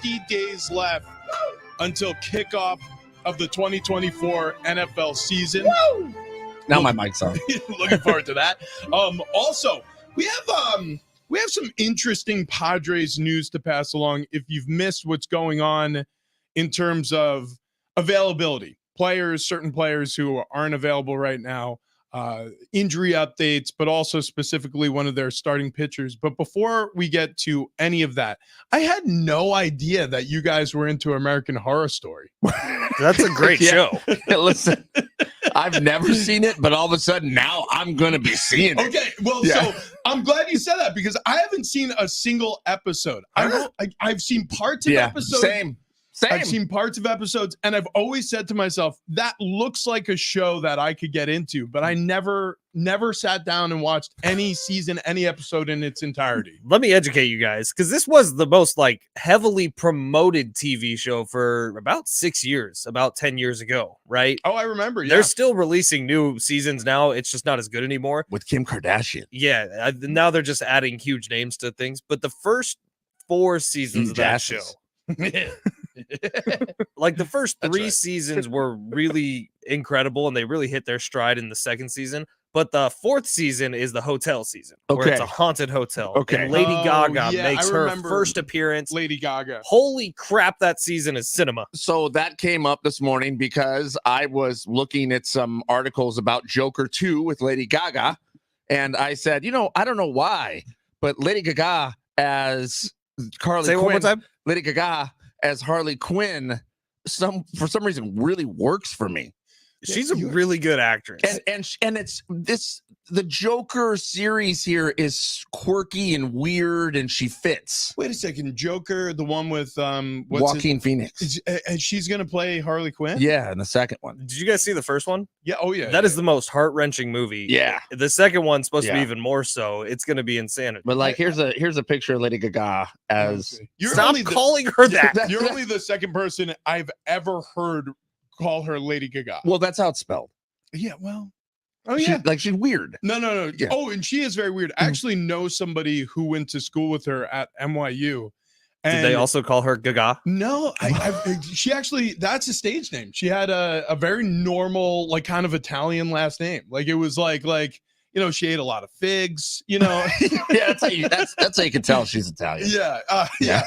60 days left until kickoff of the 2024 NFL season. Woo! Now my mic's on. Looking forward to that. Also, we have some interesting Padres news to pass along. If you've missed what's going on in terms of availability, certain players who aren't available right now, injury updates, but also specifically one of their starting pitchers. But before we get to any of that, I had no idea that you guys were into American Horror Story. That's a great show. Listen, I've never seen it, but all of a sudden now I'm going to be seeing it. Okay, well, so I'm glad you said that because I haven't seen a single episode. I've seen parts of episodes. Same. I've seen parts of episodes, and I've always said to myself, that looks like a show that I could get into, but I never sat down and watched any season, any episode in its entirety. Let me educate you guys, because this was the most heavily promoted TV show for about 6 years, about 10 years ago, right? Oh, I remember. Yeah. They're still releasing new seasons now. It's just not as good anymore. With Kim Kardashian. Yeah, now they're just adding huge names to things, but the first 4 seasons of that show, the first 3 seasons were really incredible, and they really hit their stride in the second season. But the 4th season is the hotel season, where it's a haunted hotel. Okay. And Lady Gaga yeah, makes her first appearance. Lady Gaga. Holy crap, that season is cinema. So that came up this morning because I was looking at some articles about Joker 2 with Lady Gaga, and I said, I don't know why, but Lady Gaga as Harley Say it Quinn. one more time. Lady Gaga as Harley Quinn, for some reason, really works for me. She's a really good actress. And it's the Joker series here is quirky and weird, and she fits. Wait a second, Joker, the one with Joaquin Phoenix. And she's gonna play Harley Quinn? Yeah, in the second one. Did you guys see the first one? Yeah. Oh yeah. That is the most heart-wrenching movie. Yeah. The second one's supposed to be even more so. It's gonna be insanity. But here's a picture of Lady Gaga as Stop calling her that. You're only the second person I've ever heard call her Lady Gaga. Well, that's how it's spelled. Yeah, well. Oh yeah. She's weird. No. Yeah. Oh, and she is very weird. I actually know somebody who went to school with her at NYU. Did they also call her Gaga? No, she actually, that's a stage name. She had a very normal, kind of Italian last name. It was she ate a lot of figs, Yeah, that's how you can tell she's Italian. Yeah.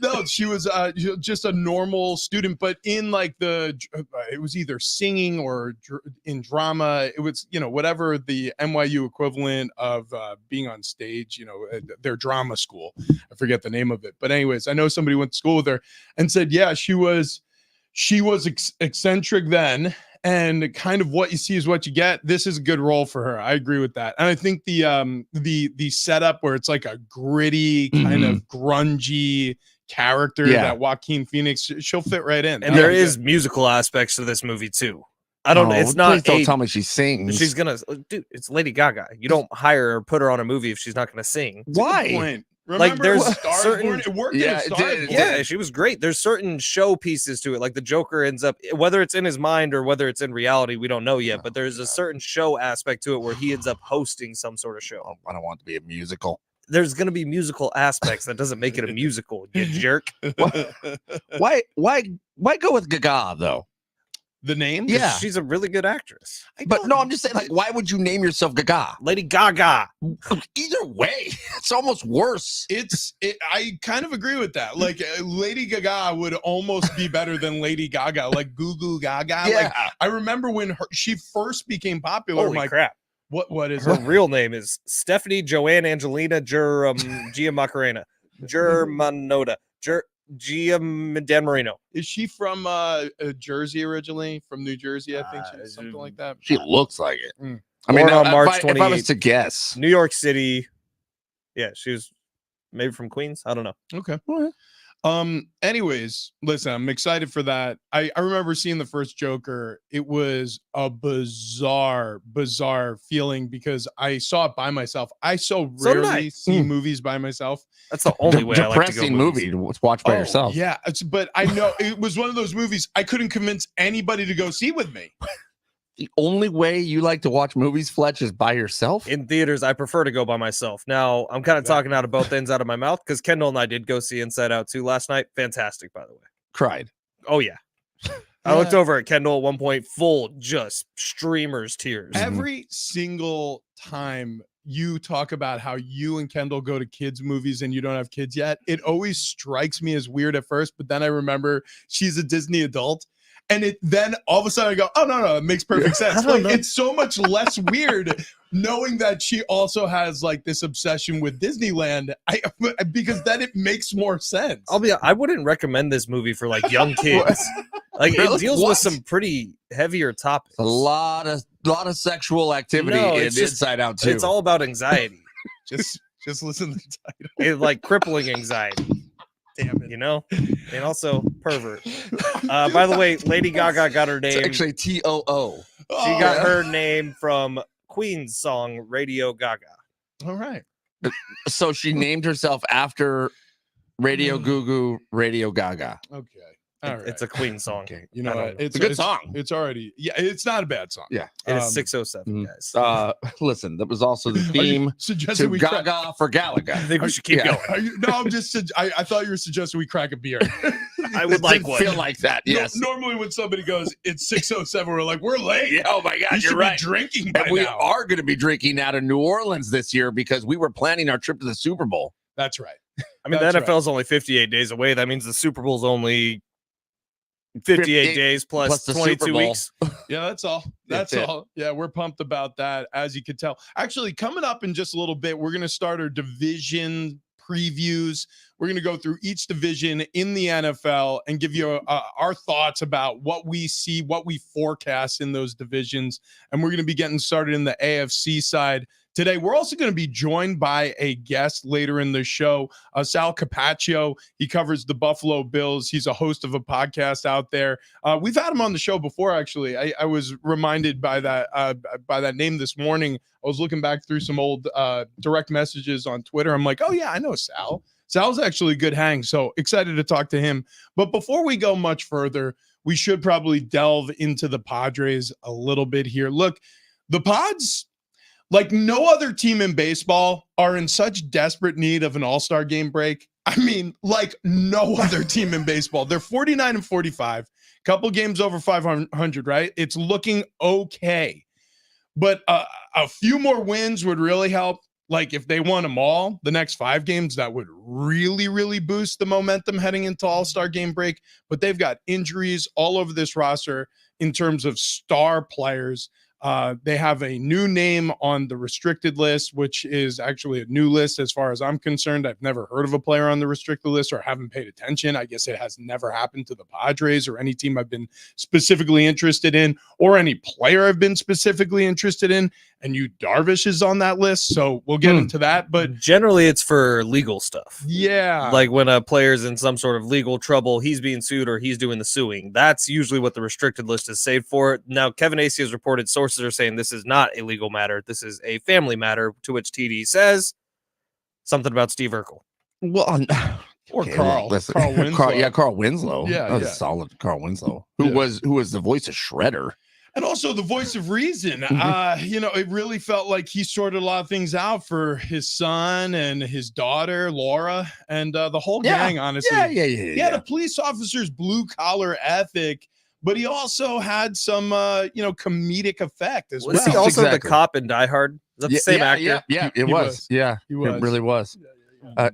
No, she was just a normal student, but in it was either singing or in drama. It was, whatever the NYU equivalent of being on stage, their drama school. I forget the name of it. But anyways, I know somebody went to school with her and said, yeah, she was eccentric then. And kind of what you see is what you get. This is a good role for her. I agree with that. And I think the setup where it's like a gritty kind of grungy character that Joaquin Phoenix, she'll fit right in. And there is musical aspects to this movie too. I don't know. It's not. Please don't tell me she sings. She's gonna. Dude, it's Lady Gaga. You don't hire her or put her on a movie if she's not gonna sing. Why? Remember there's certain it worked. Yeah, she was great. There's certain show pieces to it. Like the Joker ends up, whether it's in his mind or whether it's in reality, we don't know yet. But there's a certain show aspect to it where he ends up hosting some sort of show. I don't want it to be a musical. There's going to be musical aspects. That doesn't make it a musical, you jerk. Why go with Gaga though? The name? Yeah, she's a really good actress. But no, I'm just saying, why would you name yourself Gaga? Lady Gaga. Either way, it's almost worse. I kind of agree with that. Lady Gaga would almost be better than Lady Gaga, Goo Goo Gaga. Yeah. I remember when she first became popular. Holy crap. What is her real name? Is Stephanie Joanne Angelina Giamacarena Germanotta Gia Dan Marino. Is she from Jersey originally? From New Jersey, I think something like that. She looks like it. I mean, on March 28th, if I was to guess, New York City. Yeah, she was maybe from Queens. I don't know. Okay. Anyways, listen, I'm excited for that. I remember seeing the first Joker. It was a bizarre feeling because I saw it by myself. I so rarely see movies by myself. That's the only way I like to go. Depressing movie to watch by yourself. Yeah, but I know it was one of those movies I couldn't convince anybody to go see with me. the only way you like to watch movies, Fletch, is by yourself? In theaters, I prefer to go by myself. Now, I'm kind of talking out of both ends out of my mouth because Kendall and I did go see Inside Out 2 last night. Fantastic, by the way. Cried. Oh, yeah. I looked over at Kendall at one point, full just streamers tears. Every single time you talk about how you and Kendall go to kids movies and you don't have kids yet, it always strikes me as weird at first, but then I remember she's a Disney adult. And then all of a sudden I go, oh, no, it makes perfect sense. Like, it's so much less weird knowing that she also has like this obsession with Disneyland, because then it makes more sense. I wouldn't recommend this movie for like young kids. Like Really? it deals What? with some pretty heavier topics. A lot of sexual activity No, in it's just- Inside Out too. It's all about anxiety. Just listen to the title. It's like crippling anxiety. Damn it. You know, and also pervert. By the way, Lady Gaga got her It's name. actually TOO. She got her name from Queen's song Radio Gaga. All right. So she named herself after Radio Goo Goo, Radio Gaga. Okay. All right. It's a Queen song. Okay. You know I don't what? know. It's a good song. It's already, it's not a bad song. Yeah. It is Um, 6:07, mm. guys. Listen, that was also the Are you theme suggesting to we Gaga for Galaga. I think we should keep Yeah. going. No, I'm just. I thought you were suggesting we crack a beer. I would It like did one. feel like that. Yes. Normally, when somebody goes, it's 6:07, we're like, we're late. Yeah, oh my You God, should you're right. be drinking by And we now. are going to be drinking out of New Orleans this year because we were planning our trip to the Super Bowl. That's right. I mean, That's the NFL is only 58 days away. That means the Super Bowl's only 58 days plus the 22 Super Bowl. weeks. Yeah, that's all. That's That's it. all. Yeah, we're pumped about that, as you can tell. Actually, coming up in just a little bit, we're going to start our division previews. We're going to go through each division in the NFL and give you our thoughts about what we see, what we forecast in those divisions. And we're going to be getting started in the AFC side today. We're also going to be joined by a guest later in the show, Sal Capaccio. He covers the Buffalo Bills. He's a host of a podcast out there. We've had him on the show before, actually. I was reminded by that name this morning. I was looking back through some old direct messages on Twitter. I'm like, oh, yeah, I know Sal. Sal's actually a good hang. So excited to talk to him. But before we go much further, we should probably delve into the Padres a little bit here. Look, the Pods, like no other team in baseball, are in such desperate need of an all-star game break. I mean, like no other team in baseball. They're 49 and 45, couple games over 500, right? It's looking okay. But a few more wins would really help. Like if they won them all, the next 5 games, that would really, really boost the momentum heading into all-star game break. But they've got injuries all over this roster in terms of star players. They have a new name on the restricted list, which is actually a new list as far as I'm concerned. I've never heard of a player on the restricted list or haven't paid attention. I guess it has never happened to the Padres or any team I've been specifically interested in or any player I've been specifically interested in. And Yu Darvish is on that list. So we'll get into that. But Generally, it's for legal stuff. yeah, Like when a player's in some sort of legal trouble, he's being sued or he's doing the suing. That's usually what the restricted list is saved for. Now, Kevin Acee has reported sources are saying this is not a legal matter. This is a family matter, to which TD says something about Steve Urkel. Well, or okay, Carl listen, Winslow. Carl Winslow. Yeah, That was yeah. a solid Carl Winslow, who Yeah. was the voice of Shredder. And also the voice of reason. Mm-hmm. It really felt like he sorted a lot of things out for his son and his daughter, Laura, and the whole Yeah. gang, honestly. Yeah. He had a police officer's blue collar ethic, but he also had some, comedic effect as Was well. he also Exactly. the cop in Die Hard? Is that the same actor? Yeah, He it was. was. Yeah, He was. it really was.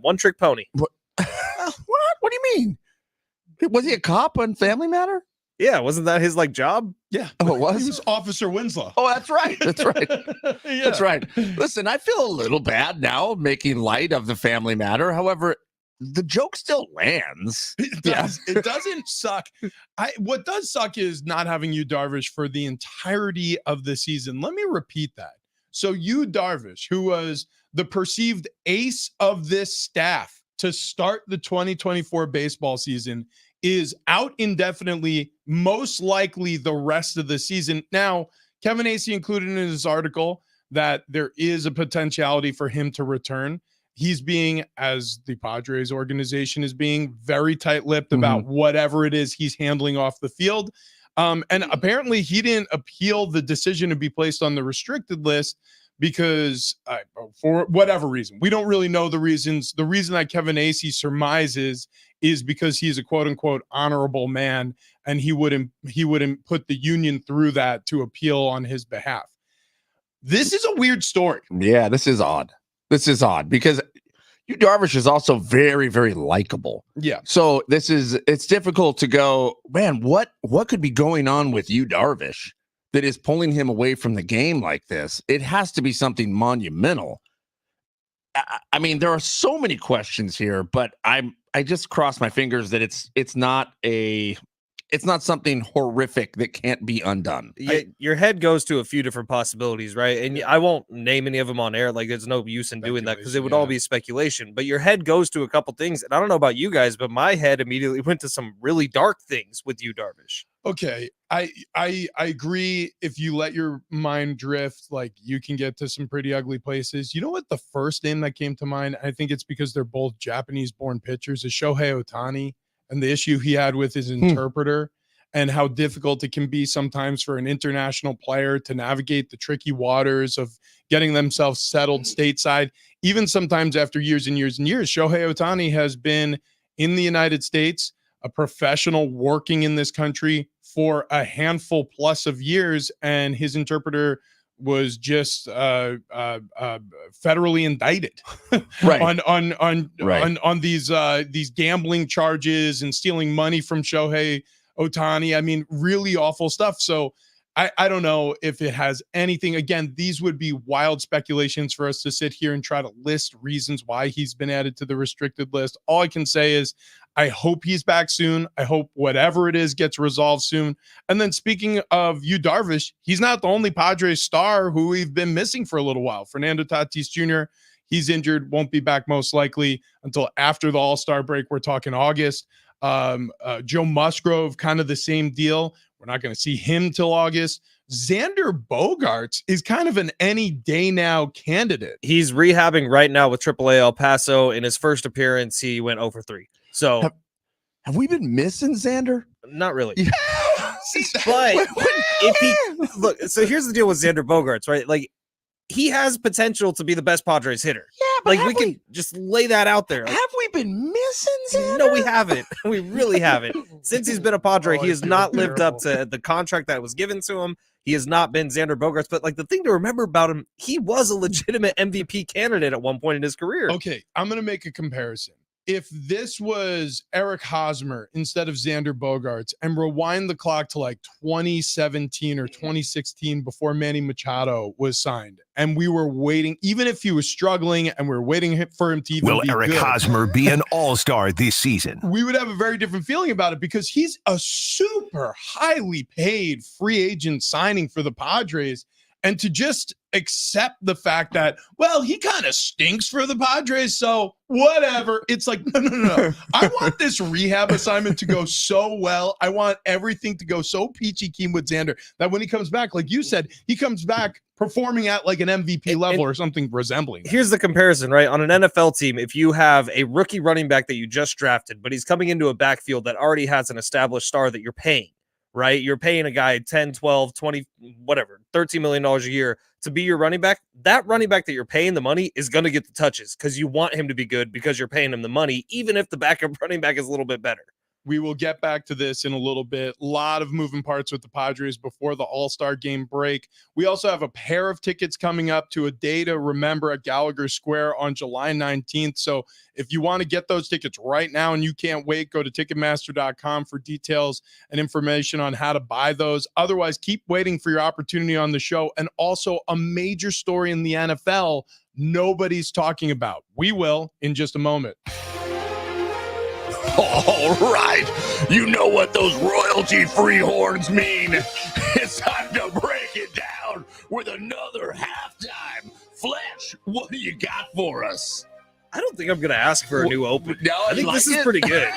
One trick pony. What? What do you mean? Was he a cop on Family Matter? Yeah, wasn't that his job? Yeah. Oh, it was? He was Officer Winslow. Oh, that's right. That's right. Yeah. That's right. Listen, I feel a little bad now making light of the Family Matter. However, the joke still lands. It does. It doesn't suck. What does suck is not having Yu Darvish for the entirety of the season. Let me repeat that. So Yu Darvish, who was the perceived ace of this staff to start the 2024 baseball season, is out indefinitely, most likely the rest of the season. Now, Kevin Acee included in his article that there is a potentiality for him to return. He's being, as the Padres organization is being, very tight-lipped about whatever it is he's handling off the field. And apparently he didn't appeal the decision to be placed on the restricted list because for whatever reason, we don't really know the reasons. The reason that Kevin Acee surmises is because he's a quote unquote honorable man, and he wouldn't put the union through that to appeal on his behalf. This is a weird story. Yeah, this is odd. This is odd because Yu Darvish is also very, very likable. Yeah. So it's difficult to go, man, what could be going on with Yu Darvish that is pulling him away from the game like this? It has to be something monumental. I mean, there are so many questions here, but I just cross my fingers that it's not something horrific that can't be undone. Your head goes to a few different possibilities, right? And I won't name any of them on air. Like, there's no use in doing that because it would all be speculation. But your head goes to a couple things. And I don't know about you guys, but my head immediately went to some really dark things with Yu Darvish. Okay, I agree. If you let your mind drift, like, you can get to some pretty ugly places. You know what? The first name that came to mind, I think it's because they're both Japanese-born pitchers, is Shohei Ohtani. And the issue he had with his interpreter and how difficult it can be sometimes for an international player to navigate the tricky waters of getting themselves settled stateside. Even sometimes after years and years and years, Shohei Ohtani has been in the United States, a professional working in this country for a handful plus of years. And his interpreter was just federally indicted Right. on these gambling charges and stealing money from Shohei Ohtani. I mean, really awful stuff. So I don't know if it has anything. Again, these would be wild speculations for us to sit here and try to list reasons why he's been added to the restricted list. All I can say is I hope he's back soon. I hope whatever it is gets resolved soon. And then speaking of Yu Darvish, he's not the only Padres star who we've been missing for a little while. Fernando Tatis Jr., he's injured, won't be back most likely until after the All-Star break. We're talking August. Joe Musgrove, kind of the same deal. We're not going to see him till August. Xander Bogaerts is kind of an any day now candidate. He's rehabbing right now with AAA El Paso. In his first appearance, he went 0-for-3. So have we been missing Xander? Not really. Yeah. But if he look, so here's the deal with Xander Bogaerts, right? Like, he has potential to be the best Padres hitter. Yeah, but like we can just lay that out there. Like, have we been missing Xander? No, we haven't. We really haven't. Since he's been a Padre, he has not lived up to the contract that was given to him. He has not been Xander Bogaerts. But like, the thing to remember about him, he was a legitimate MVP candidate at one point in his career. Okay, I'm going to make a comparison. If this was Eric Hosmer instead of Xander Bogaerts, and rewind the clock to like 2017 or 2016 before Manny Machado was signed, and we were waiting, even if he was struggling and we were waiting for him to even Will be Eric good, Hosmer be an all-star this season? we would have a very different feeling about it because he's a super highly paid free agent signing for the Padres. And to just accept the fact that, well, he kind of stinks for the Padres, so whatever. It's like, no. I want this rehab assignment to go so well. I want everything to go so peachy keen with Xander that when he comes back, like you said, he comes back performing at like an MVP level or something resembling that. Here's the comparison, right? On an NFL team, if you have a rookie running back that you just drafted, but he's coming into a backfield that already has an established star that you're paying, right? You're paying a guy 10, 12, 20, whatever, $13 million a year to be your running back. That running back that you're paying the money is going to get the touches because you want him to be good because you're paying him the money, even if the backup running back is a little bit better. We will get back to this in a little bit. A lot of moving parts with the Padres before the All-Star game break. We also have a pair of tickets coming up to a day to remember at Gallagher Square on July 19th. So if you want to get those tickets right now and you can't wait, go to Ticketmaster.com for details and information on how to buy those. Otherwise, keep waiting for your opportunity on the show. And also a major story in the NFL nobody's talking about. We will in just a moment. All right. You know what those royalty-free horns mean. It's time to break it down with another halftime. Fletch, what do you got for us? I don't think I'm going to ask for a new open. No, I think this is pretty good.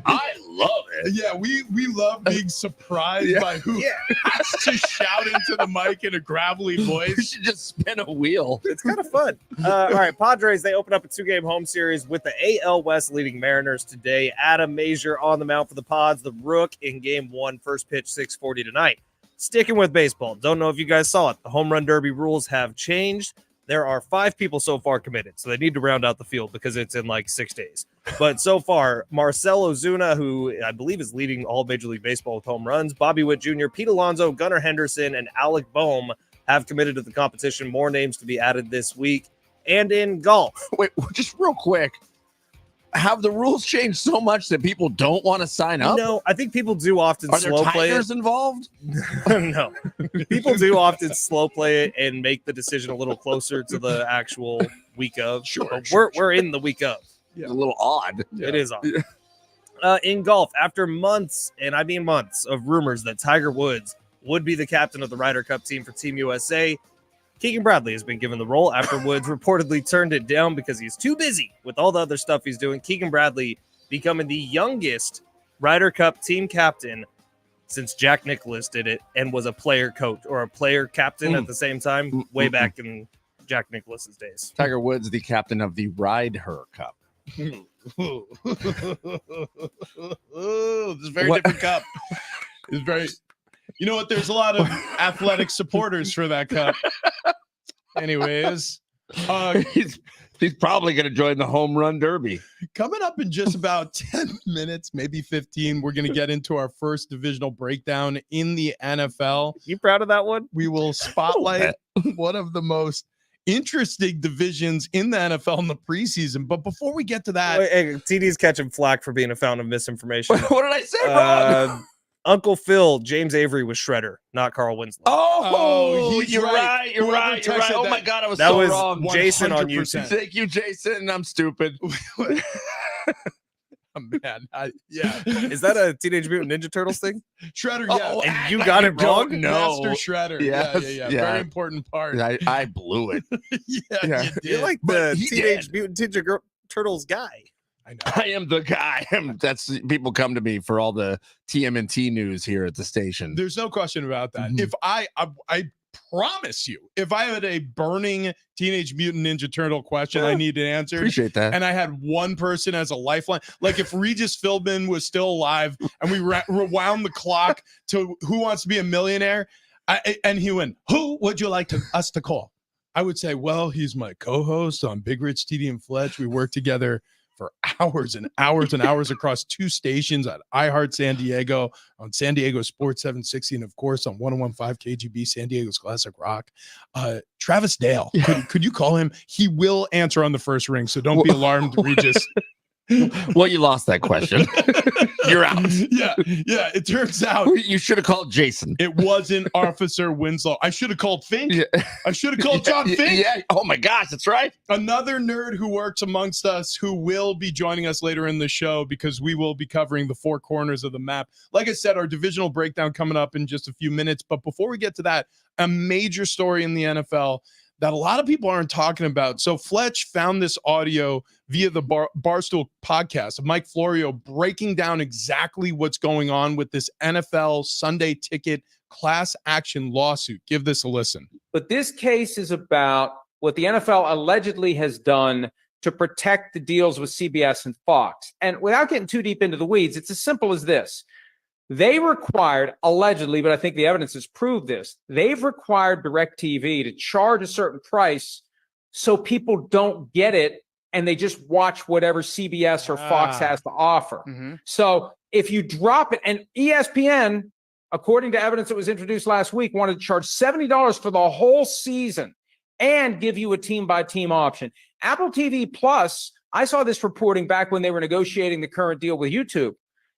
I love it. Yeah, we love being surprised by who has to shout into the mic in a gravelly We voice. should just spin a wheel. It's kind of fun. All right, Padres, they open up a 2-game home series with the AL West leading Mariners today. Adam Mazur on the mound for the Pods, the Rook in game 1, first pitch 6:40 tonight. Sticking with baseball, don't know if you guys saw it. The home run derby rules have changed. There are 5 people so far committed, so they need to round out the field because it's in like 6 days. But so far, Marcell Ozuna, who I believe is leading all Major League Baseball with home runs, Bobby Witt Jr., Pete Alonso, Gunnar Henderson, and Alec Boehm have committed to the competition. More names to be added this week. And in golf, Wait, just real quick. Have the rules changed so much that people don't want to sign up? no, I think people do often Are there slow play it. tigers involved? No, people do often slow play it and make the decision a little closer to the actual week of. Sure, But sure, we're in the week of. It's a little odd. It is on. In golf, after months, and I mean months, of rumors that Tiger Woods would be the captain of the Ryder Cup team for Team USA, Keegan Bradley has been given the role after Woods reportedly turned it down because he's too busy with all the other stuff he's doing. Keegan Bradley becoming the youngest Ryder Cup team captain since Jack Nicklaus did it and was a player coach or a player captain at the same time, way back in Jack Nicklaus's days. Tiger Woods, the captain of the Ride Her Cup. This is a very What? different cup. It's very, you know what? There's a lot of athletic supporters for that cup. Anyways, He's probably going to join the home run derby. coming up in just about 10 minutes, maybe 15, we're going to get into our first divisional breakdown in the NFL. You proud of that one? We will spotlight one of the most interesting divisions in the NFL in the preseason. But before we get to that, Hey, TD's catching flack for being a fountain of misinformation. What did I say wrong? Uncle Phil, James Avery was Shredder, not Carl Winslow. Oh, he's you're right. right. You're Whoever right. You're texted right. Oh that- my God, I was That so was wrong. Jason on 100%. YouTube. Thank you, Jason. I'm stupid. Oh, man, yeah, Is that a Teenage Mutant Ninja Turtles thing? Shredder, Oh, yeah, And you got it wrong? No. Master Shredder, Yes, yeah, yeah. very important part. I blew it. Yeah, Yeah. you did. You're like But the he Teenage Mutant Ninja Turtles guy. I know. I am the guy. That's people come to me for all the TMNT news here at the station. There's no question about that. Mhm. If I promise you, if I had a burning Teenage Mutant Ninja Turtle question I needed answered, Appreciate that. and I had one person as a lifeline, like if Regis Philbin was still alive and we rewound the clock to Who Wants to Be a Millionaire, and he went, who would you like us to call? I would say, well, he's my co-host on Big Rich, TD, and Fletch. We work together for hours and hours and hours across 2 stations at iHeart San Diego, on San Diego Sports 760, and of course on 101.5 KGB, San Diego's Classic Rock. Travis Dale, could you call him? He will answer on the first ring, so don't be alarmed, Regis. Well, you lost that question. You're out. Yeah. It turns out You should have called Jason. it wasn't Officer Winslow. I should have called Fink. Yeah. I should have called John Fink. Yeah. Oh my gosh, that's right. Another nerd who works amongst us, who will be joining us later in the show because we will be covering the 4 corners of the map. Like I said, our divisional breakdown coming up in just a few minutes. But before we get to that, a major story in the NFL that a lot of people aren't talking about. So Fletch found this audio via the Barstool podcast of Mike Florio breaking down exactly what's going on with this NFL Sunday ticket class action lawsuit. Give this a listen. But this case is about what the NFL allegedly has done to protect the deals with CBS and Fox. And without getting too deep into the weeds, it's as simple as this. They required, allegedly, but I think the evidence has proved this, they've required DirecTV to charge a certain price so people don't get it and they just watch whatever CBS or Fox has to offer. So if you drop it, and ESPN, according to evidence that was introduced last week, wanted to charge $70 for the whole season and give you a team-by-team option. Apple TV Plus, I saw this reporting back when they were negotiating the current deal with YouTube.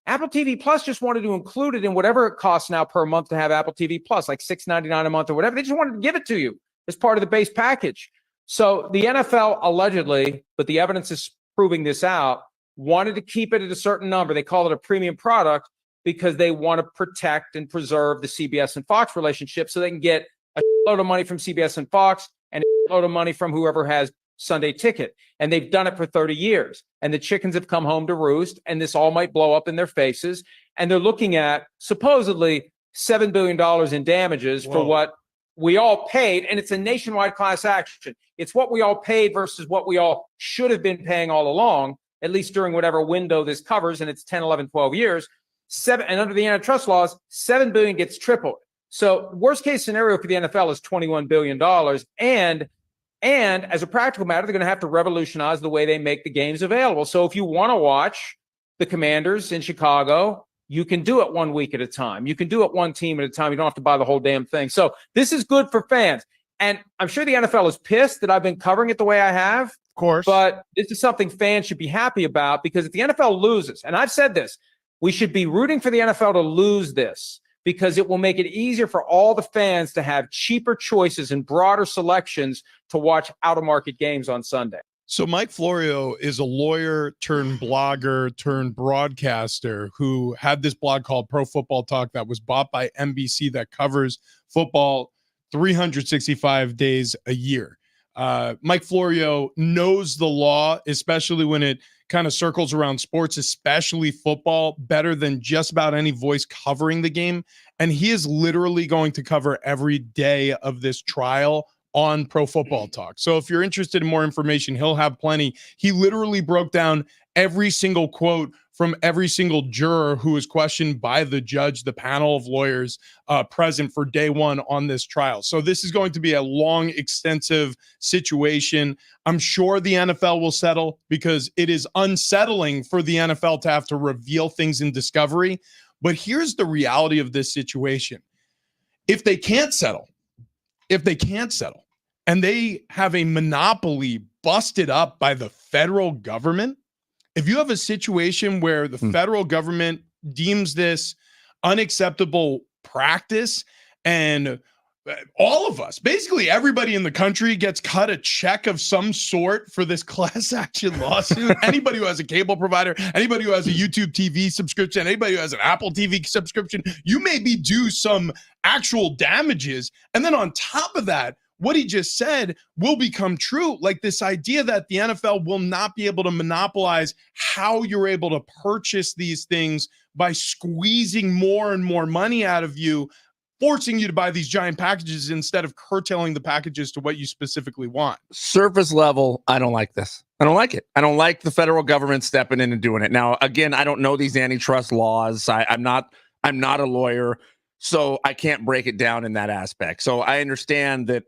Apple TV Plus just wanted to include it in whatever it costs now per month to have Apple TV Plus, like $6.99 a month or whatever. They just wanted to give it to you as part of the base package. So the NFL allegedly, but the evidence is proving this out, wanted to keep it at a certain number. They call it a premium product because they want to protect and preserve the CBS and Fox relationship so they can get a load of money from CBS and Fox and a load of money from whoever has Sunday Ticket, and they've done it for 30 years. And the chickens have come home to roost, and this all might blow up in their faces. And they're looking at supposedly $7 billion in damages for what we all paid. And it's a nationwide class action. It's what we all paid versus what we all should have been paying all along, at least during whatever window this covers. And it's 10, 11, 12 years. And under the antitrust laws, $7 billion gets tripled. So worst case scenario for the NFL is $21 billion. And as a practical matter, they're going to have to revolutionize the way they make the games available. So if you want to watch the Commanders in Chicago, you can do it 1 week at a time. You can do it one team at a time. You don't have to buy the whole damn thing. So this is good for fans. And I'm sure the NFL is pissed that I've been covering it the way I have. Of course. But this is something fans should be happy about, because if the NFL loses, and I've said this, we should be rooting for the NFL to lose this, because it will make it easier for all the fans to have cheaper choices and broader selections to watch out-of-market games on Sunday. So Mike Florio is a lawyer turned blogger turned broadcaster who had this blog called Pro Football Talk that was bought by NBC that covers football 365 days a year. Mike Florio knows the law, especially when it kind of circles around sports, especially football, better than just about any voice covering the game. And he is literally going to cover every day of this trial on Pro Football Talk. So if you're interested in more information, he'll have plenty. He literally broke down every single quote from every single juror who was questioned by the judge, the panel of lawyers present for day one on this trial. So this is going to be a long, extensive situation. I'm sure the NFL will settle, because it is unsettling for the NFL to have to reveal things in discovery. But here's the reality of this situation. If they can't settle, and they have a monopoly busted up by the federal government, if you have a situation where the federal government deems this unacceptable practice, and all of us, basically everybody in the country, gets cut a check of some sort for this class action lawsuit, anybody who has a cable provider, anybody who has a YouTube TV subscription, anybody who has an Apple TV subscription, you may be due some actual damages. And then on top of that, what he just said will become true. Like this idea that the NFL will not be able to monopolize how you're able to purchase these things by squeezing more and more money out of you, forcing you to buy these giant packages instead of curtailing the packages to what you specifically want. Surface level, I don't like this. I don't like it. I don't like the federal government stepping in and doing it. Now, again, I don't know these antitrust laws. I'm not a lawyer, so I can't break it down in that aspect. So I understand that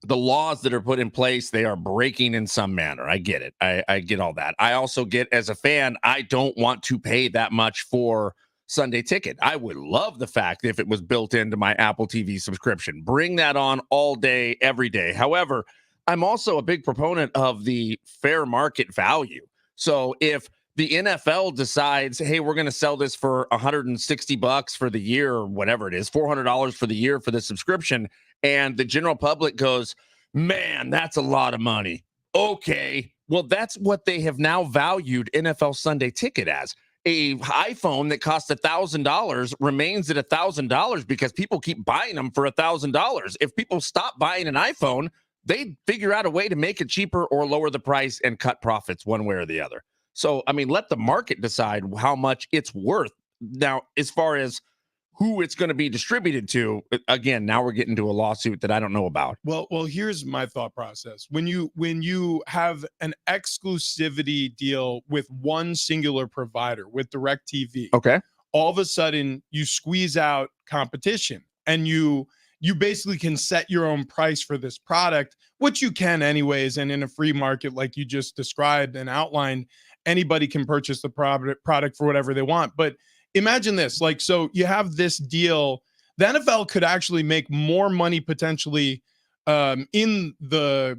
the laws that are put in place, they are breaking in some manner. I get it. I get all that. I also get, as a fan, I don't want to pay that much for Sunday Ticket. I would love the fact if it was built into my Apple TV subscription. Bring that on all day, every day. However, I'm also a big proponent of the fair market value. So if the NFL decides, hey, we're going to sell this for $160 for the year, or whatever it is, $400 for the year for the subscription, and the general public goes, man, that's a lot of money. Okay, well, that's what they have now valued NFL Sunday Ticket as. A iPhone that costs $1,000 remains at $1,000 because people keep buying them for $1,000. If people stop buying an iPhone, they figure out a way to make it cheaper or lower the price and cut profits one way or the other. So, I mean, let the market decide how much it's worth. Now, as far as who it's going to be distributed to, again, now we're getting to a lawsuit that I don't know about. Well, here's my thought process. When you have an exclusivity deal with one singular provider, with DirecTV, Okay. all of a sudden you squeeze out competition, and you basically can set your own price for this product, which you can anyways. And in a free market, like you just described and outlined, anybody can purchase the product for whatever they want. But imagine this, like, so you have this deal. The NFL could actually make more money potentially in the,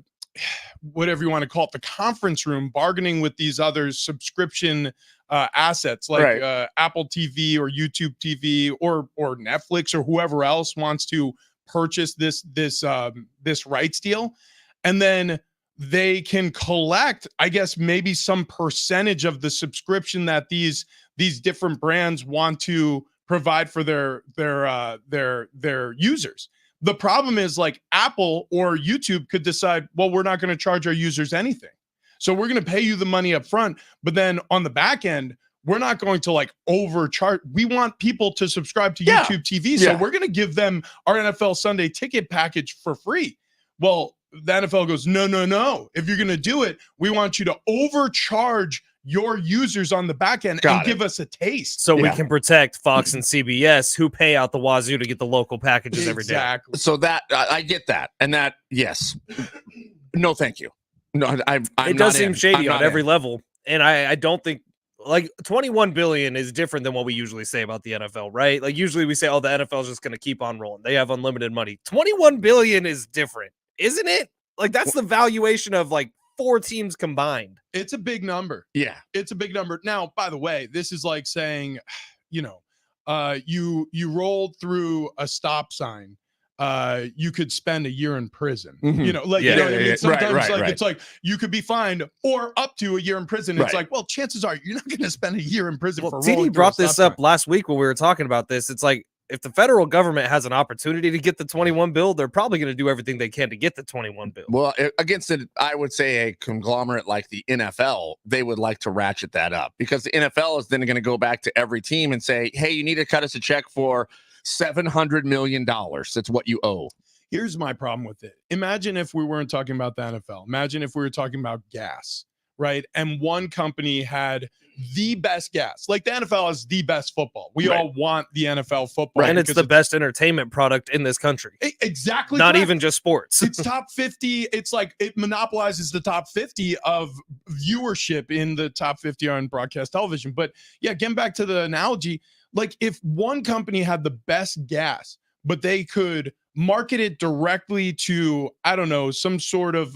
whatever you want to call it, the conference room, bargaining with these other subscription assets like Right. Apple TV or YouTube TV or Netflix or whoever else wants to purchase this rights deal. And then they can collect, I guess, maybe some percentage of the subscription that these different brands want to provide for their users. The problem is like Apple or YouTube could decide, well, we're not going to charge our users anything. So we're going to pay you the money up front, but then on the back end, we're not going to like overcharge. We want people to subscribe to Yeah. YouTube TV. So Yeah. we're going to give them our NFL Sunday ticket package for free. Well, the NFL goes, no. If you're going to do it, we want you to overcharge your users on the back end and give us a taste. So we Yeah. can protect Fox and CBS, who pay out the wazoo to get the local packages every day. Exactly. So that I get that, and that yes, no, thank you. No, I'm It does not seem in. shady I'm on not every in. level, and I don't think like 21 billion is different than what we usually say about the NFL, right? Like usually we say, oh, the NFL is just going to keep on rolling. They have unlimited money. 21 billion is different, isn't it? Like that's the valuation of like 4 teams combined. It's a big number. Yeah, It's a big number. Now, by the way, this is like saying, you know, you rolled through a stop sign. You could spend a year in prison. Mhm. You know, like Yeah, you know what I yeah, mean. yeah. Sometimes Right, like right. it's like you could be fined or up to a year in prison. It's Right. like, well, chances are you're not going to spend a year in prison Well, for TD rolling through brought a this stop up last week when we were talking about this. It's like if the federal government has an opportunity to get the 21 bill, they're probably going to do everything they can to get the 21 bill. well, against it, I would say a conglomerate like the NFL, they would like to ratchet that up because the NFL is then going to go back to every team and say, hey, you need to cut us a check for $700 million. That's what you owe. Here's my problem with it. Imagine if we weren't talking about the NFL. Imagine if we were talking about gas, right? And one company had the best gas. Like the NFL is the best football. We Right. all want the NFL football. And it's because the best entertainment product in this country. Exactly. Not correct. even just sports. It's top 50. It's like it monopolizes the top 50 of viewership in the top 50 on broadcast television. But yeah, getting back to the analogy, like if one company had the best gas, but they could market it directly to, I don't know, some sort of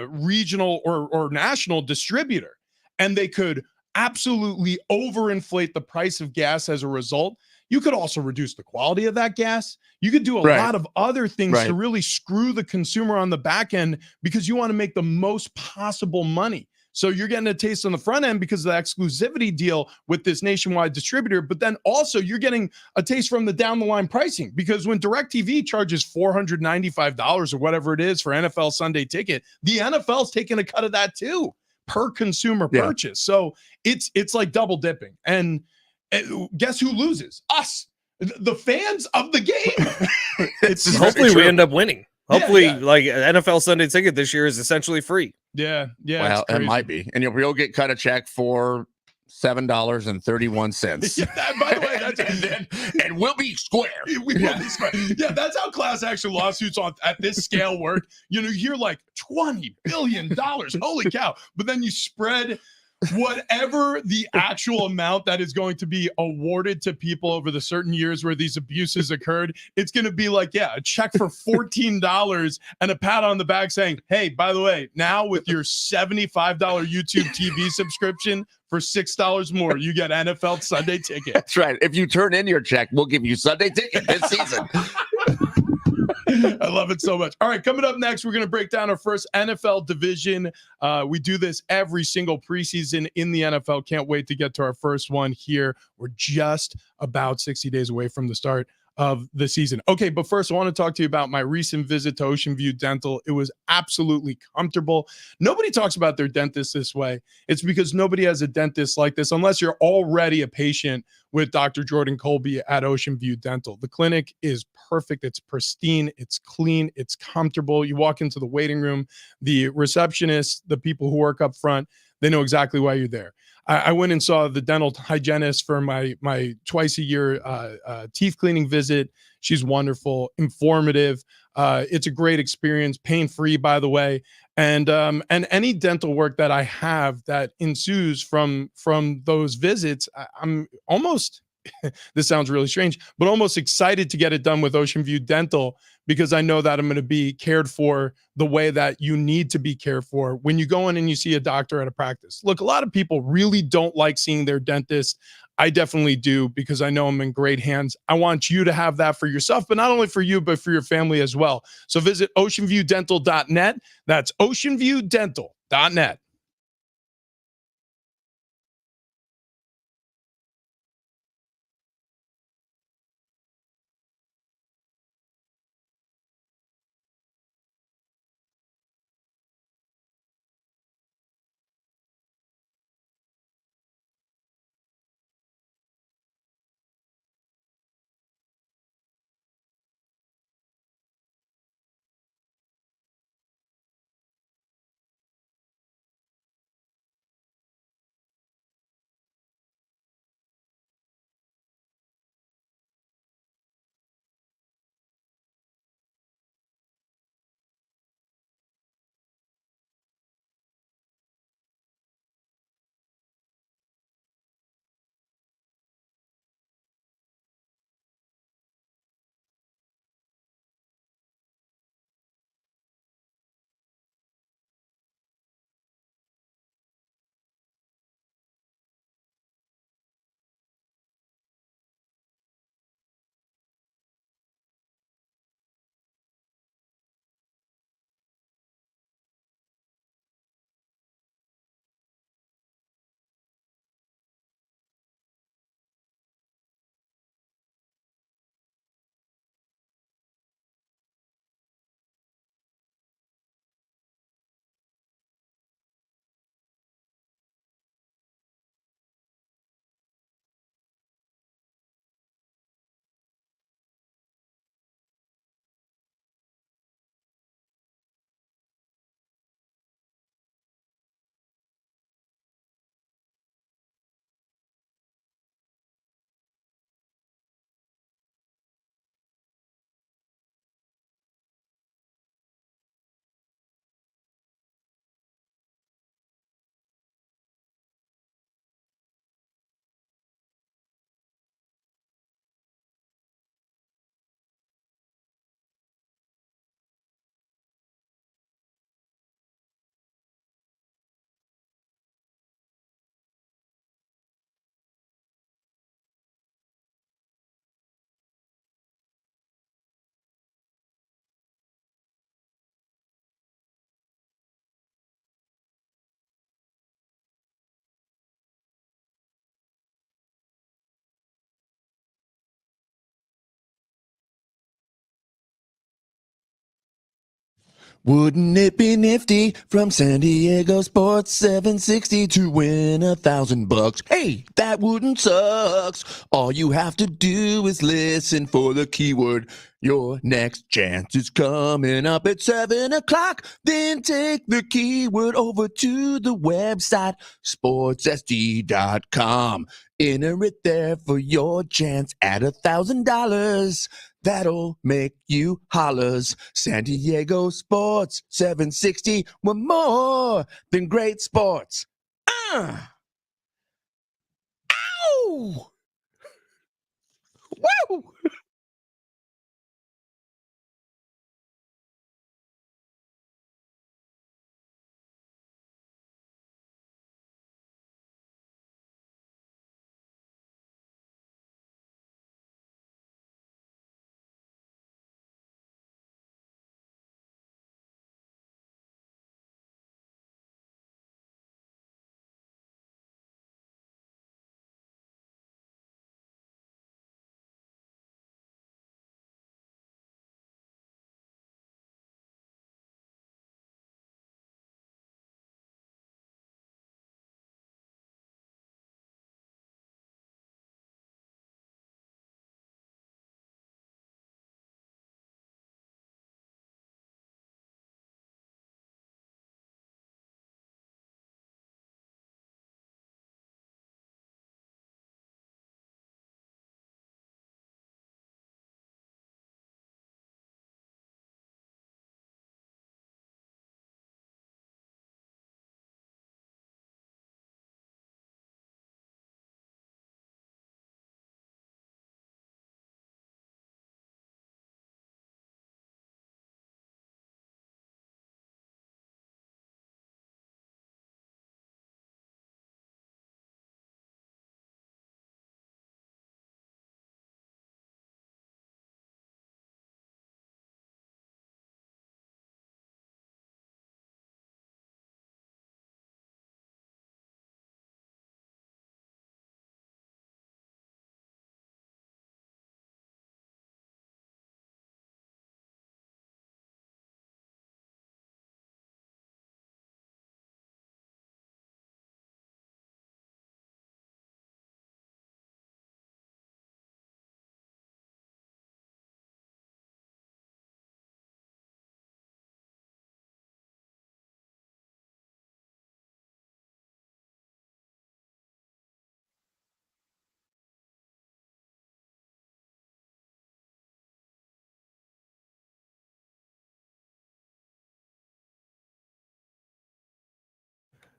regional or national distributor, and they could absolutely overinflate the price of gas as a result, you could also reduce the quality of that gas. You could do a Right. lot of other things Right. to really screw the consumer on the back end because you want to make the most possible money. So you're getting a taste on the front end because of the exclusivity deal with this nationwide distributor, but then also you're getting a taste from the down the line pricing because when DirecTV charges $495 or whatever it is for NFL Sunday ticket, the NFL's taking a cut of that too per consumer Yeah. purchase. So it's like double dipping. And guess who loses? Us, the fans of the game. It's just Hopefully we true. end up winning. Yeah, Hopefully, yeah. like NFL Sunday ticket this year is essentially free. Yeah. Well, it's it crazy. might be. And you'll get cut a check for $7.31. Yeah, by the way, that's and we'll be square. We will be smart. Yeah, that's how class action lawsuits at this scale work. You know, you hear like $20 billion. Holy cow. But then you spread whatever the actual amount that is going to be awarded to people over the certain years where these abuses occurred. It's going to be like, yeah, a check for $14 and a pat on the back saying, hey, by the way, now with your $75 YouTube TV subscription for $6 more, you get NFL Sunday ticket. That's right. If you turn in your check, we'll give you Sunday ticket this season. I love it so much. All right, coming up next, we're going to break down our first NFL division. We do this every single preseason in the NFL. Can't wait to get to our first one here. We're just about 60 days away from the start of the season. Okay, but first I want to talk to you about my recent visit to Ocean View Dental. It was absolutely comfortable. Nobody talks about their dentist this way. It's because nobody has a dentist like this unless you're already a patient with Dr. Jordan Colby at Ocean View Dental. The clinic is perfect. It's pristine. It's clean. It's comfortable. You walk into the waiting room, the receptionist, the people who work up front, they know exactly why you're there. I went and saw the dental hygienist for my twice a year teeth cleaning visit. She's wonderful, informative. It's a great experience, pain-free, by the way. And any dental work that I have that ensues from those visits, I'm almost, this sounds really strange, but almost excited to get it done with Ocean View Dental because I know that I'm going to be cared for the way that you need to be cared for when you go in and you see a doctor at a practice. Look, a lot of people really don't like seeing their dentist. I definitely do because I know I'm in great hands. I want you to have that for yourself, but not only for you, but for your family as well. So visit oceanviewdental.net. That's oceanviewdental.net. Wouldn't it be nifty from San Diego Sports 760 to win $1,000? Hey, that wouldn't sucks. All you have to do is listen for the keyword. Your next chance is coming up at 7 o'clock. Then take the keyword over to the website, sportssd.com. Enter it there for your chance at $1,000. That'll make you hollers. San Diego Sports 760. We're more than great sports. Ow! Woo!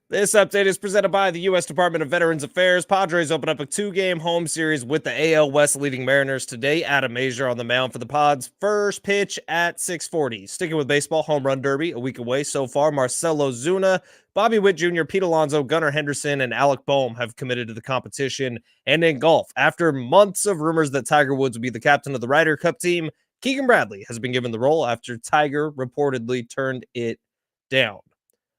This update is presented by the U.S. Department of Veterans Affairs. Padres open up a 2-game home series with the AL West leading Mariners today. Adam Mazur on the mound for the Pods. First pitch at 6:40. Sticking with baseball, home run derby a week away so far. Marcell Ozuna, Bobby Witt Jr., Pete Alonso, Gunnar Henderson, and Alec Boehm have committed to the competition. And in golf, after months of rumors that Tiger Woods would be the captain of the Ryder Cup team, Keegan Bradley has been given the role after Tiger reportedly turned it down.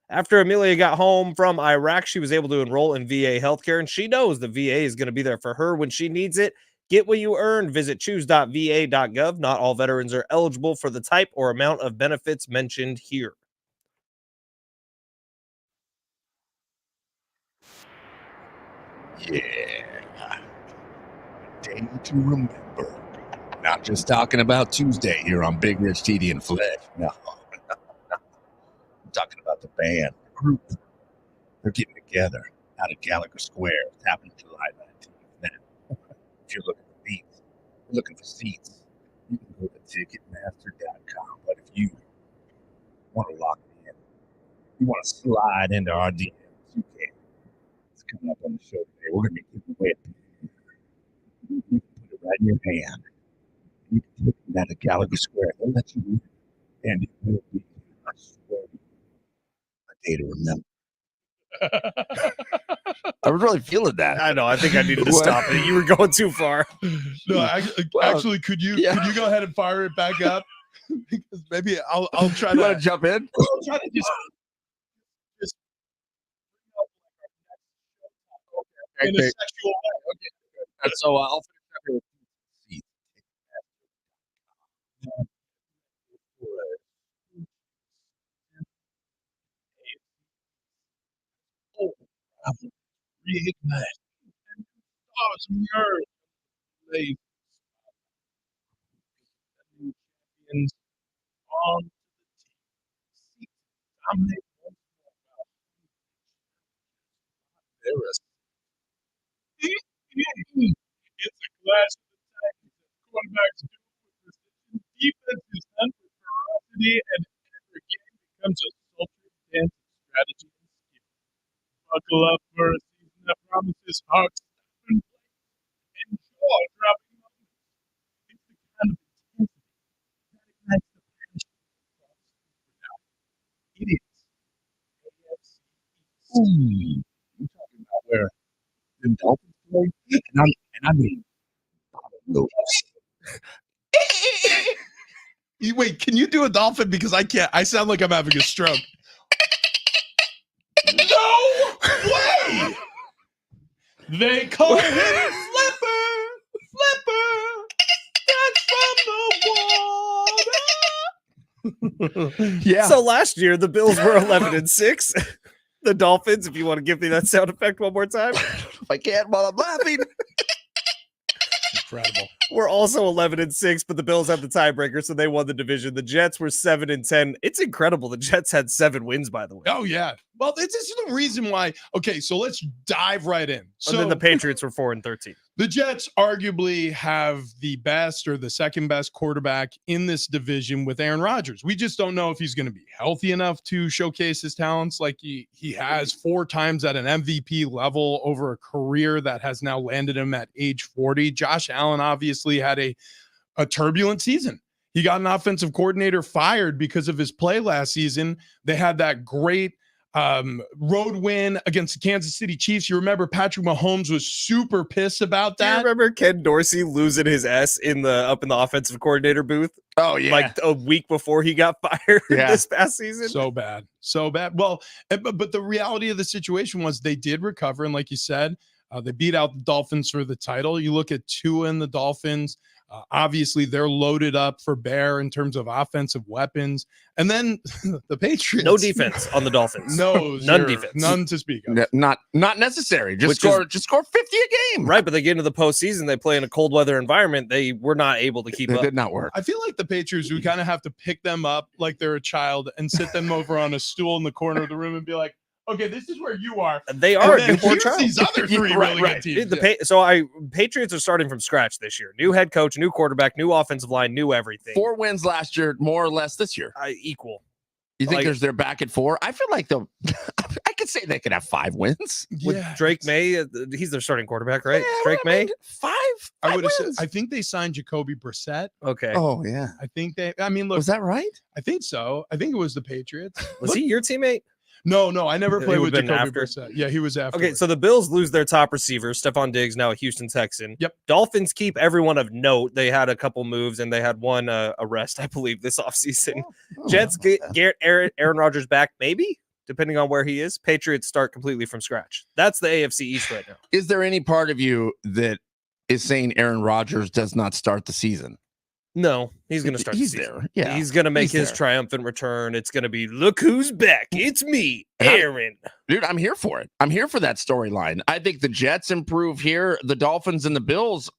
After Amelia got home from Iraq, she was able to enroll in VA healthcare, and she knows the VA is going to be there for her when she needs it. Get what you earn. Visit choose.va.gov. Not all veterans are eligible for the type or amount of benefits mentioned here. Yeah. Day to remember. Not just talking about Tuesday here on Big Rich TD and Fletch. No. I'm talking about the band, the group. They're getting together out at Gallagher Square. It's happening July 19th. Now, if you're looking for seats, you can go to Ticketmaster.com. But if you want to lock it in, you want to slide into our DMs, you can. It's coming up on the show today. We're going to be giving away you can put it right in your hand. You can take that at Gallagher Square. They'll let you in. And it will be, I swear, a day to remember. I was really feeling that. I know. I think I needed to stop it. You were going too far. No, Well, actually, could you yeah. could you go ahead and fire it back up? Because maybe I'll try You want to to jump in? I'll try to just in a Okay. sexual way. And so I'll finish up here with seats. reignite stars from the earth. They champions on the team. Dominate their rest. It's a clash of the titans. Quarterbacks do with precision. Defense is done with ferocity, and every game becomes a sultry dance of strategy and skill. Buckle up for a season that promises heart stopping and jaw dropping moments. It's the kind of intensity that ignites the passion across the now. It is AFC East. You talking about where the Dolphins play? And I mean, wait, can you do a dolphin? Because I can't. I sound like I'm having a stroke. No way! They call him Flipper. Flipper. That's from the water. Yeah. So last year the Bills were 11-6. The Dolphins, if you want to give me that sound effect one more time, If I can't while I'm laughing. Incredible. we're also 11-6, but the Bills have the tiebreaker, so they won the division. The Jets were 7-10. It's incredible. The Jets had 7 wins, by the way. Oh yeah. Well, this is the reason why. Okay, so let's dive right in. So And then the Patriots were 4-13. the Jets arguably have the best or the second best quarterback in this division with Aaron Rodgers. We just don't know if he's going to be healthy enough to showcase his talents like he has 4 times at an MVP level over a career that has now landed him at age 40. Josh Allen obviously had a turbulent season. He got an offensive coordinator fired because of his play last season. They had that great road win against the Kansas City Chiefs. You remember Patrick Mahomes was super pissed about Do you that. remember Ken Dorsey losing his S up in the offensive coordinator booth Oh, yeah. like a week before he got fired Yeah. this past season? So bad. So bad. Well, but the reality of the situation was they did recover. And like you said, they beat out the Dolphins for the title. You look at Tua and the Dolphins. Obviously, they're loaded up for bear in terms of offensive weapons. And then the Patriots. No defense on the Dolphins. No, None zero. defense. None to speak of. Not necessary. Just Which is- score 50 a game. Right, but they get into the postseason, they play in a cold weather environment. They were not able to keep It up. did not work. I feel like the Patriots, we kind of have to pick them up like they're a child and sit them over on a stool in the corner of the room and be like, okay, this is where you are. They And are a then newborn here's child. these other 3 Yeah, really right. good teams. Dude, Patriots are starting from scratch this year. New head coach, new quarterback, new offensive line, new everything. 4 wins last year, more or less this year. Equal. You think Like- they're back at 4? I feel like they'll. I could say they could have 5 wins. With Yeah, Drake May, he's their starting quarterback, right? Yeah, Drake I May. mean, 5. I would have said, wins. I think they signed Jacoby Brissett. Okay. Oh yeah. I think I mean, look, Was that right? I think so. I think it was the Patriots. Was he your teammate? No, I never He played with would've been Jacoby after? Brissett. Yeah, he was after. Okay, so the Bills lose their top receiver, Stephon Diggs, now a Houston Texan. Yep. Dolphins keep everyone of note. They had a couple moves and they had one arrest, I believe, this offseason. Jets get Aaron Rodgers back, maybe, depending on where he is. Patriots start completely from scratch. That's the AFC East right now. Is there any part of you that is saying Aaron Rodgers does not start the season? No, he's going to start. He's the season. there. Yeah. He's going to make he's his there. triumphant return. It's going to be, look who's back. It's me, Aaron. Dude, I'm here for it. I'm here for that storyline. I think the Jets improve here. The Dolphins and the Bills,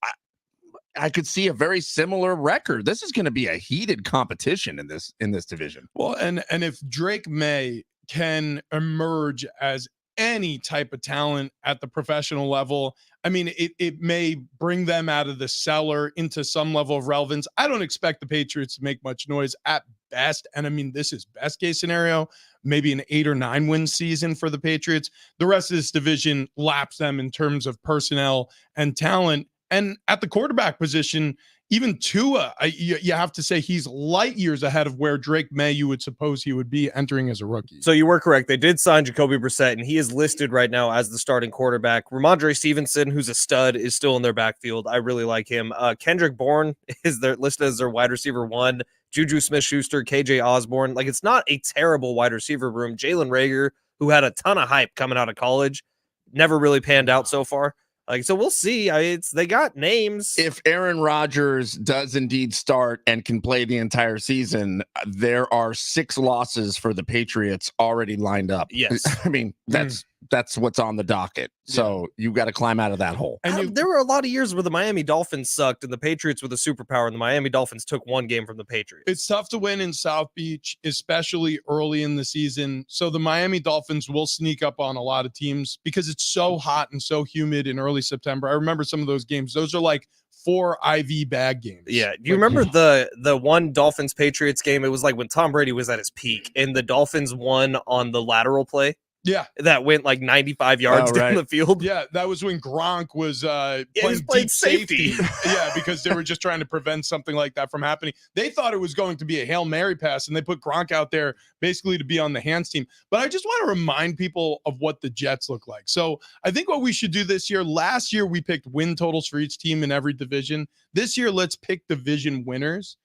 I could see a very similar record. This is going to be a heated competition in this division. well, and if Drake May can emerge as any type of talent at the professional level, I mean, it may bring them out of the cellar into some level of relevance. I don't expect the Patriots to make much noise at best. And I mean, this is best case scenario, maybe an 8 or 9 win season for the Patriots. The rest of this division laps them in terms of personnel and talent. And at the quarterback position, even Tua, you have to say he's light years ahead of where Drake May, you would suppose he would be entering as a rookie. So you were correct. They did sign Jacoby Brissett, and he is listed right now as the starting quarterback. Ramondre Stevenson, who's a stud, is still in their backfield. I really like him. Kendrick Bourne is listed as their wide receiver 1. Juju Smith-Schuster, KJ Osborne. Like, it's not a terrible wide receiver room. Jalen Reagor, who had a ton of hype coming out of college, never really panned out so far. Like, so we'll see. They got names. If Aaron Rodgers does indeed start and can play the entire season, there are 6 losses for the Patriots already lined up. Yes. I mean, that's that's what's on the docket. So you got to climb out of that hole. And There were a lot of years where the Miami Dolphins sucked and the Patriots were the superpower, and the Miami Dolphins took one game from the Patriots. it's tough to win in South Beach, especially early in the season. So the Miami Dolphins will sneak up on a lot of teams because it's so hot and so humid in early September. I remember some of those games. Those are like 4 IV bag games. Yeah. Do you remember the one Dolphins Patriots game? It was like when Tom Brady was at his peak and the Dolphins won on the lateral play Yeah. that went like 95 yards Oh, down right. the field. Yeah, that was when Gronk was he was playing deep safety. Yeah, because they were just trying to prevent something like that from happening. They thought it was going to be a Hail Mary pass, and they put Gronk out there basically to be on the hands team. But I just want to remind people of what the Jets look like. So I think what we should do this year, last year we picked win totals for each team in every division. This year, let's pick division winners.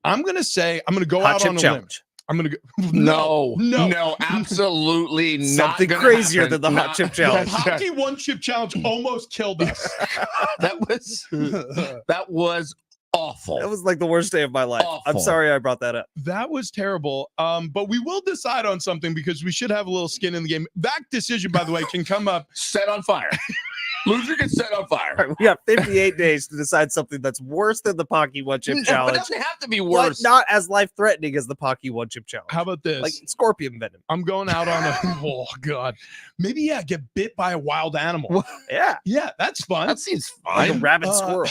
I'm going to go Hot out chip on a limb. challenge. I'm going to go. No, absolutely not. Something gonna crazier happen. than the hot chip challenge. The hockey one chip challenge almost killed us. That was awful. That was like the worst day of my life. I'm Awful. sorry I brought that up. That was terrible. But we will decide on something because we should have a little skin in the game. That decision, by the way, can come up. Set on fire. Loser gets set on fire. All right, we got 58 days to decide something that's worse than the Pocky one chip No, it challenge, doesn't have to be but worse. not as life threatening as the Pocky one chip challenge. How about this? Like scorpion venom. I'm going out on a. Oh God, maybe get bit by a wild animal. Yeah, Yeah, that's fun. That seems like a fine. rabid squirrel.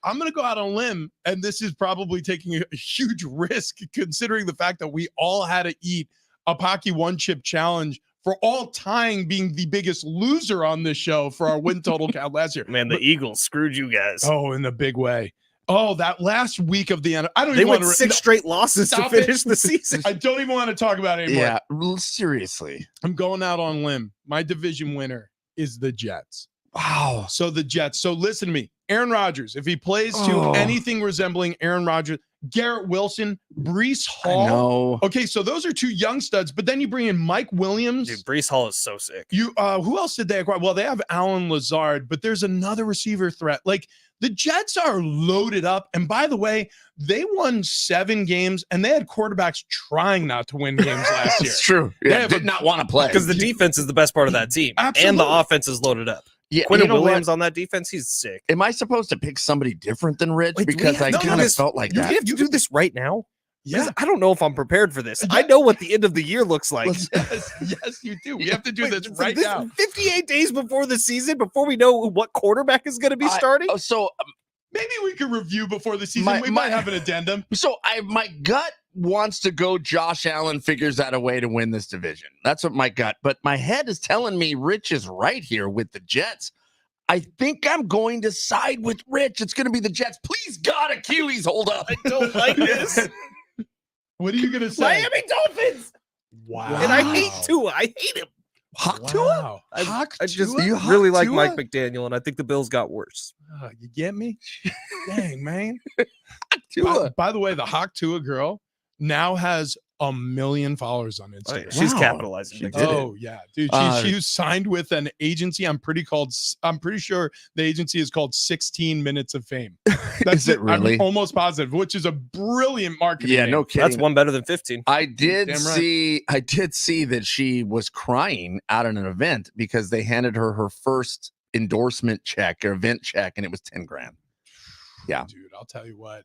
I'm going to go out on a limb, and this is probably taking a huge risk considering the fact that we all had to eat a Pocky one chip challenge for all time, being the biggest loser on this show for our win total count last year. Man, the Eagles screwed you guys. Oh, in a big way. Oh, that last week of the end. I don't They even went want to 6 straight losses to Stop it. finish the season. I don't even want to talk about it anymore. Yeah, seriously. I'm going out on limb. My division winner is the Jets. Wow. So the Jets. So listen to me. Aaron Rodgers, if he plays to Oh. anything resembling Aaron Rodgers, Garrett Wilson, Brees Hall. No. Okay, so those are 2 young studs, but then you bring in Mike Williams. Dude, Brees Hall is so sick. You who else did they acquire? Well, they have Alan Lazard, but there's another receiver threat. Like the Jets are loaded up. And by the way, they won 7 games and they had quarterbacks trying not to win games last year. It's true. They Yeah, have did a- not want to play. Because the defense is the best part of that team. And Absolutely. the offense is loaded up. Yeah, Quinn you know Williams what? on that defense, he's sick. Am I supposed to pick somebody different than Rich? Wait, do we Because have I to do kind of this? felt like You that. have to do this right now? 'Cause Yeah. I don't know if I'm prepared for this. Yeah. I know what the end of the year looks like. Yes, you do. We have to do Wait, this so right now. 58 days before the season, before we know what quarterback is going to be starting? Oh, so Maybe we could review before the season. My- we might have an addendum. my gut wants to go Josh Allen figures out a way to win this division. That's what my gut. But my head is telling me Rich is right here with the Jets. I think I'm going to side with Rich. It's going to be the Jets. Please, God, Achilles, hold up. I don't like this. What are you gonna say? Miami Dolphins. Wow. And I hate Tua. I hate him. Hawk Tua? Wow. I just Tua? really Hawk like Mike Tua? McDaniel, and I think the Bills got worse. You get me? Dang, man. Tua. By the way, the Hawk Tua girl now has 1 million followers on Instagram. She's Wow. capitalizing. She big did time. it. Oh yeah, dude. Uh, She was signed with an agency. I'm pretty sure the agency is called 16 Minutes of Fame. That's Is it really? I'm almost positive, which is a brilliant marketing. Yeah, name. no kidding. That's one better than 15. I did Damn right. see that she was crying out at an event because they handed her first endorsement check or event check, and it was 10 grand. Yeah. Dude, I'll tell you what.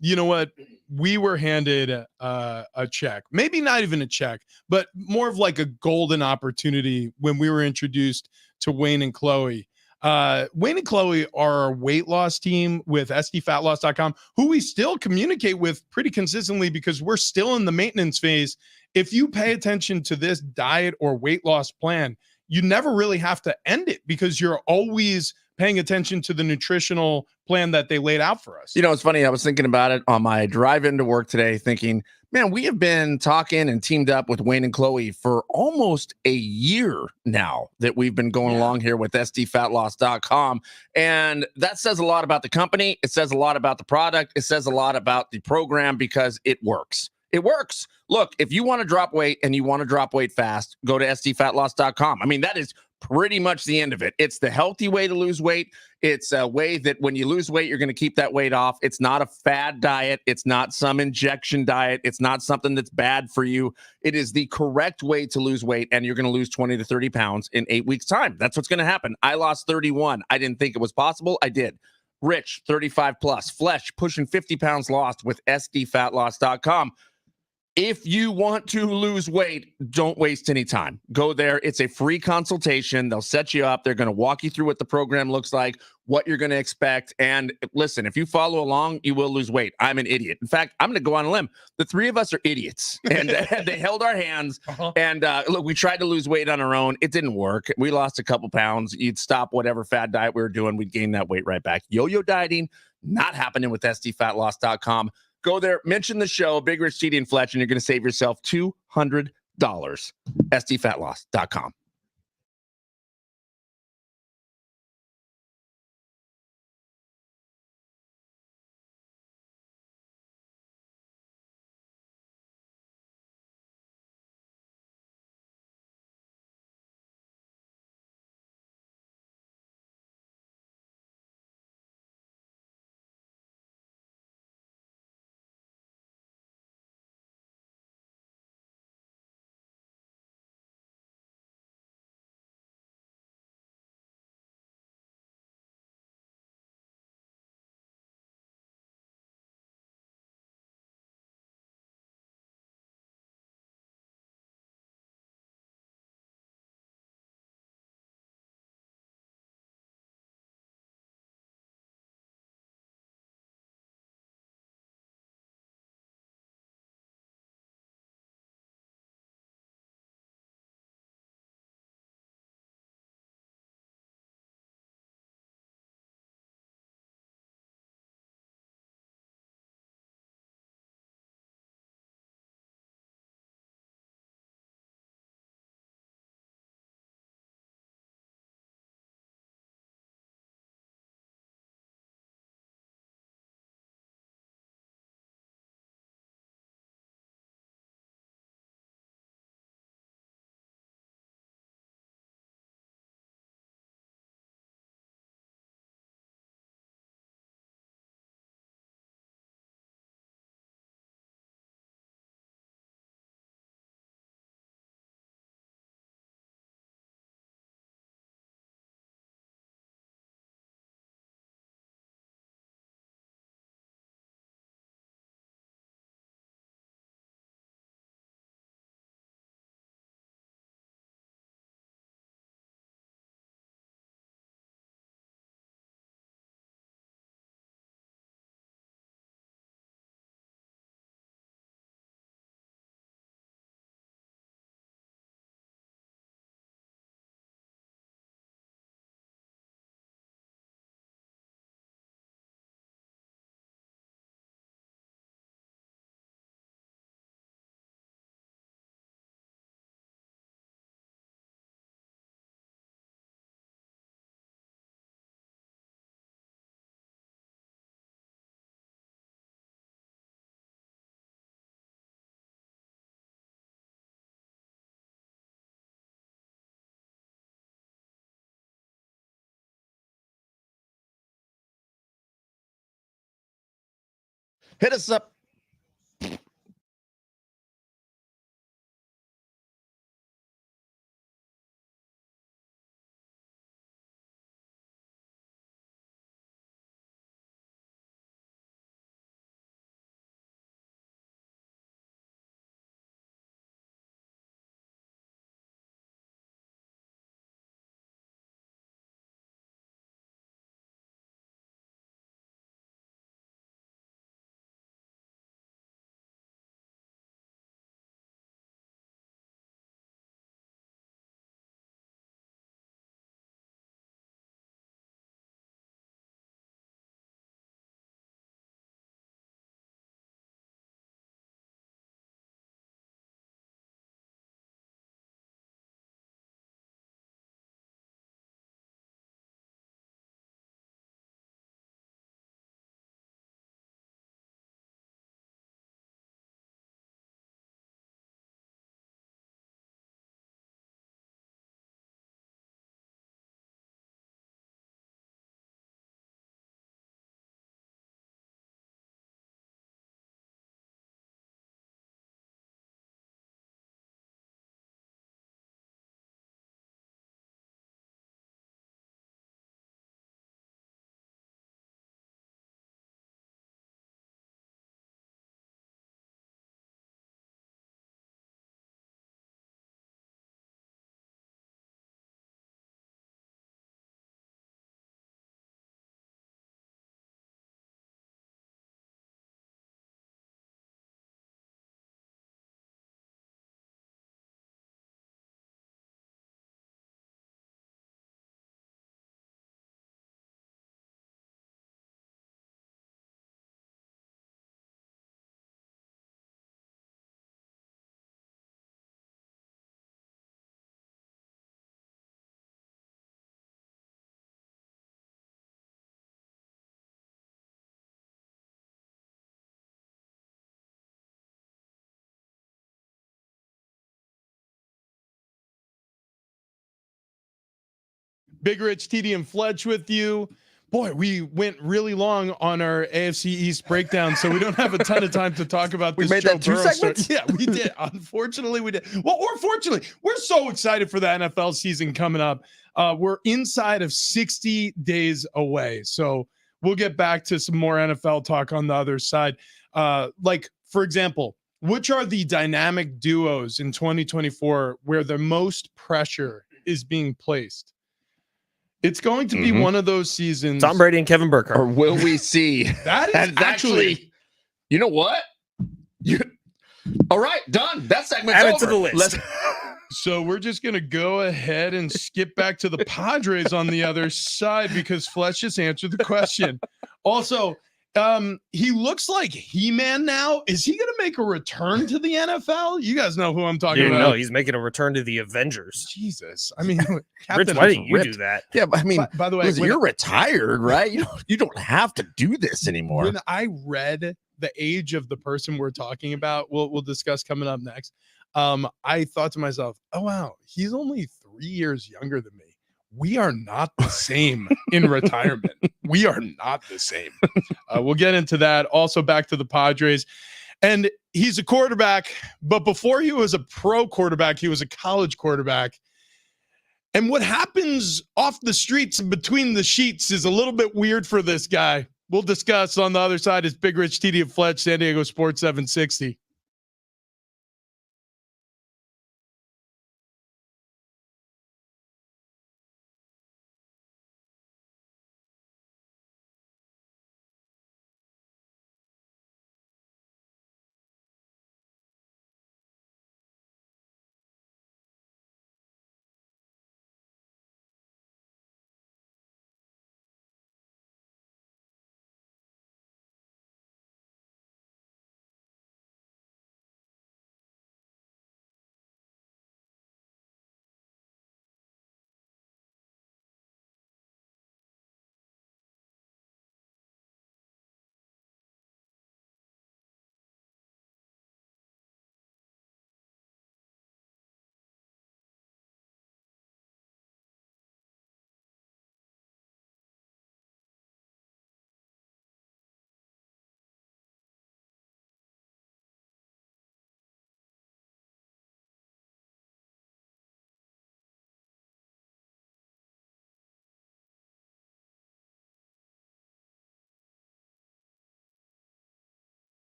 You know what? We were handed a check, maybe not even a check, but more of like a golden opportunity when we were introduced to Wayne and Chloe. Wayne and Chloe are a weight loss team with SDFatLoss.com, who we still communicate with pretty consistently because we're still in the maintenance phase. If you pay attention to this diet or weight loss plan, you never really have to end it because you're always paying attention to the nutritional plan that they laid out for us. You know, it's funny. I was thinking about it on my drive into work today, thinking, man, we have been talking and teamed up with Wayne and Chloe for almost a year now that we've been going along here with SDFatLoss.com. And that says a lot about the company. It says a lot about the product. It says a lot about the program because it works. It works. Look, if you want to drop weight and you want to drop weight fast, go to SDFatLoss.com. I mean, that is pretty much the end of it. It's the healthy way to lose weight. It's a way that when you lose weight, you're going to keep that weight off. It's not a fad diet. It's not some injection diet. It's not something that's bad for you. It is the correct way to lose weight, and you're going to lose 20 to 30 pounds in 8 weeks' time. That's what's going to happen. I lost 31. I didn't think it was possible. I did. Rich, 35 plus. Flesh, pushing 50 pounds lost with sdfatloss.com. If you want to lose weight, don't waste any time. Go there. It's a free consultation. They'll set you up. They're going to walk you through what the program looks like, what you're going to expect. And listen, if you follow along, you will lose weight. I'm an idiot. In fact, I'm going to go on a limb. The three of us are idiots. And they held our hands. And look, we tried to lose weight on our own. It didn't work. We lost a couple pounds. You'd stop whatever fad diet we were doing. We'd gain that weight right back. Yo-yo dieting, not happening with sdfatloss.com. Go there, mention the show, Big Rich, TD, and Fletch, and you're going to save yourself $200. sdfatloss.com. Hit us up. Big Rich, TD, and Fletch with you. Boy, we went really long on our AFC East breakdown, so we don't have a ton of time to talk about We this. made Joe that 2 Burrow segments? story. Yeah, we did. Unfortunately, we did. Well, or fortunately, we're so excited for the NFL season coming up. We're inside of 60 days away, so we'll get back to some more NFL talk on the other side. Like, for example, which are the dynamic duos in 2024 where the most pressure is being placed? It's going to be one of those seasons. Tom Brady and Kevin Burkhardt. Or will we see? That is That's actually, you know what? All right, done. That segment's Add it over. to the list. so we're just going to go ahead and skip back to the Padres on the other side because Fletch just answered the question. Also, he looks like He-Man now. Is he going to make a return to the NFL? You guys know who I'm talking about. No, he's making a return to the Avengers. Jesus. I mean, Rich, Captain why didn't you ripped. do that? Yeah, but I mean, by the way, listen, when- you're retired, right? You don't have to do this anymore. When I read the age of the person we're talking about, we'll discuss coming up next. I thought to myself, oh wow, he's only 3 years younger than me. We are not the same in retirement. We are not the same. We'll get into that. Also, back to the Padres. And he's a quarterback, but before he was a pro quarterback, he was a college quarterback. And what happens off the streets and between the sheets is a little bit weird for this guy. We'll discuss on the other side. Is Big Rich, TD, and Fletch, San Diego Sports 760.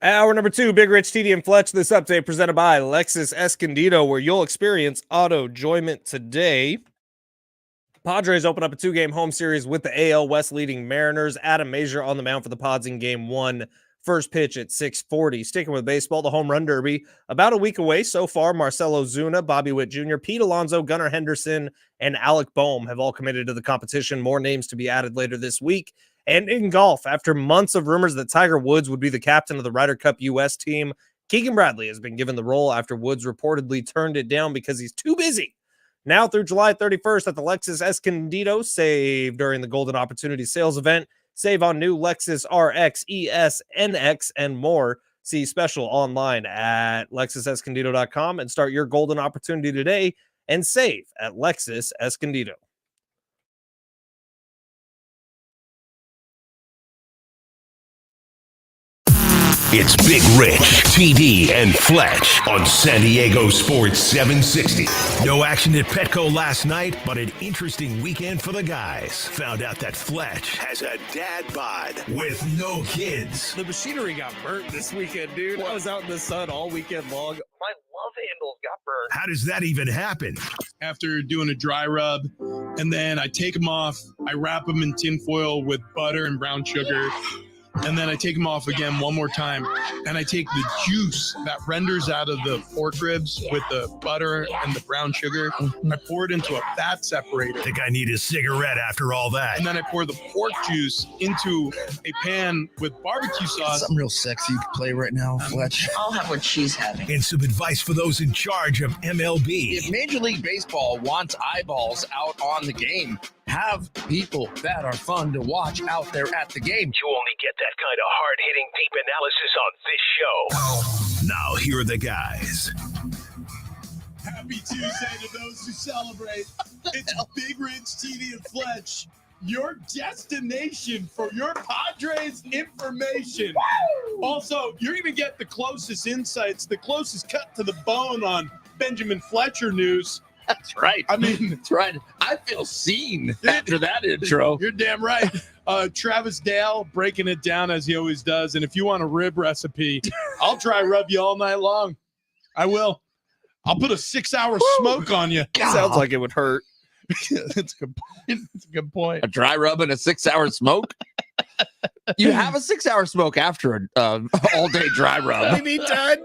Hour number 2, Big Rich, TD, and Fletch. This update presented by Lexus Escondido, where you'll experience auto enjoyment today. Padres open up a 2-game home series with the AL West leading Mariners. Adam Mazur on the mound for the Pods in Game 1. First pitch at 6:40. Sticking with baseball, the Home Run Derby about a week away so far. Marcelo Zuna, Bobby Witt Jr., Pete Alonso, Gunnar Henderson, and Alec Boehm have all committed to the competition. More names to be added later this week. And in golf, after months of rumors that Tiger Woods would be the captain of the Ryder Cup U.S. team, Keegan Bradley has been given the role after Woods reportedly turned it down because he's too busy. Now through July 31st at the Lexus Escondido, save during the Golden Opportunity Sales event. Save on new Lexus RX, ES, NX, and more. See special online at lexusescondido.com and start your golden opportunity today and save at Lexus Escondido. It's Big Rich, TD, and Fletch on San Diego Sports 760. No action at Petco last night, but an interesting weekend for the guys. Found out that Fletch has a dad bod with no kids. The machinery got burnt this weekend, dude. I was out in the sun all weekend long. My love handles got burnt. How does that even happen? After doing a dry rub, and then I take them off, I wrap them in tin foil with butter and brown sugar. And then I take them off again one more time, and I take the juice that renders out of the pork ribs with the butter and the brown sugar. I pour it into a fat separator. Think I need a cigarette after all that. And then I pour the pork juice into a pan with barbecue sauce. Something real sexy you can play right now, Fletch. I'll have what she's having. And some advice for those in charge of MLB. If Major League Baseball wants eyeballs out on the game, have people that are fun to watch out there at the game. You only get that kind of hard-hitting, deep analysis on this show. Now, here are the guys. Happy Tuesday to those who celebrate. It's Big Rich, TD, and Fletch, your destination for your Padres information. Also, you're going to get the closest insights, the closest cut to the bone on Benjamin Fletcher news. That's right. I mean, That's right. I feel seen after that intro. You're damn right. Travis Dale breaking it down as he always does. And if you want a rib recipe, I'll dry rub you all night long. I will. I'll put a 6-hour smoke on you. Sounds like it would hurt. That's a good point. That's a good point. A dry rub and a 6-hour smoke. You have a 6-hour smoke after an all-day dry rub. We be done.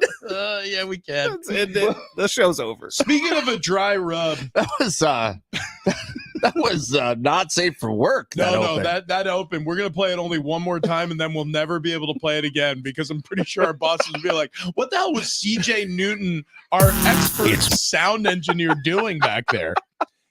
Yeah, we can. Let's end it. The show's over. Speaking of a dry rub, That was not safe for work. that open. We're gonna play it only one more time, and then we'll never be able to play it again because I'm pretty sure our bosses will be like, "What the hell was CJ Newton, our expert sound engineer, doing back there?"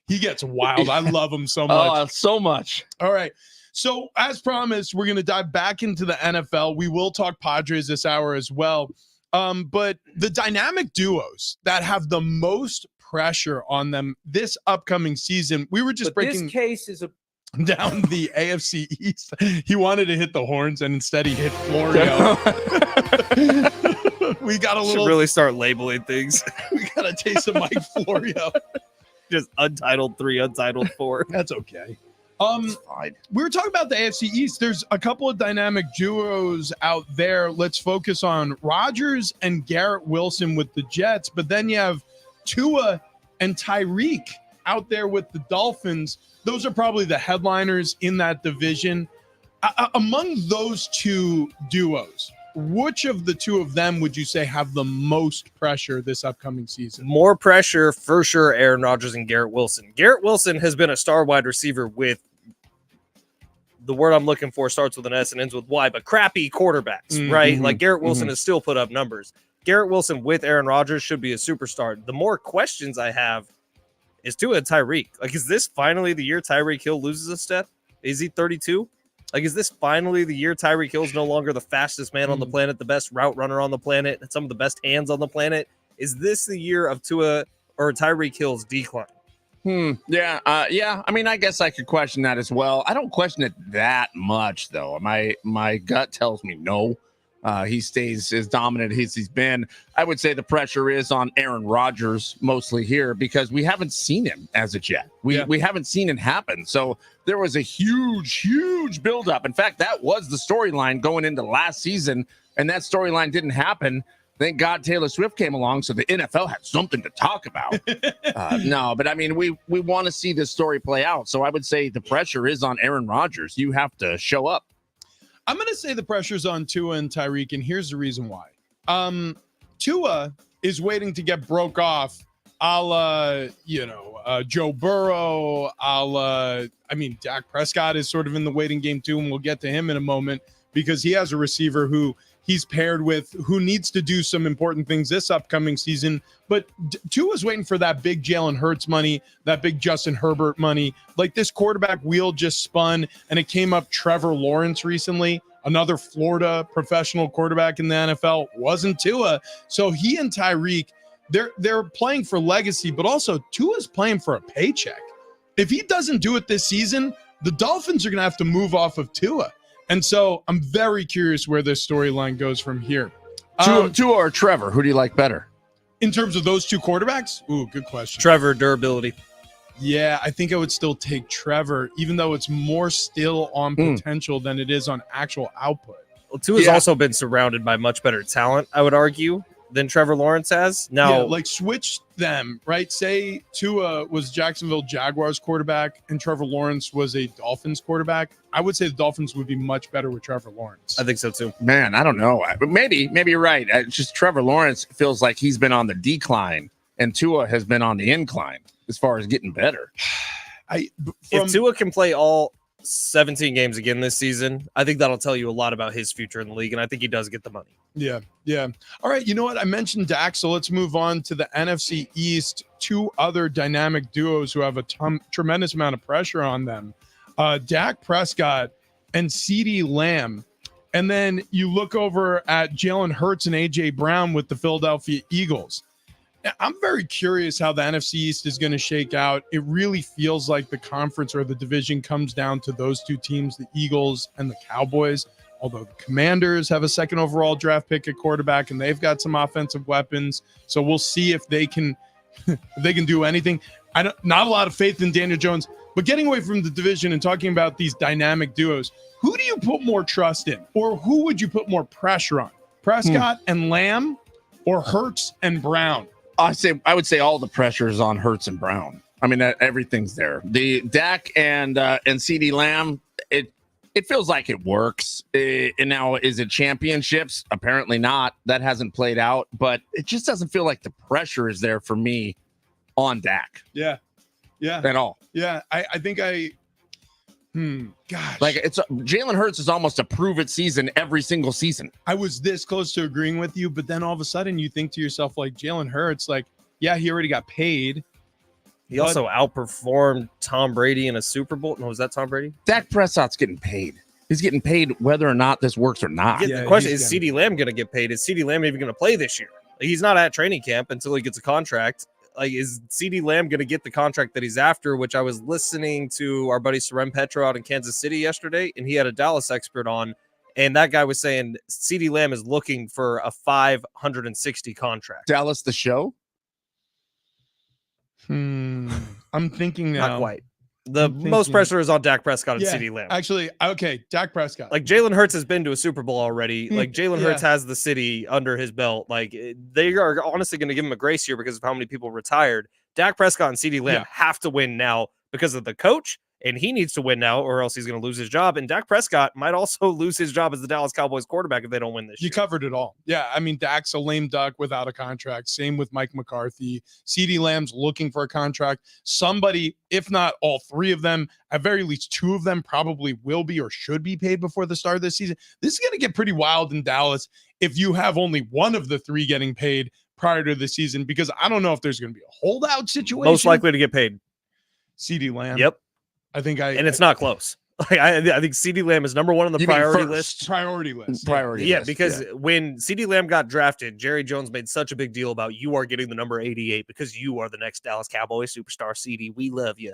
He gets wild. I love him so much. Oh, so much. All right. So, as promised, we're going to dive back into the NFL. We will talk Padres this hour as well. But the dynamic duos that have the most pressure on them this upcoming season, we were just breaking this case is a down the AFC East. He wanted to hit the horns, and instead he hit Florio. We got a Should little. really start labeling things. We got a taste of Mike Florio. Just Untitled 3, Untitled 4. That's okay. Fine. We were talking about the AFC East. There's a couple of dynamic duos out there. Let's focus on Rodgers and Garrett Wilson with the Jets, but then you have Tua and Tyreek out there with the Dolphins. Those are probably the headliners in that division. Among those two duos, which of the two of them would you say have the most pressure this upcoming season? More pressure for sure, Aaron Rodgers and Garrett Wilson. Garrett Wilson has been a star wide receiver with, the word I'm looking for starts with an S and ends with Y, but crappy quarterbacks, right? Like Garrett Wilson has still put up numbers. Garrett Wilson with Aaron Rodgers should be a superstar. The more questions I have is Tua and Tyreek. Like, is this finally the year Tyreek Hill loses a step? Is he 32? Like, is this finally the year Tyreek Hill is no longer the fastest man on the planet, the best route runner on the planet, and some of the best hands on the planet? Is this the year of Tua or Tyreek Hill's decline? Yeah. I mean, I guess I could question that as well. I don't question it that much, though. My gut tells me no. He stays as dominant as he's been. I would say the pressure is on Aaron Rodgers mostly here because we haven't seen him as of yet. We haven't seen it happen. So there was a huge buildup. In fact, that was the storyline going into last season and that storyline didn't happen. Thank God Taylor Swift came along, so the NFL had something to talk about. No, but I mean, we want to see this story play out. So I would say the pressure is on Aaron Rodgers. You have to show up. I'm going to say the pressure's on Tua and Tyreek, and here's the reason why. Tua is waiting to get broke off a la, Joe Burrow, Dak Prescott is sort of in the waiting game too, and we'll get to him in a moment because he has a receiver who he's paired with who needs to do some important things this upcoming season. But Tua's waiting for that big Jalen Hurts money, that big Justin Herbert money. Like this quarterback wheel just spun, and it came up Trevor Lawrence recently, another Florida professional quarterback in the NFL. Wasn't Tua. So he and Tyreek, they're playing for legacy, but also Tua's playing for a paycheck. If he doesn't do it this season, the Dolphins are going to have to move off of Tua. And so I'm very curious where this storyline goes from here. Tua or Trevor, who do you like better? In terms of those two quarterbacks? Ooh, good question. Trevor, durability. Yeah, I think I would still take Trevor, even though it's more still on potential than it is on actual output. Well, Tua's also been surrounded by much better talent, I would argue, than Trevor Lawrence has. Now, like switch them, right? Say Tua was Jacksonville Jaguars quarterback and Trevor Lawrence was a Dolphins quarterback. I would say the Dolphins would be much better with Trevor Lawrence. I think so too. Man, I don't know. But maybe you're right. It's just Trevor Lawrence feels like he's been on the decline and Tua has been on the incline as far as getting better. If Tua can play all 17 games again this season, I think that'll tell you a lot about his future in the league, and I think he does get the money. Yeah. All right, you know what? I mentioned Dak, so let's move on to the NFC East. Two other dynamic duos who have a tremendous amount of pressure on them. Dak Prescott and CeeDee Lamb. And then you look over at Jalen Hurts and A.J. Brown with the Philadelphia Eagles. I'm very curious how the NFC East is going to shake out. It really feels like the conference or the division comes down to those two teams, the Eagles and the Cowboys, although the Commanders have a second overall draft pick at quarterback and they've got some offensive weapons. So we'll see if they can do anything. Not a lot of faith in Daniel Jones, but getting away from the division and talking about these dynamic duos, who do you put more trust in, or who would you put more pressure on? Prescott and Lamb, or Hurts and Brown? I would say all the pressure is on Hurts and Brown. I mean, everything's there. The Dak and CeeDee Lamb, it feels like it works. And now, is it championships? Apparently not. That hasn't played out, but it just doesn't feel like the pressure is there for me on Dak. Yeah. At all. Yeah, I think gosh. Like it's Jalen Hurts is almost a prove it season every single season. I was this close to agreeing with you, but then all of a sudden you think to yourself, like Jalen Hurts, like, yeah, he already got paid. He also outperformed Tom Brady in a Super Bowl. No, was that Tom Brady? Dak Prescott's getting paid. He's getting paid whether or not this works or not. The question is, CeeDee Lamb going to get paid? Is CeeDee Lamb even going to play this year? Like, he's not at training camp until he gets a contract. Like, is CeeDee Lamb going to get the contract that he's after? Which I was listening to our buddy Seren Petro out in Kansas City yesterday, and he had a Dallas expert on, and that guy was saying CeeDee Lamb is looking for a 560 contract. Dallas, the show? I'm thinking now. Not quite. The most pressure is on Dak Prescott and CeeDee Lamb. Actually, okay, Dak Prescott. Like Jalen Hurts has been to a Super Bowl already. Like Jalen Hurts has the city under his belt. Like they are honestly going to give him a grace here because of how many people retired. Dak Prescott and CeeDee Lamb have to win now because of the coach, and he needs to win now or else he's going to lose his job. And Dak Prescott might also lose his job as the Dallas Cowboys quarterback if they don't win this year. You covered it all. Yeah, I mean, Dak's a lame duck without a contract. Same with Mike McCarthy. CeeDee Lamb's looking for a contract. Somebody, if not all three of them, at very least two of them probably will be or should be paid before the start of this season. This is going to get pretty wild in Dallas if you have only one of the three getting paid prior to the season, because I don't know if there's going to be a holdout situation. Most likely to get paid. CeeDee Lamb. Yep. And it's not close. Like I think CeeDee Lamb is number one on the priority list. Priority list. Yeah, because when CeeDee Lamb got drafted, Jerry Jones made such a big deal about you are getting the number 88 because you are the next Dallas Cowboys superstar, CeeDee. We love you.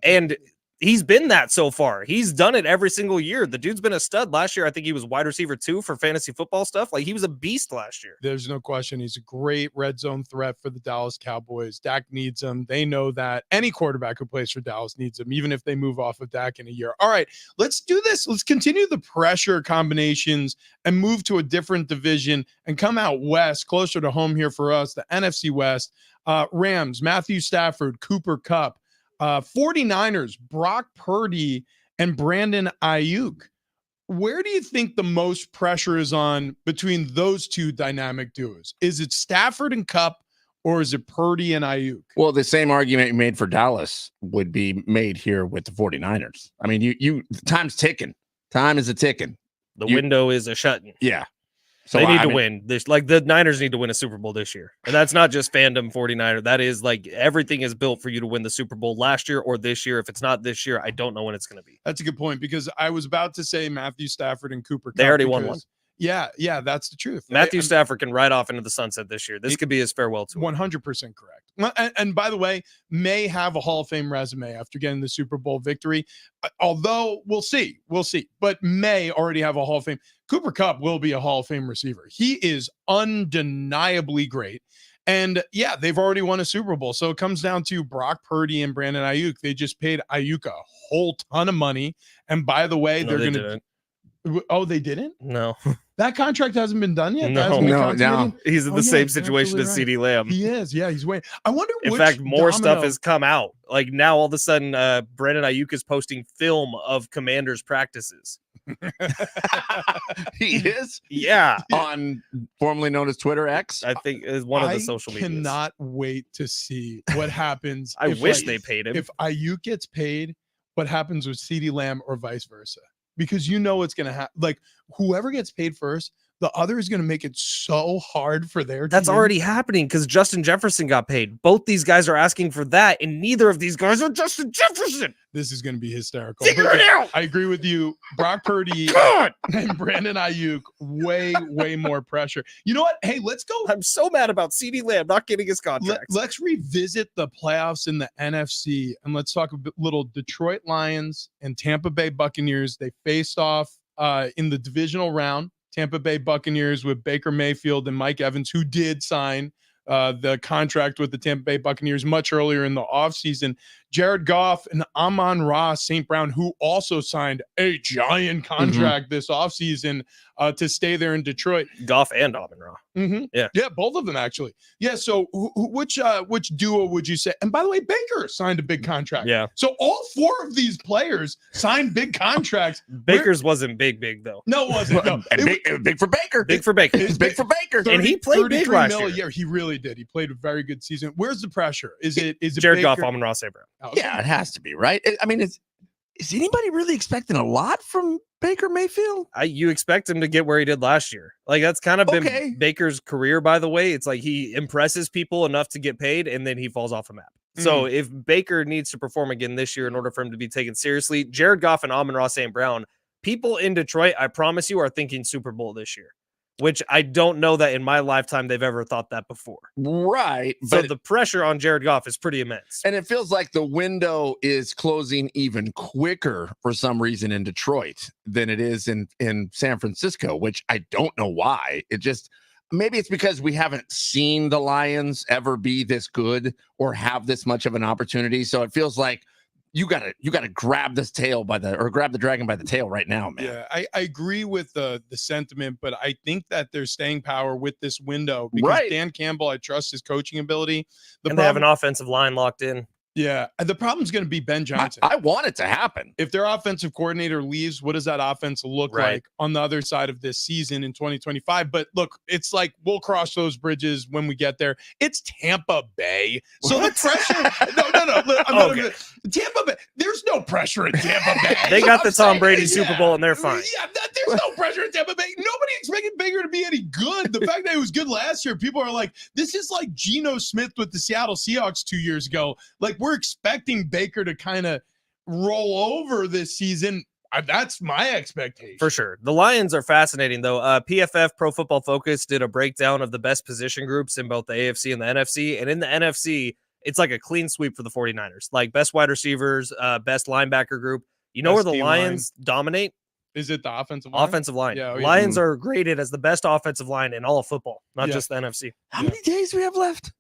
And he's been that so far. He's done it every single year. The dude's been a stud. Last year, I think he was wide receiver 2 for fantasy football stuff. Like, he was a beast last year. There's no question. He's a great red zone threat for the Dallas Cowboys. Dak needs him. They know that. Any quarterback who plays for Dallas needs him, even if they move off of Dak in a year. All right, let's do this. Let's continue the pressure combinations and move to a different division and come out west, closer to home here for us, the NFC West. Rams, Matthew Stafford, Cooper Kupp. 49ers, Brock Purdy, and Brandon Ayuk. Where do you think the most pressure is on between those two dynamic duos? Is it Stafford and Kupp, or is it Purdy and Ayuk? Well, the same argument you made for Dallas would be made here with the 49ers. I mean, you time's ticking. Time is a ticking. The window is a shutting. Yeah. So They need to win. Like, the Niners need to win a Super Bowl this year. And that's not just fandom 49er. That is, like, everything is built for you to win the Super Bowl last year or this year. If it's not this year, I don't know when it's going to be. That's a good point, because I was about to say Matthew Stafford and Cooper Kupp. They already won one. Yeah, that's the truth. Matthew Stafford can ride off into the sunset this year. This could be his farewell tour. 100% correct. Well, and by the way, may have a Hall of Fame resume after getting the Super Bowl victory. Although we'll see. But may already have a Hall of Fame. Cooper Kupp will be a Hall of Fame receiver. He is undeniably great. And yeah, they've already won a Super Bowl. So it comes down to Brock Purdy and Brandon Ayuk. They just paid Ayuk a whole ton of money. And by the way, they're going to. Oh, they didn't? No. That contract hasn't been done yet? No. He's in the same situation as CeeDee Lamb. He is. Yeah, he's waiting. I wonder In fact, more stuff has come out. Like, now all of a sudden, Brandon Ayuk is posting film of Commanders practices. He is? Yeah. On formerly known as Twitter X? I think is one of the social media. I cannot wait to see what happens. I wish they paid him. If Ayuk gets paid, what happens with CeeDee Lamb or vice versa? Because you know it's going to happen. Like, whoever gets paid first, the other is going to make it so hard for their That's team. already happening because Justin Jefferson got paid. Both these guys are asking for that, and neither of these guys are Justin Jefferson. This is going to be hysterical. Figure it out. I agree with you. Brock Purdy and Brandon Ayuk, way more pressure. You know what? Hey, let's go. I'm so mad about CeeDee Lamb not getting his contract. Let's revisit the playoffs in the NFC, and let's talk a little Detroit Lions and Tampa Bay Buccaneers. They faced off in the divisional round. Tampa Bay Buccaneers with Baker Mayfield and Mike Evans, who did sign the contract with the Tampa Bay Buccaneers much earlier in the offseason. Jared Goff and Amon-Ra St. Brown, who also signed a giant contract this offseason to stay there in Detroit. Goff and Amon-Ra. Yeah, both of them actually. Yeah, so which duo would you say? And by the way, Baker signed a big contract. Yeah. So all four of these players signed big contracts. Baker's wasn't big though. No, it wasn't. No. It was big for Baker. Big for Baker. It's big for Baker. And he played big last year. Yeah, he really did. He played a very good season. Where's the pressure? Is it Jared Baker? Goff, Amon-Ra St. Brown? Okay. Yeah, it has to be, right? I mean, is anybody really expecting a lot from Baker Mayfield? You expect him to get where he did last year. Like, that's kind of Okay. been Baker's career, by the way. It's like he impresses people enough to get paid, and then he falls off a map. So if Baker needs to perform again this year in order for him to be taken seriously, Jared Goff and Amon-Ra St. Brown, people in Detroit, I promise you, are thinking Super Bowl this year, which I don't know that in my lifetime they've ever thought that before. Right. So the pressure on Jared Goff is pretty immense. And it feels like the window is closing even quicker for some reason in Detroit than it is in San Francisco, which I don't know why. It just, maybe it's because we haven't seen the Lions ever be this good or have this much of an opportunity. So it feels like you gotta grab this tail grab the dragon by the tail right now, man. Yeah, I agree with the sentiment, but I think that there's staying power with this window because Dan Campbell, I trust his coaching ability. They have an offensive line locked in. Yeah, the problem's going to be Ben Johnson. I want it to happen. If their offensive coordinator leaves, what does that offense look like on the other side of this season in 2025? But look, it's like we'll cross those bridges when we get there. It's Tampa Bay. So the pressure. No. Tampa Bay. There's no pressure in Tampa Bay. They got the Tom Brady Super Bowl and they're fine. Yeah, there's no pressure in Tampa Bay. Nobody expected Baker to be any good. The fact that he was good last year, people are like, this is like Geno Smith with the Seattle Seahawks 2 years ago. Like, we're expecting Baker to kind of roll over this season. That's my expectation. For sure. The Lions are fascinating, though. PFF, Pro Football Focus, did a breakdown of the best position groups in both the AFC and the NFC. And in the NFC, it's like a clean sweep for the 49ers. Like best wide receivers, best linebacker group. You know Best where the D-line. Lions dominate? Is it the offensive line? Offensive line. Yeah, oh, yeah. Lions are graded as the best offensive line in all of football, not Yeah. just the NFC. How many days we have left?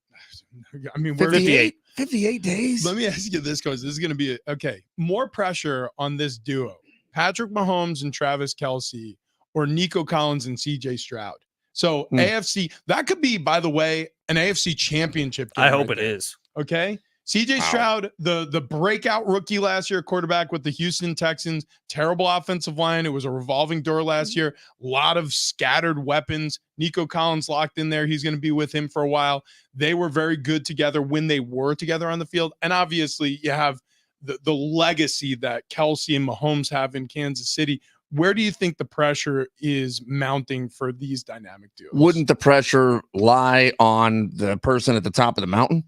I mean, we're 58 days. Let me ask you this, Coach. This is going to be okay. More pressure on this duo: Patrick Mahomes and Travis Kelce, or Nico Collins and CJ Stroud. So AFC, that could be, by the way, an AFC championship game. I hope right it there. is. Okay. CJ Stroud, the breakout rookie last year, quarterback with the Houston Texans, terrible offensive line. It was a revolving door last year. A lot of scattered weapons. Nico Collins locked in there. He's going to be with him for a while. They were very good together when they were together on the field. And obviously, you have the legacy that Kelce and Mahomes have in Kansas City. Where do you think the pressure is mounting for these dynamic duos? Wouldn't the pressure lie on the person at the top of the mountain?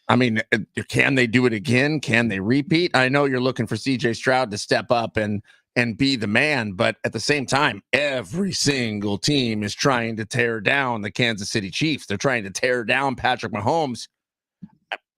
I mean, can they do it again? Can they repeat? I know you're looking for CJ Stroud to step up and be the man, but at the same time, every single team is trying to tear down the Kansas City Chiefs. They're trying to tear down Patrick Mahomes.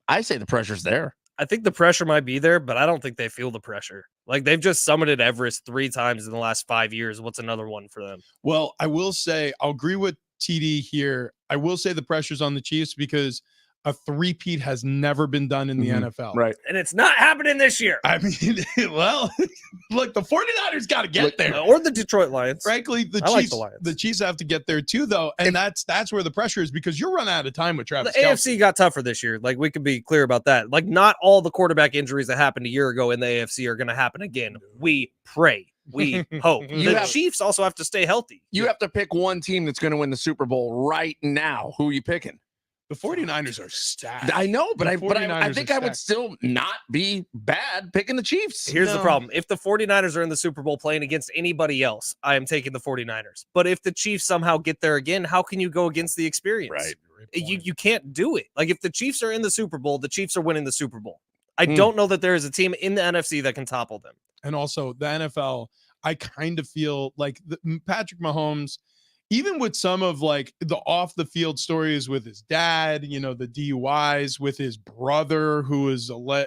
I say the pressure's there. I think the pressure might be there, but I don't think they feel the pressure. Like they've just summited Everest 3 times in the last 5 years. What's another one for them? Well, I will say, I'll agree with TD here. I will say the pressure's on the Chiefs because a three-peat has never been done in the NFL. Right. And it's not happening this year. I mean, well, look, the 49ers got to get there. Or the Detroit Lions. Frankly, the I like Chiefs, the Lions. the Chiefs have to get there too, though, and that's where the pressure is because you're running out of time with The Travis AFC Kelce. got tougher this year. Like we could be clear about that. Like not all the quarterback injuries that happened a year ago in the AFC are going to happen again. We pray. We hope. The Chiefs also have to stay healthy. You have to pick one team that's going to win the Super Bowl right now. Who are you picking? The 49ers are stacked. I know, but The I 49ers think are I would stacked. still not be bad picking the Chiefs. Here's the No. problem. If the 49ers are in the Super Bowl playing against anybody else, I am taking the 49ers. But if the Chiefs somehow get there again, how can you go against the experience? Right. You can't do it. Like if the Chiefs are in the Super Bowl, the Chiefs are winning the Super Bowl. I don't know that there is a team in the NFC that can topple them. And also the NFL, I kind of feel like Patrick Mahomes, even with some of like the off the field stories with his dad, you know, the DUIs with his brother, who is I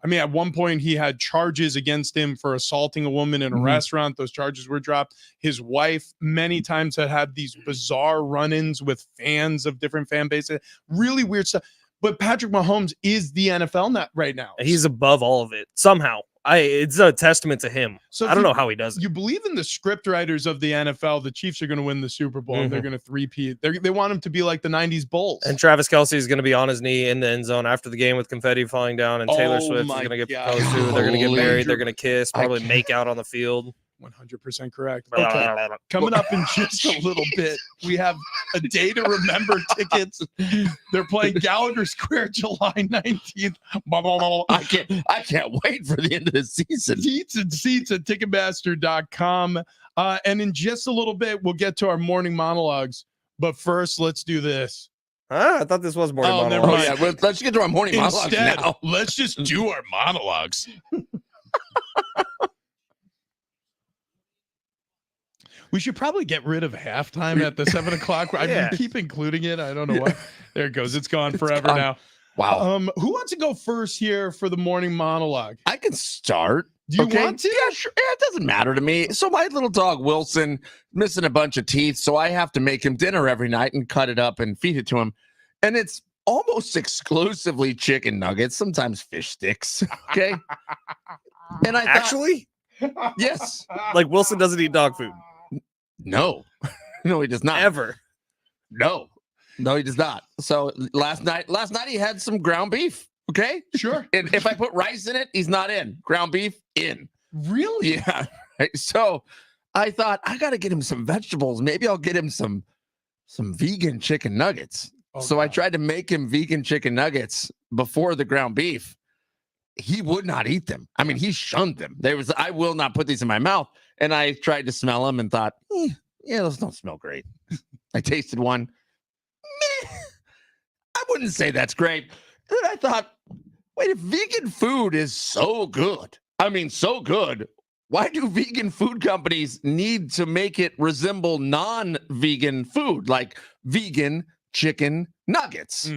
mean, at one point he had charges against him for assaulting a woman in a restaurant. Those charges were dropped. His wife many times had these bizarre run-ins with fans of different fan bases, really weird stuff. But Patrick Mahomes is the NFL right now. He's above all of it somehow. It's a testament to him. So I don't know how he does it. You believe in the script writers of the NFL, the Chiefs are going to win the Super Bowl and they're going to three-peat. They want him to be like the 90s Bulls. And Travis Kelce is going to be on his knee in the end zone after the game with confetti falling down, and Taylor Oh Swift is my going to get God. proposed to. They're going to get Holy married. They're going to kiss, probably can't- make out on the field. 100% correct. Okay. Coming up in just a little bit, we have a day to remember tickets. They're playing Gallagher Square July 19th. I can't wait for the end of the season. Seats at Ticketmaster.com. And in just a little bit, we'll get to our morning monologues. But first, let's do this. Huh? I thought this was morning Oh, never monologue. mind. Yeah, let's get to our morning monologues Instead, now. let's just do our monologues. We should probably get rid of halftime at the 7 o'clock. Yeah. I keep including it. I don't know why. There it goes. It's gone forever gone. now. Wow. Who wants to go first here for the morning monologue? I can start. Do you Okay. want to? Yeah, sure. Yeah, it doesn't matter to me. So my little dog Wilson missing a bunch of teeth, so I have to make him dinner every night and cut it up and feed it to him. And it's almost exclusively chicken nuggets, sometimes fish sticks. Okay. And I thought, Actually, yes. like Wilson doesn't eat dog food No. No, he does not. ever. No, he does not. So last night he had some ground beef. Okay. Sure. And if I put rice in it, he's not in. Ground beef in. Really? Yeah. Right. So I thought I got to get him some vegetables. Maybe I'll get him some vegan chicken nuggets. Oh, so I God. tried to make him vegan chicken nuggets before the ground beef. He would not eat them. I mean, he shunned them. I will not put these in my mouth. And I tried to smell them and thought, yeah, those don't smell great. I tasted one. Meh. I wouldn't say that's great. And then I thought, wait, if vegan food is so good, I mean, so good, why do vegan food companies need to make it resemble non-vegan food, like vegan chicken nuggets?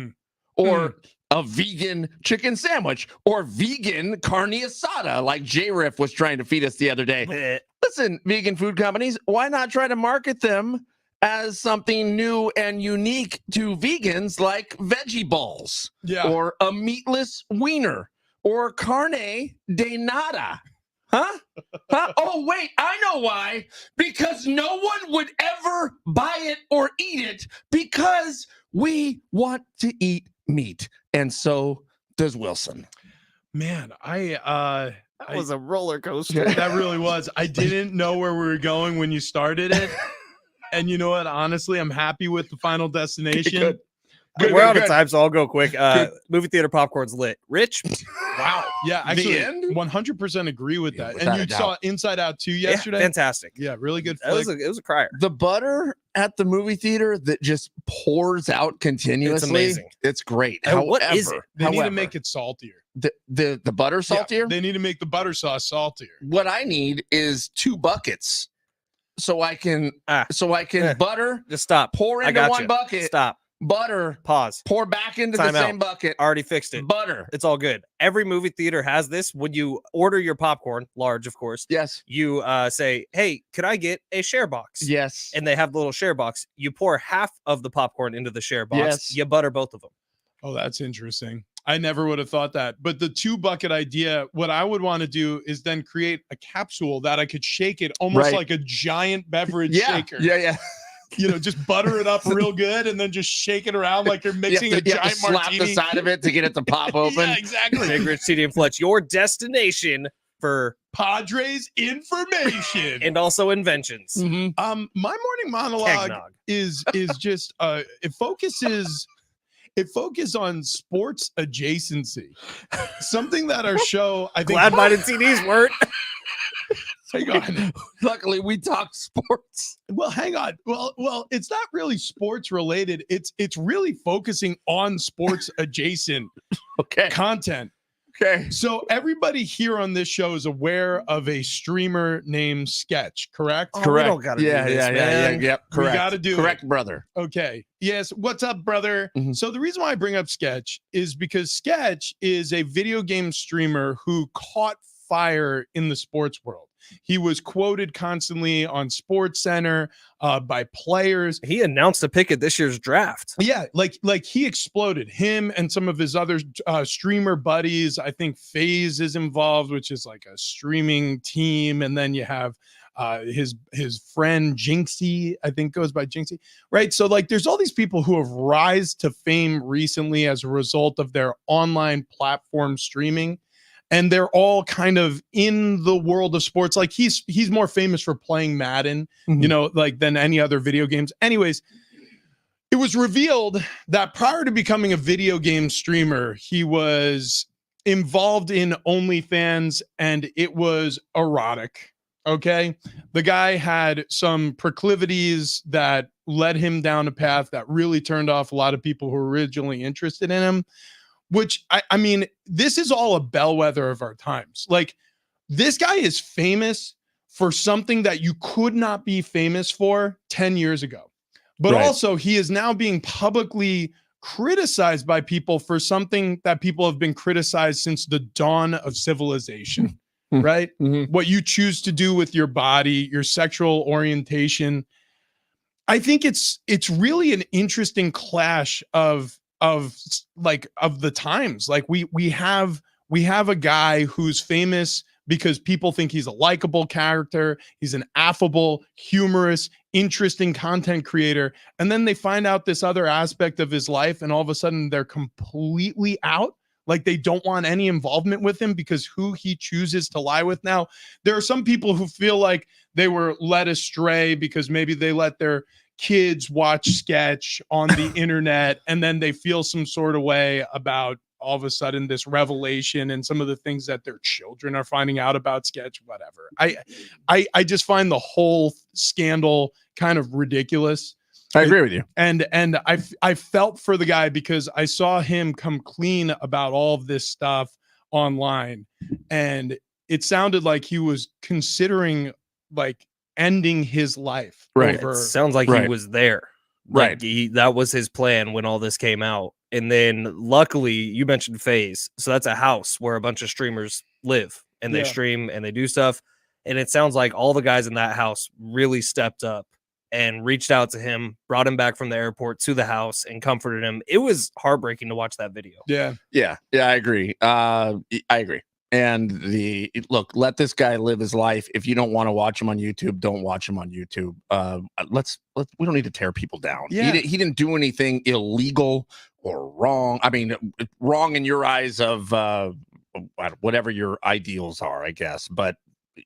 Or a vegan chicken sandwich or vegan carne asada, like J-Riff was trying to feed us the other day. Listen, vegan food companies, why not try to market them as something new and unique to vegans, like veggie balls Yeah. or a meatless wiener or carne de nada? Huh? Oh, wait, I know why. Because no one would ever buy it or eat it because we want to eat meat. And so does Wilson. Man, That was a roller coaster. that really was. I didn't know where we were going when you started it. And you know what? Honestly, I'm happy with the final destination. Good. We're out of time, so I'll go quick. Movie theater popcorn's lit. Rich? Wow. Yeah, actually, end? 100% agree with Yeah, that. without And a you doubt. saw Inside Out 2 yesterday? Yeah, fantastic. Yeah, really good That flick. it was a crier. The butter at the movie theater that just pours out continuously. amazing. It's great. And what is it? They need to however, make it saltier. the butter Yeah, saltier. they need to make the butter sauce saltier. What I need is 2 buckets, so I can Eh. butter, Just stop. pour I into got one you. bucket, Stop. butter, Pause. pour back into Time the out. same bucket, Already fixed it. butter. It's all good. Every movie theater has this. When you order your popcorn, large, of course, Yes, you say, "Hey, could I get a share box?" yes. And they have the little share box. You pour half of the popcorn into the share box. Yes. You butter both of them. Oh, that's interesting. I never would have thought that. But the 2 bucket idea, what I would want to do is then create a capsule that I could shake it almost Right. like a giant beverage Yeah, shaker. yeah. You know, just butter it up real good and then just shake it around like you're mixing you a have to giant slap martini. the side of it to get it to pop open. Yeah, exactly. Big Rich, TD, and Fletch, your destination for Padres information. and also inventions. Mhm. My morning monologue Eggnog. is just it focuses on sports adjacency. Something that our show, I think, Glad mine and TDs weren't. hang on. Luckily, we talk sports. Well, hang on. Well, it's not really sports related. It's really focusing on sports adjacent Okay. content. Okay. So everybody here on this show is aware of a streamer named Sketch, correct? Oh, we don't gotta do this, man. Yep. We Correct. gotta do Correct, brother. Okay. Yes. What's up, brother? Mhm. So the reason why I bring up Sketch is because Sketch is a video game streamer who caught fire in the sports world. He was quoted constantly on Sports Center by players. He announced a pick at this year's draft. Yeah, like he exploded. Him and some of his other streamer buddies. I think FaZe is involved, which is like a streaming team, and then you have his friend Jinxie, I think goes by Jinxie, right? So like, there's all these people who have rise to fame recently as a result of their online platform streaming. And they're all kind of in the world of sports. Like he's more famous for playing Madden, you know, like than any other video games. Anyways, it was revealed that prior to becoming a video game streamer, he was involved in OnlyFans and it was erotic. Okay. The guy had some proclivities that led him down a path that really turned off a lot of people who were originally interested in him. Which I mean, this is all a bellwether of our times. Like, this guy is famous for something that you could not be famous for 10 years ago. But Right. also, he is now being publicly criticized by people for something that people have been criticized since the dawn of civilization, right? Mhm. What you choose to do with your body, your sexual orientation. I think it's really an interesting clash of the times. Like we have a guy who's famous because people think he's a likable character, he's an affable, humorous, interesting content creator, and then they find out this other aspect of his life and all of a sudden they're completely out. Like they don't want any involvement with him because who he chooses to lie with. Now, there are some people who feel like they were led astray because maybe they let their kids watch Sketch on the internet and then they feel some sort of way about all of a sudden this revelation and some of the things that their children are finding out about Sketch. Whatever. I just find the whole scandal kind of ridiculous. I agree with you. And I felt for the guy because I saw him come clean about all of this stuff online, and it sounded like he was considering like ending his life. Right. It sounds like he Right. was there. Right. Like that was his plan when all this came out. And then luckily you mentioned FaZe. So that's a house where a bunch of streamers live and they Yeah. stream and they do stuff. And it sounds like all the guys in that house really stepped up and reached out to him, brought him back from the airport to the house and comforted him. It was heartbreaking to watch that video. Yeah. Yeah, I agree. I agree. And look, let this guy live his life. If you don't want to watch him on YouTube, don't watch him on YouTube. Let's we don't need to tear people down. Yeah. He didn't do anything illegal or wrong. I mean, wrong in your eyes of whatever your ideals are, I guess. But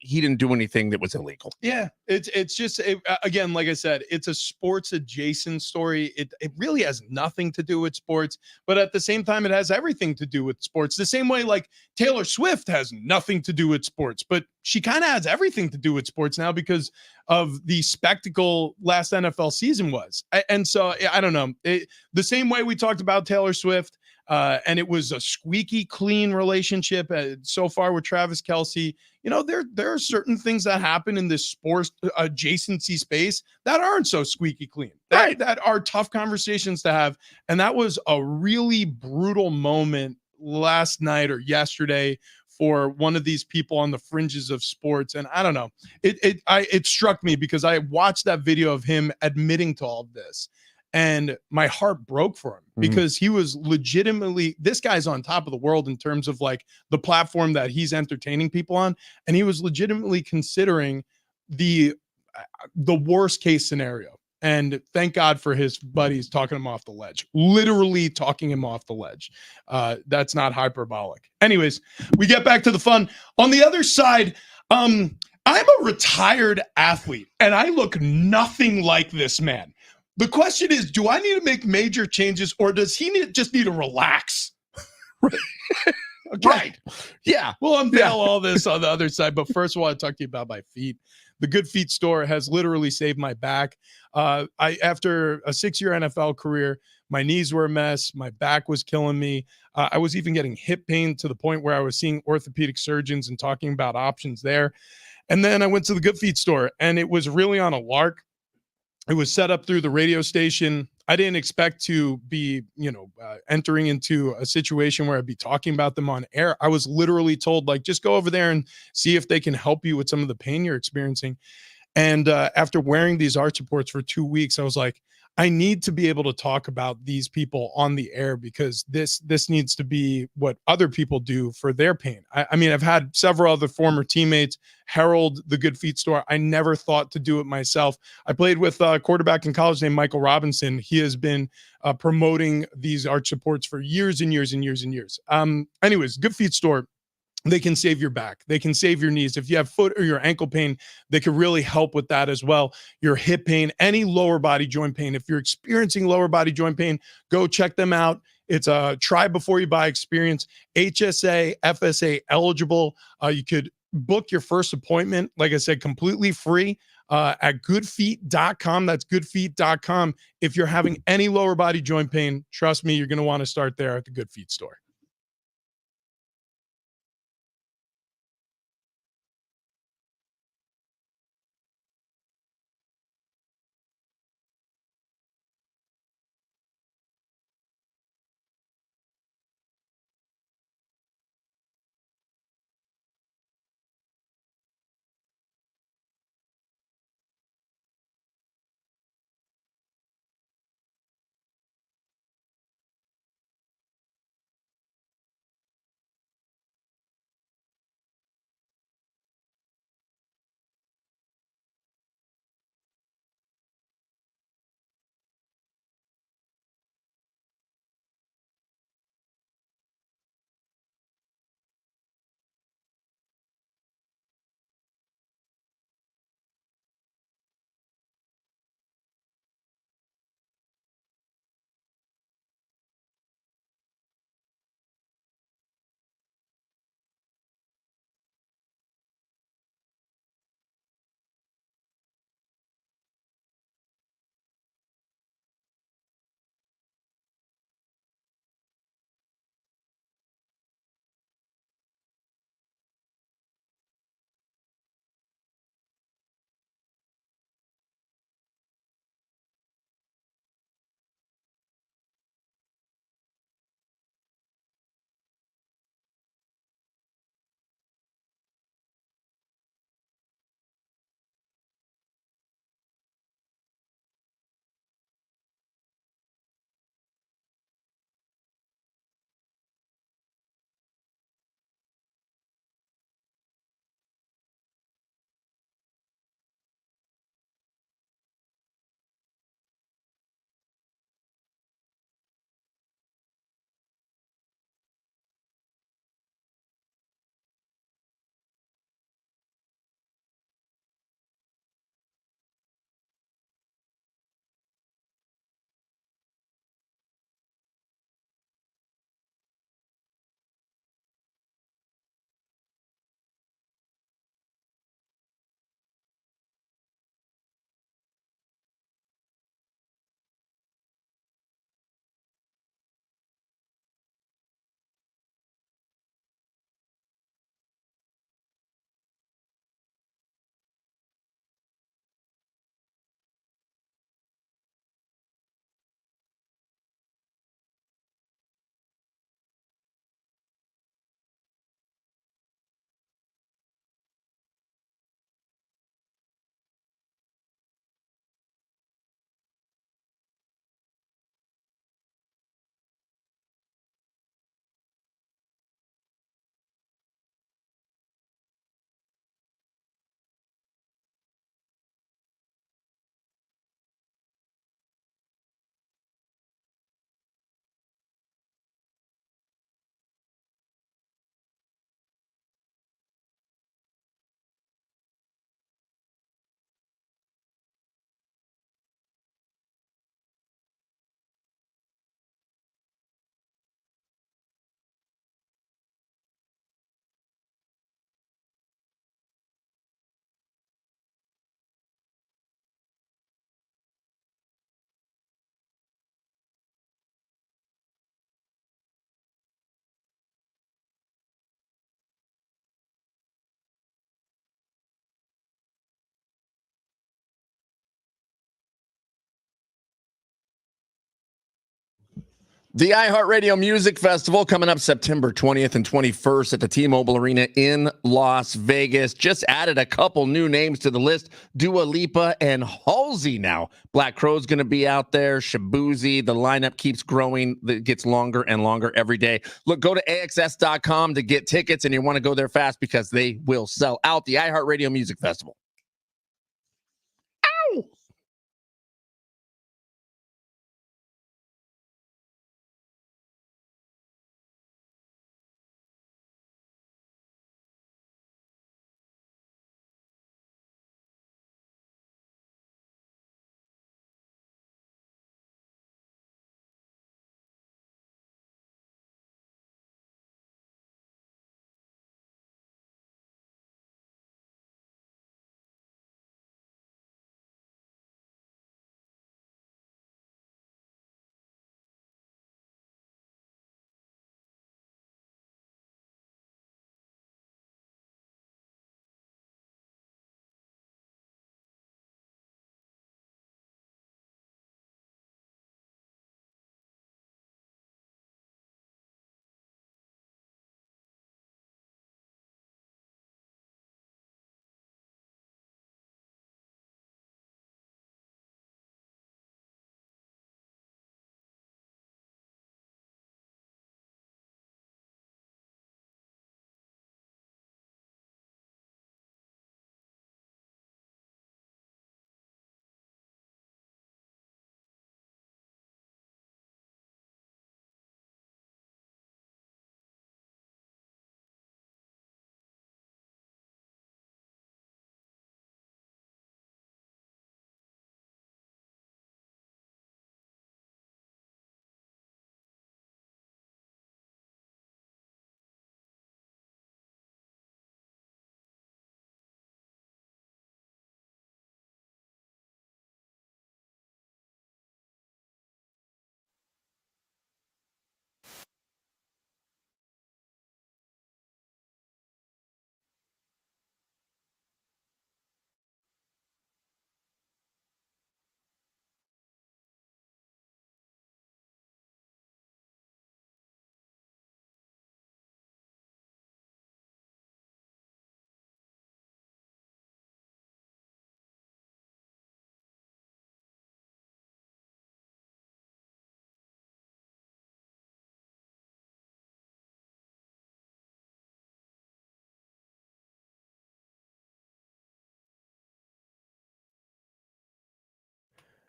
he didn't do anything that was illegal. Yeah, it's just again, like I said, it's a sports adjacent story. It really has nothing to do with sports, but at the same time, it has everything to do with sports. The same way, like Taylor Swift has nothing to do with sports, but she kind of has everything to do with sports now because of the spectacle last NFL season was. And so I don't know. The same way we talked about Taylor Swift. And it was a squeaky clean relationship so far with Travis Kelce. You know, there are certain things that happen in this sports adjacency space that aren't so squeaky clean, that are tough conversations to have. And that was a really brutal moment last night or yesterday for one of these people on the fringes of sports. And I don't know, it struck me because I watched that video of him admitting to all of this. And my heart broke for him because he was legitimately, this guy's on top of the world in terms of like the platform that he's entertaining people on. And he was legitimately considering the worst case scenario. And thank God for his buddies talking him off the ledge, literally talking him off the ledge. That's not hyperbolic. Anyways, we get back to the fun. On the other side, I'm a retired athlete and I look nothing like this man. The question is, do I need to make major changes or does he just need to relax? Okay. Right. Yeah. We'll unveil all this on the other side. But first of all, I want to talk to you about my feet. The Good Feet store has literally saved my back. After a 6-year NFL career, my knees were a mess. My back was killing me. I was even getting hip pain to the point where I was seeing orthopedic surgeons and talking about options there. And then I went to the Good Feet store and it was really on a lark. It was set up through the radio station. I didn't expect to be, entering into a situation where I'd be talking about them on air. I was literally told, like, just go over there and see if they can help you with some of the pain you're experiencing. And after wearing these arch supports for 2 weeks, I was like, I need to be able to talk about these people on the air because this needs to be what other people do for their pain. I mean, I've had several other former teammates herald the Good Feet store. I never thought to do it myself. I played with a quarterback in college named Michael Robinson. He has been promoting these arch supports for years and years and years and years. Anyways, Good Feet store. They can save your back. They can save your knees. If you have foot or your ankle pain, they can really help with that as well. Your hip pain, any lower body joint pain. If you're experiencing lower body joint pain, go check them out. It's a try before you buy experience. HSA, FSA eligible. You could book your first appointment, like I said, completely free at goodfeet.com. That's goodfeet.com. If you're having any lower body joint pain, trust me, you're going to want to start there at the Good Feet store. The iHeartRadio Music Festival coming up September 20th and 21st at the T-Mobile Arena in Las Vegas. Just added a couple new names to the list. Dua Lipa and Halsey now. Black Crow's going to be out there. Shabuzi. The lineup keeps growing. It gets longer and longer every day. Look, go to AXS.com to get tickets, and you want to go there fast because they will sell out. The iHeartRadio Music Festival.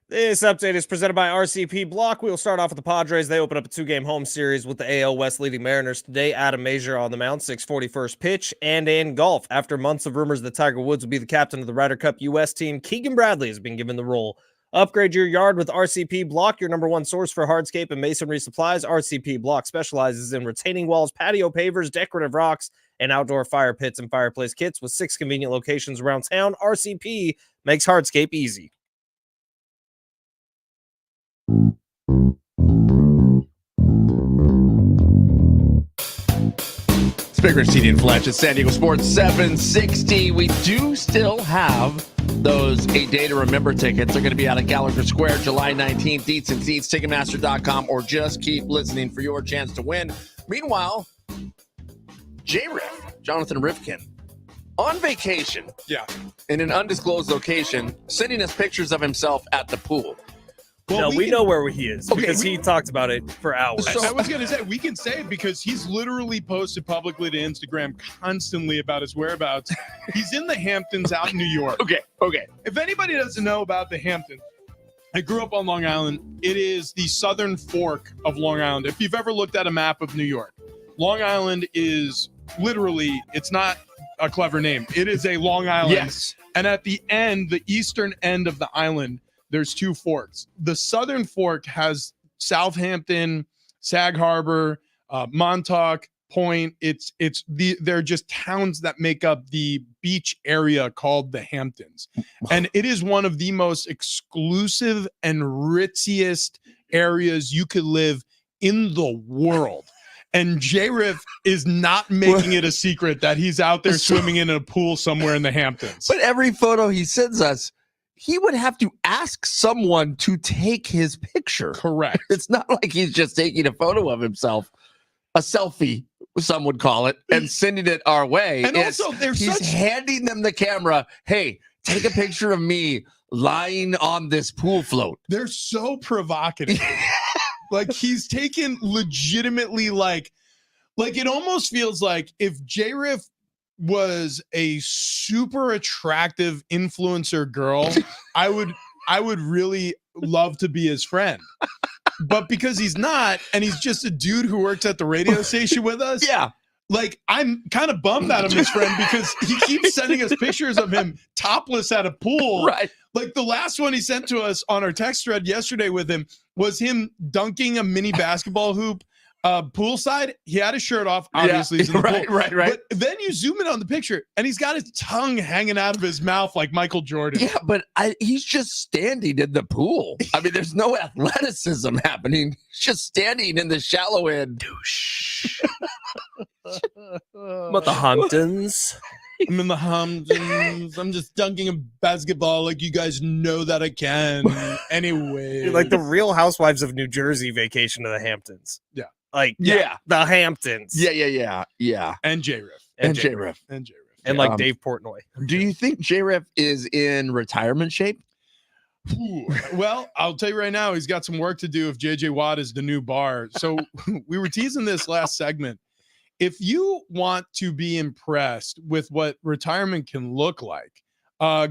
This update is presented by RCP Block. We'll start off with the Padres. They open up a 2-game home series with the AL West leading Mariners today. Adam Mazur on the mound, 6:40 first pitch. And in golf, after months of rumors that Tiger Woods will be the captain of the Ryder Cup U.S. team, Keegan Bradley has been given the role. Upgrade your yard with RCP Block, your number one source for hardscape and masonry supplies. RCP Block specializes in retaining walls, patio pavers, decorative rocks, and outdoor fire pits and fireplace kits with 6 convenient locations around town. RCP makes hardscape easy. It's Big Rich, TD, and Fletch at San Diego Sports 760. We do still have those A Day to Remember tickets. They're going to be out at Gallagher Square July 19th. Deets and seats, Ticketmaster.com, or just keep listening for your chance to win. Meanwhile, J-Riff, Jonathan Rifkin, on vacation. Yeah. In an undisclosed location, sending us pictures of himself at the pool. Well, we know where he is because he talked about it for hours. So I was going to say, we can say it because he's literally posted publicly to Instagram constantly about his whereabouts. He's in the Hamptons out in New York. Okay. If anybody doesn't know about the Hamptons, I grew up on Long Island. It is the southern fork of Long Island. If you've ever looked at a map of New York, Long Island is literally, it's not a clever name. It is a Long Island. Yes. And at the end, the eastern end of the island, there's 2 forks. The southern fork has Southampton, Sag Harbor, Montauk, Point. They're just towns that make up the beach area called the Hamptons. And it is one of the most exclusive and ritziest areas you could live in the world. And J-Riff is not making it a secret that he's out there swimming in a pool somewhere in the Hamptons. But every photo he sends us, he would have to ask someone to take his picture. Correct. It's not like he's just taking a photo of himself, a selfie, some would call it, and sending it our way. And also, he's handing them the camera. Hey, take a picture of me lying on this pool float. They're so provocative. Like he's taken legitimately like it almost feels like if J-Riff was a super attractive influencer girl, I would really love to be his friend. But because he's not, and he's just a dude who works at the radio station with us. Yeah. Like, I'm kind of bummed that I'm his friend because he keeps sending us pictures of him topless at a pool. Right. Like the last one he sent to us on our text thread yesterday with him was him dunking a mini basketball hoop poolside. He had his shirt off, obviously. Yeah. He's in the Right, pool. right. But then you zoom in on the picture and he's got his tongue hanging out of his mouth like Michael Jordan. Yeah, but he's just standing in the pool. I mean, there's no athleticism happening. He's just standing in the shallow end. Douche. About the Hamptons. I'm in the Hamptons. I'm just dunking a basketball like you guys know that I can. Anyway. Like the Real Housewives of New Jersey vacation to the Hamptons. Yeah. Like Yeah. the Hamptons. Yeah. And J-Riff. And J-Riff. And J-Riff. And like Dave Portnoy. Do you think J-Riff is in retirement shape? Ooh, well, I'll tell you right now, he's got some work to do if JJ Watt is the new bar. So we were teasing this last segment. If you want to be impressed with what retirement can look like,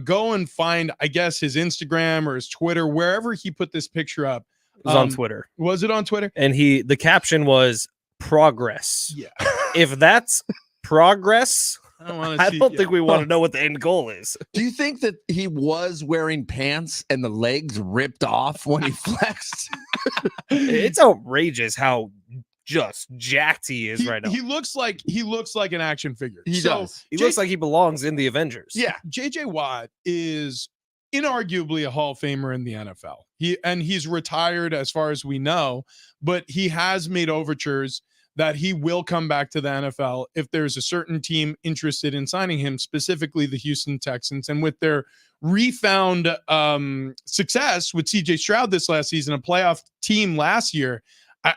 go and find, I guess, his Instagram or his Twitter, wherever he put this picture up. It was on Twitter. Was it on Twitter? And the caption was progress. Yeah. If that's progress, I don't think we want to know what the end goal is. Do you think that he was wearing pants and the legs ripped off when he flexed? It's outrageous how just jacked he is right now. He looks like an action figure. He does. He looks like he belongs in the Avengers. Yeah. JJ Watt is inarguably a Hall of Famer in the NFL. He's retired as far as we know, but he has made overtures that he will come back to the NFL if there's a certain team interested in signing him, specifically the Houston Texans. And with their refound success with CJ Stroud this last season, a playoff team last year,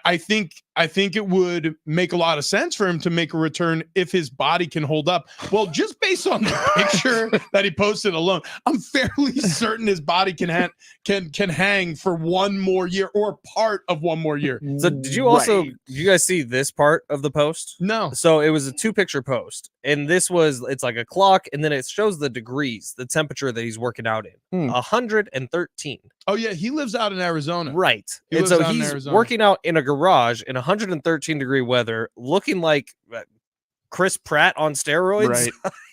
I think it would make a lot of sense for him to make a return if his body can hold up. Well, just based on the picture that he posted alone, I'm fairly certain his body can hang for one more year or part of one more year. So did you guys see this part of the post? No. So it was a 2-picture post, and it's like a clock, and then it shows the degrees, the temperature that he's working out in. 113. Oh yeah, he lives out in Arizona. Right. He And lives so out in he's Arizona. working out in a garage in 113 degree weather, looking like Chris Pratt on steroids. Right.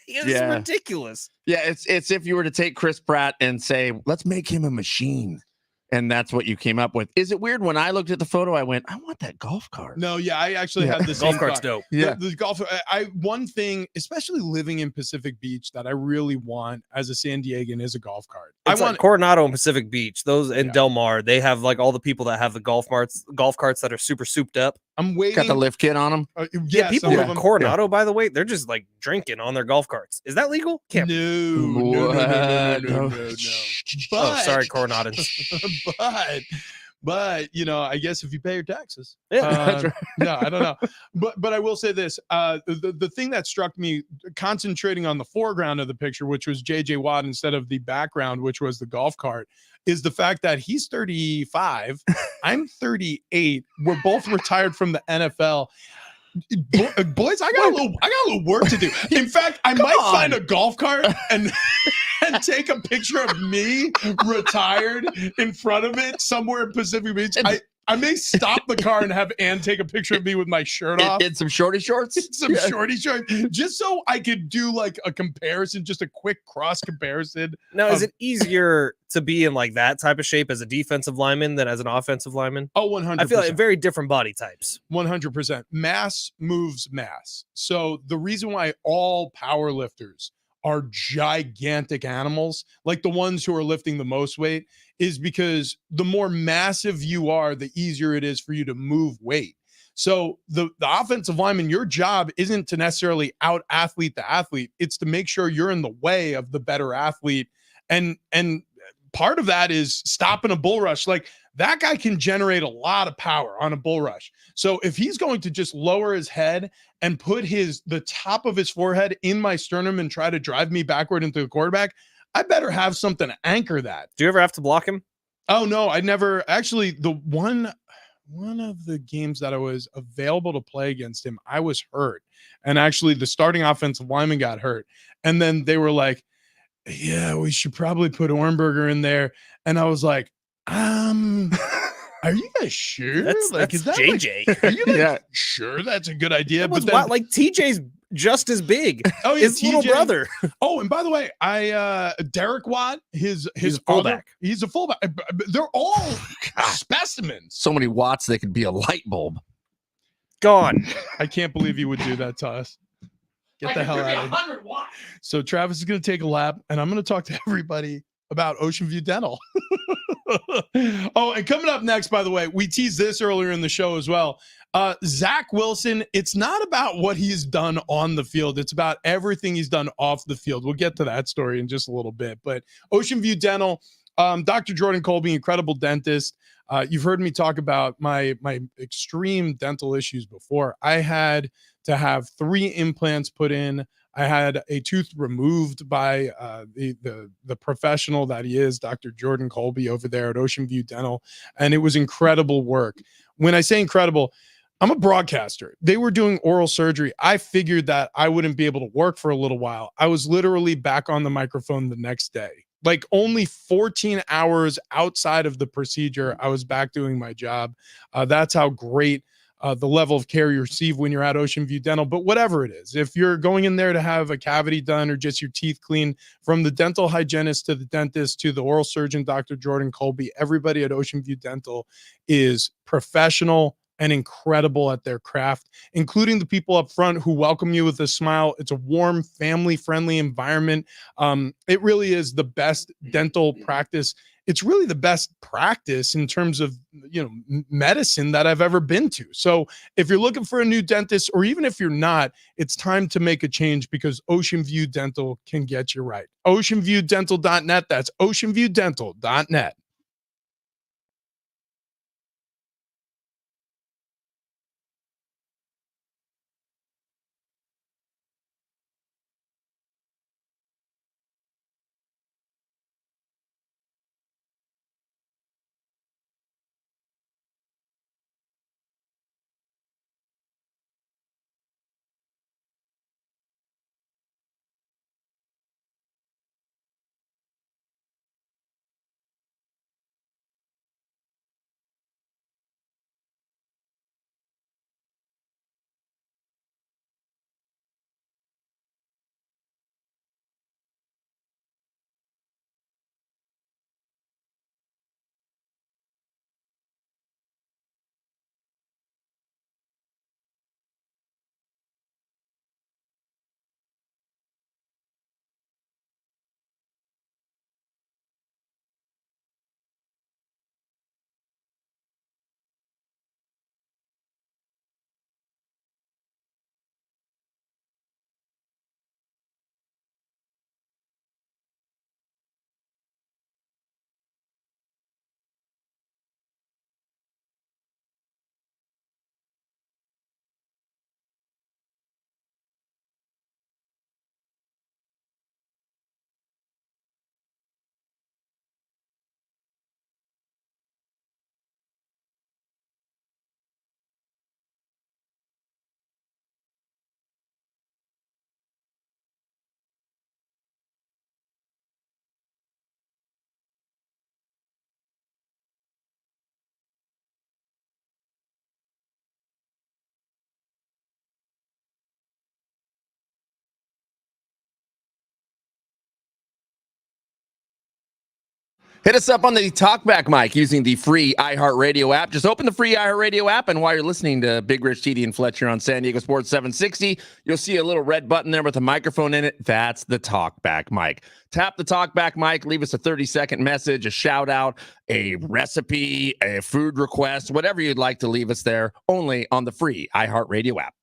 It's Yeah. ridiculous. Yeah, it's if you were to take Chris Pratt and say, let's make him a machine. And that's what you came up with. Is it weird when I looked at the photo, I went, I want that golf cart. No, yeah, I actually had the same Golf cart's thought. dope. Yeah. The golf. One thing, especially living in Pacific Beach, that I really want as a San Diegan is a golf cart. It's like Coronado and Pacific Beach. Those and Yeah. Del Mar, they have like all the people that have the golf carts that are super souped up. I'm waiting. Got the lift kit on him. Yeah, People some in of them. Coronado, by the way, they're just like drinking on their golf carts. Is that legal? Can't be. No. Oh, sorry, Coronadans. But I guess if you pay your taxes, Yeah, that's right. no, I don't know. But I will say this: the thing that struck me, concentrating on the foreground of the picture, which was JJ Watt instead of the background, which was the golf cart, is the fact that he's 35, I'm 38. We're both retired from the NFL. Boys, I got a little work to do. In fact, I might find a golf cart and take a picture of me retired in front of it somewhere in Pacific Beach. I may stop the car and have Ann take a picture of me with my shirt off. In some shorty shorts. Some shorty shorts, just so I could do like a comparison, just a quick cross comparison. Now, is it easier to be in like that type of shape as a defensive lineman than as an offensive lineman? Oh, 100%. I feel like very different body types. 100%. Mass moves mass. So the reason why all power lifters are gigantic animals, like the ones who are lifting the most weight, is because the more massive you are, the easier it is for you to move weight. So the offensive lineman, your job isn't to necessarily out athlete the athlete. It's to make sure you're in the way of the better athlete. And part of that is stopping a bull rush. Like that guy can generate a lot of power on a bull rush. So if he's going to just lower his head and put the top of his forehead in my sternum and try to drive me backward into the quarterback, I better have something to anchor that. Do you ever have to block him? Oh no, I never actually. The one of the games that I was available to play against him, I was hurt, and actually the starting offensive lineman got hurt, and then they were like, "Yeah, we should probably put Ornberger in there," and I was like, Are you guys sure? That's is that JJ. are you Yeah. sure that's a good idea? But like TJ's just as big. oh, yeah, His little TJ brother. Oh, and by the way, Derek Watt, his He's a father, fullback. he's a fullback. They're all specimens. So many watts they could be a light bulb. Gone. I can't believe he would do that to us. Get the hell out of here. So Travis is going to take a lap, and I'm going to talk to everybody about Ocean View Dental. Oh, and coming up next, by the way, we teased this earlier in the show as well. Zach Wilson, it's not about what he's done on the field. It's about everything he's done off the field. We'll get to that story in just a little bit. But Ocean View Dental, Dr. Jordan Colby, incredible dentist. You've heard me talk about my extreme dental issues before. I had to have 3 implants put in. I had a tooth removed by the professional that he is, Dr. Jordan Colby, over there at Ocean View Dental, and it was incredible work. When I say incredible, I'm a broadcaster. They were doing oral surgery. I figured that I wouldn't be able to work for a little while. I was literally back on the microphone the next day. Like only 14 hours outside of the procedure, I was back doing my job. That's how great the level of care you receive when you're at Ocean View Dental. But whatever it is, if you're going in there to have a cavity done or just your teeth clean, from the dental hygienist to the dentist to the oral surgeon, Dr. Jordan Colby, everybody at Ocean View Dental is professional and incredible at their craft, including the people up front who welcome you with a smile. It's a warm, family-friendly environment. It really is the best dental practice. It's really the best practice in terms of, medicine that I've ever been to. So if you're looking for a new dentist, or even if you're not, it's time to make a change, because Ocean View Dental can get you right. OceanViewDental.net. That's OceanViewDental.net. Hit us up on the Talkback mic using the free iHeartRadio app. Just open the free iHeartRadio app, and while you're listening to Big Rich, TD, and Fletcher on San Diego Sports 760, you'll see a little red button there with a microphone in it. That's the Talkback mic. Tap the Talkback mic, leave us a 30-second message, a shout-out, a recipe, a food request, whatever you'd like to leave us there, only on the free iHeartRadio app.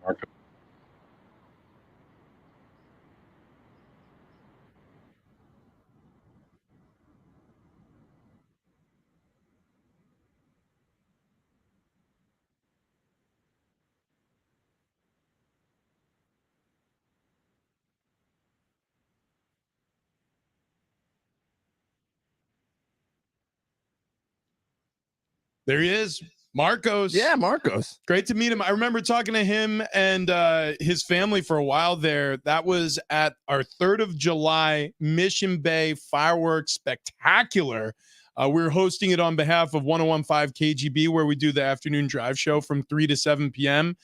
Marco. There he is, Marcos. Yeah, Marcos. Great to meet him. I remember talking to him and his family for a while there. That was at our 3rd of July Mission Bay Fireworks Spectacular. We were hosting it on behalf of 101.5 KGB, where we do the afternoon drive show from 3 to 7 p.m.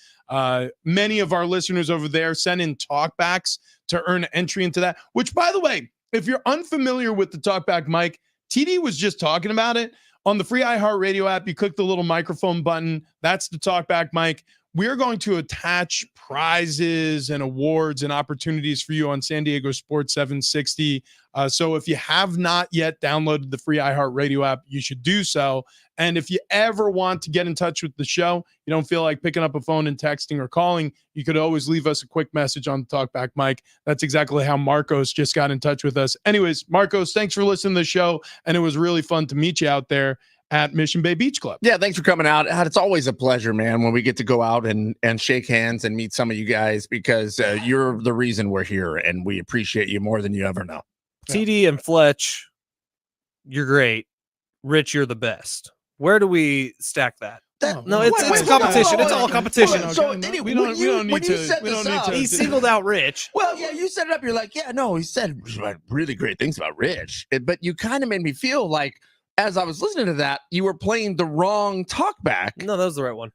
Many of our listeners over there send in talkbacks to earn entry into that, which, by the way, if you're unfamiliar with the talkback mic, TD was just talking about it. On the free iHeartRadio app, you click the little microphone button. That's the talkback mic. We're going to attach prizes and awards and opportunities for you on San Diego Sports 760. So if you have not yet downloaded the free iHeartRadio app, you should do so. And if you ever want to get in touch with the show, you don't feel like picking up a phone and texting or calling, you could always leave us a quick message on the talkback mic. That's exactly how Marcos just got in touch with us. Anyways, Marcos, thanks for listening to the show. And it was really fun to meet you out there at Mission Bay Beach Club. Yeah, thanks for coming out. It's always a pleasure, man, when we get to go out and shake hands and meet some of you guys, because you're the reason we're here, and we appreciate you more than you ever know. TD and Fletch, you're great. Rich, you're the best. Where do we stack that? No, it's competition. It's all competition. So anyway, we don't need to. He singled out Rich. Well, yeah, you set it up. You're like, yeah, no, he said really great things about Rich, but you kind of made me feel like, as I was listening to that, you were playing the wrong talkback. No, that was the right one.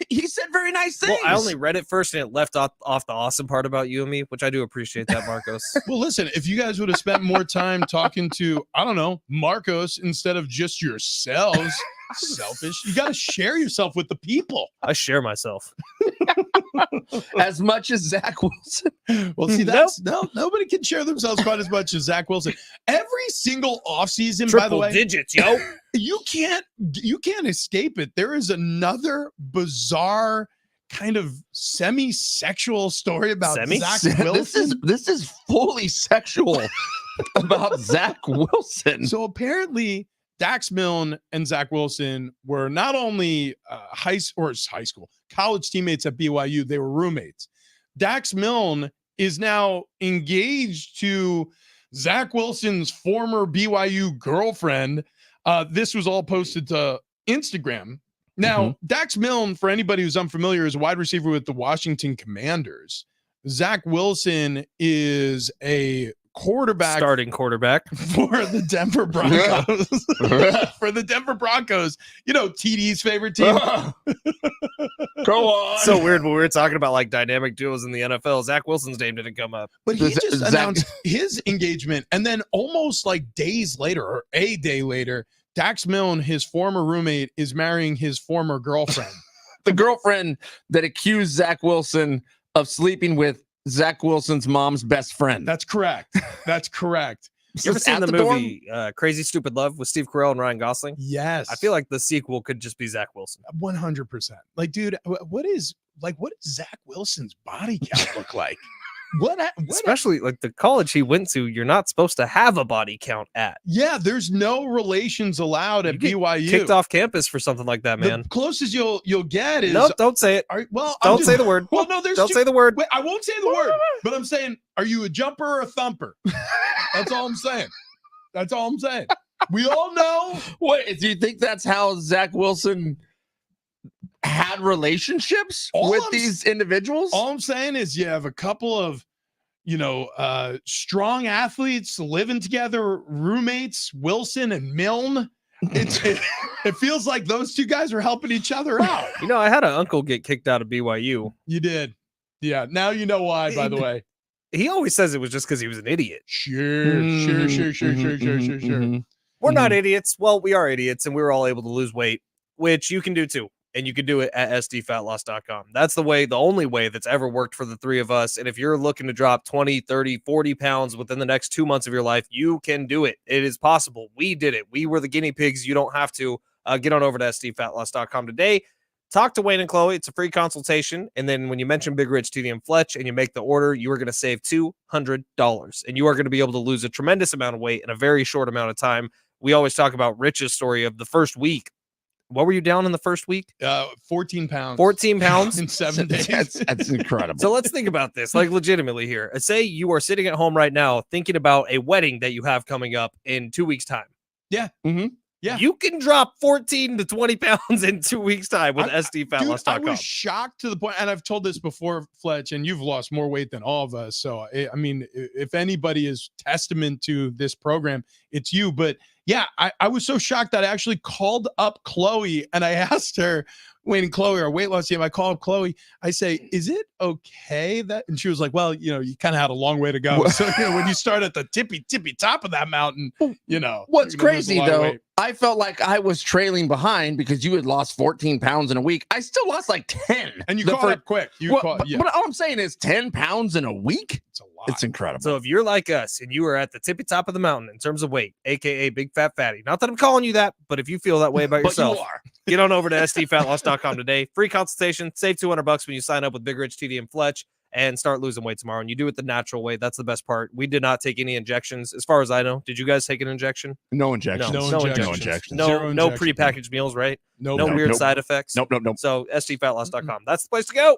He said very nice things. Well, I only read it first, and it left off the awesome part about you and me, which I do appreciate that, Marcos. Well, listen, if you guys would have spent more time talking to, I don't know, Marcos instead of just yourselves, selfish. You got to share yourself with the people. I share myself. As much as Zach Wilson. Well, see, that's nobody can share themselves quite as much as Zach Wilson. Every single offseason, by the way, digits, yo. You can't escape it. There is another bizarre kind of semi-sexual story about Zach Wilson. This is fully sexual about Zach Wilson. So apparently Dax Milne and Zach Wilson were not only college teammates at BYU, they were roommates. Dax Milne is now engaged to Zach Wilson's former BYU girlfriend. This was all posted to Instagram. Now, Dax Milne, for anybody who's unfamiliar, is a wide receiver with the Washington Commanders. Zach Wilson is a starting quarterback for the Denver Broncos. For the Denver Broncos, you know, TD's favorite team. Go on. So weird when we were talking about like dynamic duos in the NFL. Zach Wilson's name didn't come up, but he just announced his engagement, and then almost like days later, or a day later, Dax Milne, his former roommate, is marrying his former girlfriend. The girlfriend that accused Zach Wilson of sleeping with Zach Wilson's mom's best friend. That's correct. That's correct. You ever seen the movie Crazy Stupid Love with Steve Carell and Ryan Gosling? Yes. I feel like the sequel could just be Zach Wilson. 100%. Like, dude, what does Zach Wilson's body count look like? What Especially like the college he went to, you're not supposed to have a body count at. Yeah, there's no relations allowed at BYU. Kicked off campus for something like that, man. The closest you'll get is no. Don't say it. Don't say the word. Well, no, don't say the word. Wait, I won't say the word. But I'm saying, are you a jumper or a thumper? That's all I'm saying. That's all I'm saying. We all know. Wait, do you think that's how Zach Wilson had relationships with these individuals? All I'm saying is you have a couple of, strong athletes living together, roommates, Wilson and Milne. It feels like those two guys are helping each other out. I had an uncle get kicked out of BYU. You did. Yeah. Now you know why, by the way. He always says it was just because he was an idiot. Sure. We're not idiots. Well, we are idiots, and we were all able to lose weight, which you can do too. And you can do it at sdfatloss.com. That's the only way that's ever worked for the three of us. And if you're looking to drop 20, 30, 40 pounds within the next 2 months of your life, you can do it. It is possible. We did it. We were the guinea pigs. You don't have to. Get on over to sdfatloss.com today. talk to Wayne and Chloe. It's a free consultation. And then when you mention Big Rich, TD, and Fletch and you make the order, you are going to save $200. And you are going to be able to lose a tremendous amount of weight in a very short amount of time. We always talk about Rich's story of the first week. What were you down in the first week? 14 pounds. 14 pounds? In 7 days. That's incredible. So let's think about this, like legitimately here. Say you are sitting at home right now thinking about a wedding that you have coming up in 2 weeks' time. Yeah. Mhm. Yeah. You can drop 14 to 20 pounds in 2 weeks' time with Dude, I SDFatLoss.com. was shocked to the point, and I've told this before, Fletch, and you've lost more weight than all of us. So, I mean, if anybody is testament to this program, it's you. But yeah, I was so shocked that I actually called up Chloe and I asked her, Wayne and Chloe, our weight loss team, I called up Chloe. I say, is it okay that? And she was like, well, you kind of had a long way to go. So, when you start at the tippy top of that mountain, What's you're gonna lose a crazy lot of though, weight. I felt like I was trailing behind because you had lost 14 pounds in a week. I still lost like 10. And you The caught fir- up quick. but all I'm saying is 10 pounds in a week. It's a lot. It's incredible. So if you're like us and you are at the tippy top of the mountain in terms of weight, aka big fat fatty, not that I'm calling you that, but if you feel that way about But yourself, you are. get on over to SDFatLoss.com today. Free consultation, save $200 when you sign up with Big Rich, TD, and Fletch, and start losing weight tomorrow. And you do it the natural way. That's the best part. We did not take any injections, as far as I know. Did you guys take an injection? No injections. No No injections. injections. Zero No injections. prepackaged meals, right? No, No weird nope. side effects. Nope. So SDFatLoss.com. That's the place to go.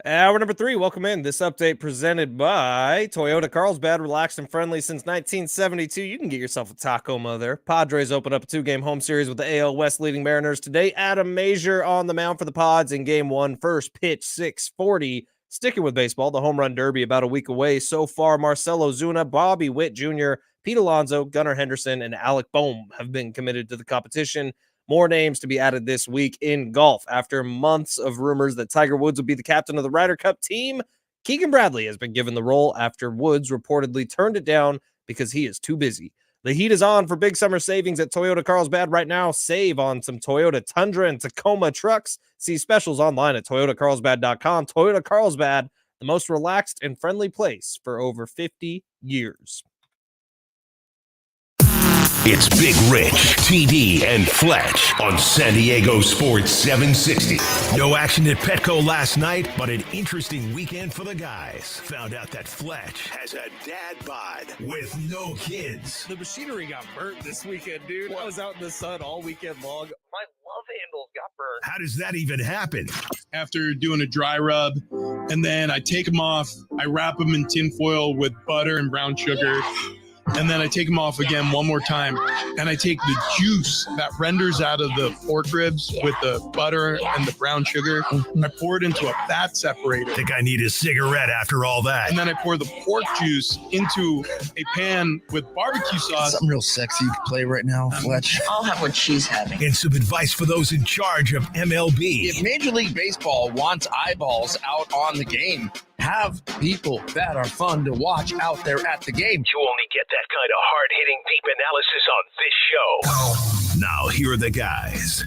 Hour number 3, welcome in. This update presented by Toyota Carlsbad, relaxed and friendly since 1972. You can get yourself a Tacoma there. Padres open up a 2-game home series with the AL West leading Mariners today. Adam Major on the mound for the Pods in game 1. First pitch, 6:40. Sticking with baseball, the home run derby about a week away. So far, Marcelo Zuna, Bobby Witt Jr., Pete Alonso, Gunnar Henderson, and Alec Bohm have been committed to the competition. More names to be added this week in golf. After months of rumors that Tiger Woods would be the captain of the Ryder Cup team, Keegan Bradley has been given the role after Woods reportedly turned it down because he is too busy. The heat is on for big summer savings at Toyota Carlsbad right now. Save on some Toyota Tundra and Tacoma trucks. See specials online at toyotacarlsbad.com. Toyota Carlsbad, the most relaxed and friendly place for over 50 years. It's Big Rich, TD, and Fletch on San Diego Sports 760. No action at Petco last night, but an interesting weekend for the guys. Found out that Fletch has a dad bod with no kids. The machinery got burnt this weekend, dude. I was out in the sun all weekend long. My love handles got burnt. How does that even happen? After doing a dry rub, and then I take them off, I wrap them in tin foil with butter and brown sugar. And then I take them off again one more time, and I take the juice that renders out of the pork ribs with the butter and the brown sugar. I pour it into a fat separator. Think I need a cigarette after all that. And then I pour the pork juice into a pan with barbecue sauce. Something real sexy you could play right now, Fletch. I'll have what she's having. And some advice for those in charge of MLB. If Major League Baseball wants eyeballs out on the game, have people that are fun to watch out there at the game. You only get that kind of hard-hitting deep analysis on this show. Now, here are the guys.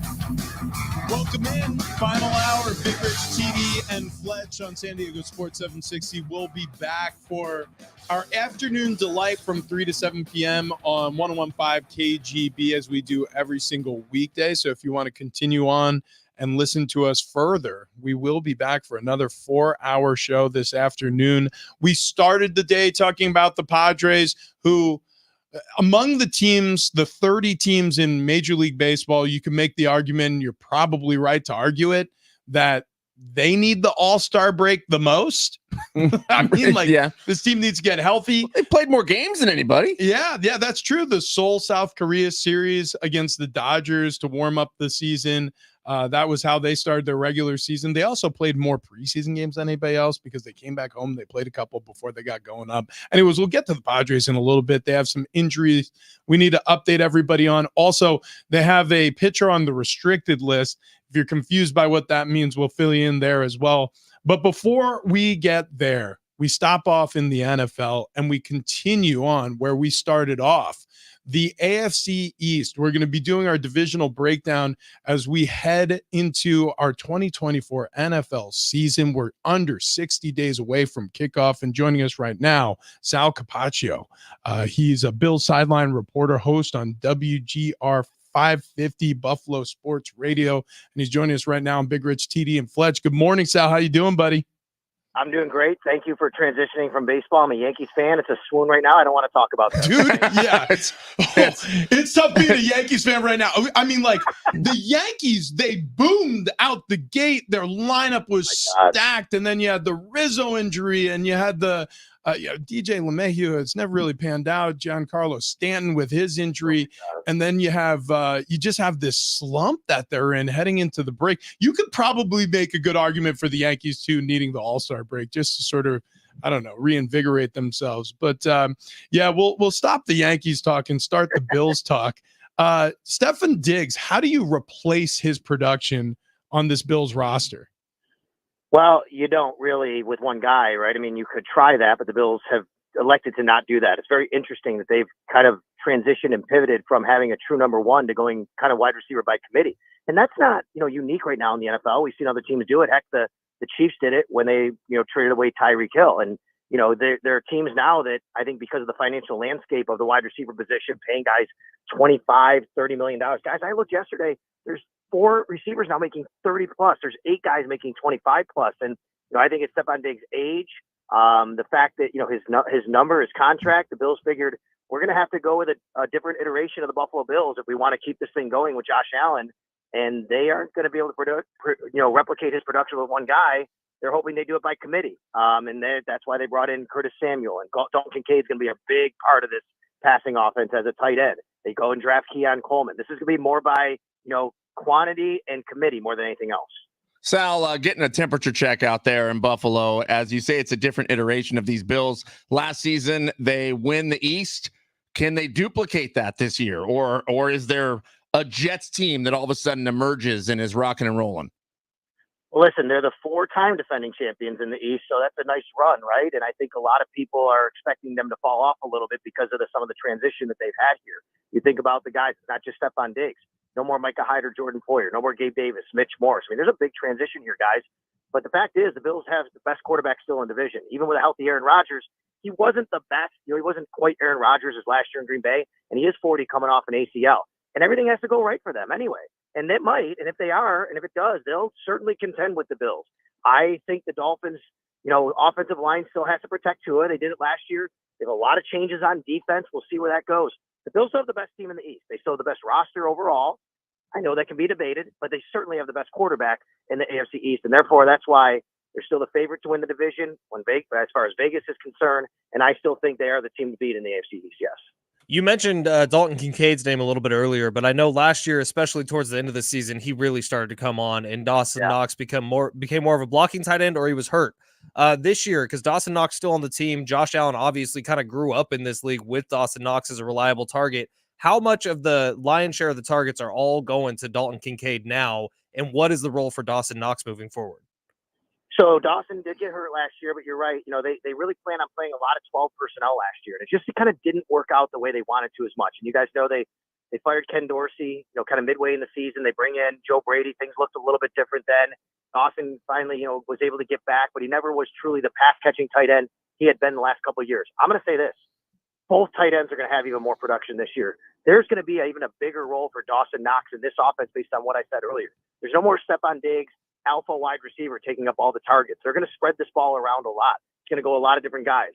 Welcome in. Final hour. Big Rich, TD, and Fletch on San Diego Sports 760. We'll be back for our afternoon delight from 3 to 7 p.m. on 101.5 KGB as we do every single weekday. So if you want to continue on and listen to us further, we will be back for another 4-hour show this afternoon. We started the day talking about the Padres, who among the teams, the 30 teams in Major League Baseball, you can make the argument, you're probably right to argue it, that they need the All-Star break the most. I mean, like, Yeah. this team needs to get healthy. They played more games than anybody. Yeah, that's true. The Seoul, South Korea series against the Dodgers to warm up the season. That was how they started their regular season. They also played more preseason games than anybody else because they came back home. They played a couple before they got going up. Anyways, we'll get to the Padres in a little bit. They have some injuries we need to update everybody on. Also, they have a pitcher on the restricted list. If you're confused by what that means, we'll fill you in there as well. But before we get there, we stop off in the NFL and we continue on where we started off. The AFC East, we're going to be doing our divisional breakdown as we head into our 2024 NFL season. We're under 60 days away from kickoff, and joining us right now, Sal Capaccio. He's a Bills sideline reporter, host on WGR 550 Buffalo Sports Radio, and he's joining us right now on Big Rich, TD, and Fletch. Good morning, Sal. How you doing, buddy? I'm doing great. Thank you for transitioning from baseball. I'm a Yankees fan. It's a swoon right now. I don't want to talk about that. Dude, yeah. It's tough being a Yankees fan right now. I mean, like, the Yankees, they boomed out the gate. Their lineup was stacked. And then you had the Rizzo injury, and you had the DJ LeMahieu. It's never really panned out. Giancarlo Stanton with his injury. And then you have you just have this slump that they're in heading into the break. You could probably make a good argument for the Yankees too, needing the All-Star break just to sort of, I don't know, reinvigorate themselves. But yeah, we'll stop the Yankees talk and start the Bills talk. Stefan Diggs, how do you replace his production on this Bills roster? Well, you don't really with one guy, right? I mean, you could try that, but the Bills have elected to not do that. It's very interesting that they've kind of transitioned and pivoted from having a true number one to going kind of wide receiver by committee. And that's not, unique right now in the NFL. We've seen other teams do it. Heck, the Chiefs did it when they, traded away Tyreek Hill. And, there are teams now that I think because of the financial landscape of the wide receiver position, paying guys $25, $30 million. Guys, I looked yesterday, there's 4 receivers now making 30 plus. There's 8 guys making 25 plus. And, I think it's Stefan Diggs' age, the fact that, his number, his contract, the Bills figured we're going to have to go with a different iteration of the Buffalo Bills if we want to keep this thing going with Josh Allen. And they aren't going to be able to replicate his production with one guy. they're hoping they do it by committee. And that's why they brought in Curtis Samuel. And Dalton Kincaid's going to be a big part of this passing offense as a tight end. They go and draft Keon Coleman. This is going to be more by, quantity and committee more than anything else. Sal, getting a temperature check out there in Buffalo. As you say, it's a different iteration of these Bills. Last season, they win the East. Can they duplicate that this year? Or is there a Jets team that all of a sudden emerges and is rocking and rolling? Well, listen, they're the 4-time defending champions in the East, so that's a nice run, right? And I think a lot of people are expecting them to fall off a little bit because of some of the transition that they've had here. You think about the guys, it's not just Stephon Diggs. No more Micah Hyde or Jordan Poyer. No more Gabe Davis, Mitch Morris. I mean, there's a big transition here, guys. But the fact is, the Bills have the best quarterback still in division. Even with a healthy Aaron Rodgers, he wasn't the best. He wasn't quite Aaron Rodgers as last year in Green Bay, and he is 40 coming off an ACL. And everything has to go right for them anyway. And it might, and if they are, and if it does, they'll certainly contend with the Bills. I think the Dolphins, offensive line still has to protect Tua. They did it last year. They have a lot of changes on defense. We'll see where that goes. The Bills still have the best team in the East. They still have the best roster overall. I know that can be debated, but they certainly have the best quarterback in the AFC East. And therefore, that's why they're still the favorite to win the division as far as Vegas is concerned. And I still think they are the team to beat in the AFC East, yes. You mentioned Dalton Kincaid's name a little bit earlier, but I know last year, especially towards the end of the season, he really started to come on, and Dawson Knox became more of a blocking tight end, or he was hurt. This year, because Dawson Knox still on the team, Josh Allen obviously kind of grew up in this league with Dawson Knox as a reliable target. How much of the lion's share of the targets are all going to Dalton Kincaid now, and what is the role for Dawson Knox moving forward? So Dawson did get hurt last year, but you're right. They really plan on playing a lot of 12 personnel last year. And it kind of didn't work out the way they wanted to as much. And you guys know they fired Ken Dorsey, kind of midway in the season. They bring in Joe Brady. Things looked a little bit different then. Dawson finally, was able to get back, but he never was truly the pass-catching tight end he had been the last couple of years. I'm going to say this. Both tight ends are going to have even more production this year. There's going to be even a bigger role for Dawson Knox in this offense based on what I said earlier. There's no more Stephon Diggs, alpha wide receiver taking up all the targets. They're going to spread this ball around a lot. It's going to go a lot of different guys.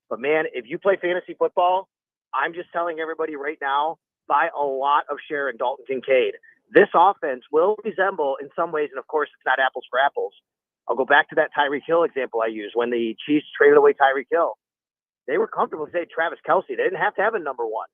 But, man, if you play fantasy football, I'm just telling everybody right now, buy a lot of share in Dalton Kincaid. This offense will resemble in some ways, and, of course, it's not apples for apples. I'll go back to that Tyreek Hill example I used when the Chiefs traded away Tyreek Hill. They were comfortable with, say, Travis Kelce. They didn't have to have a number one.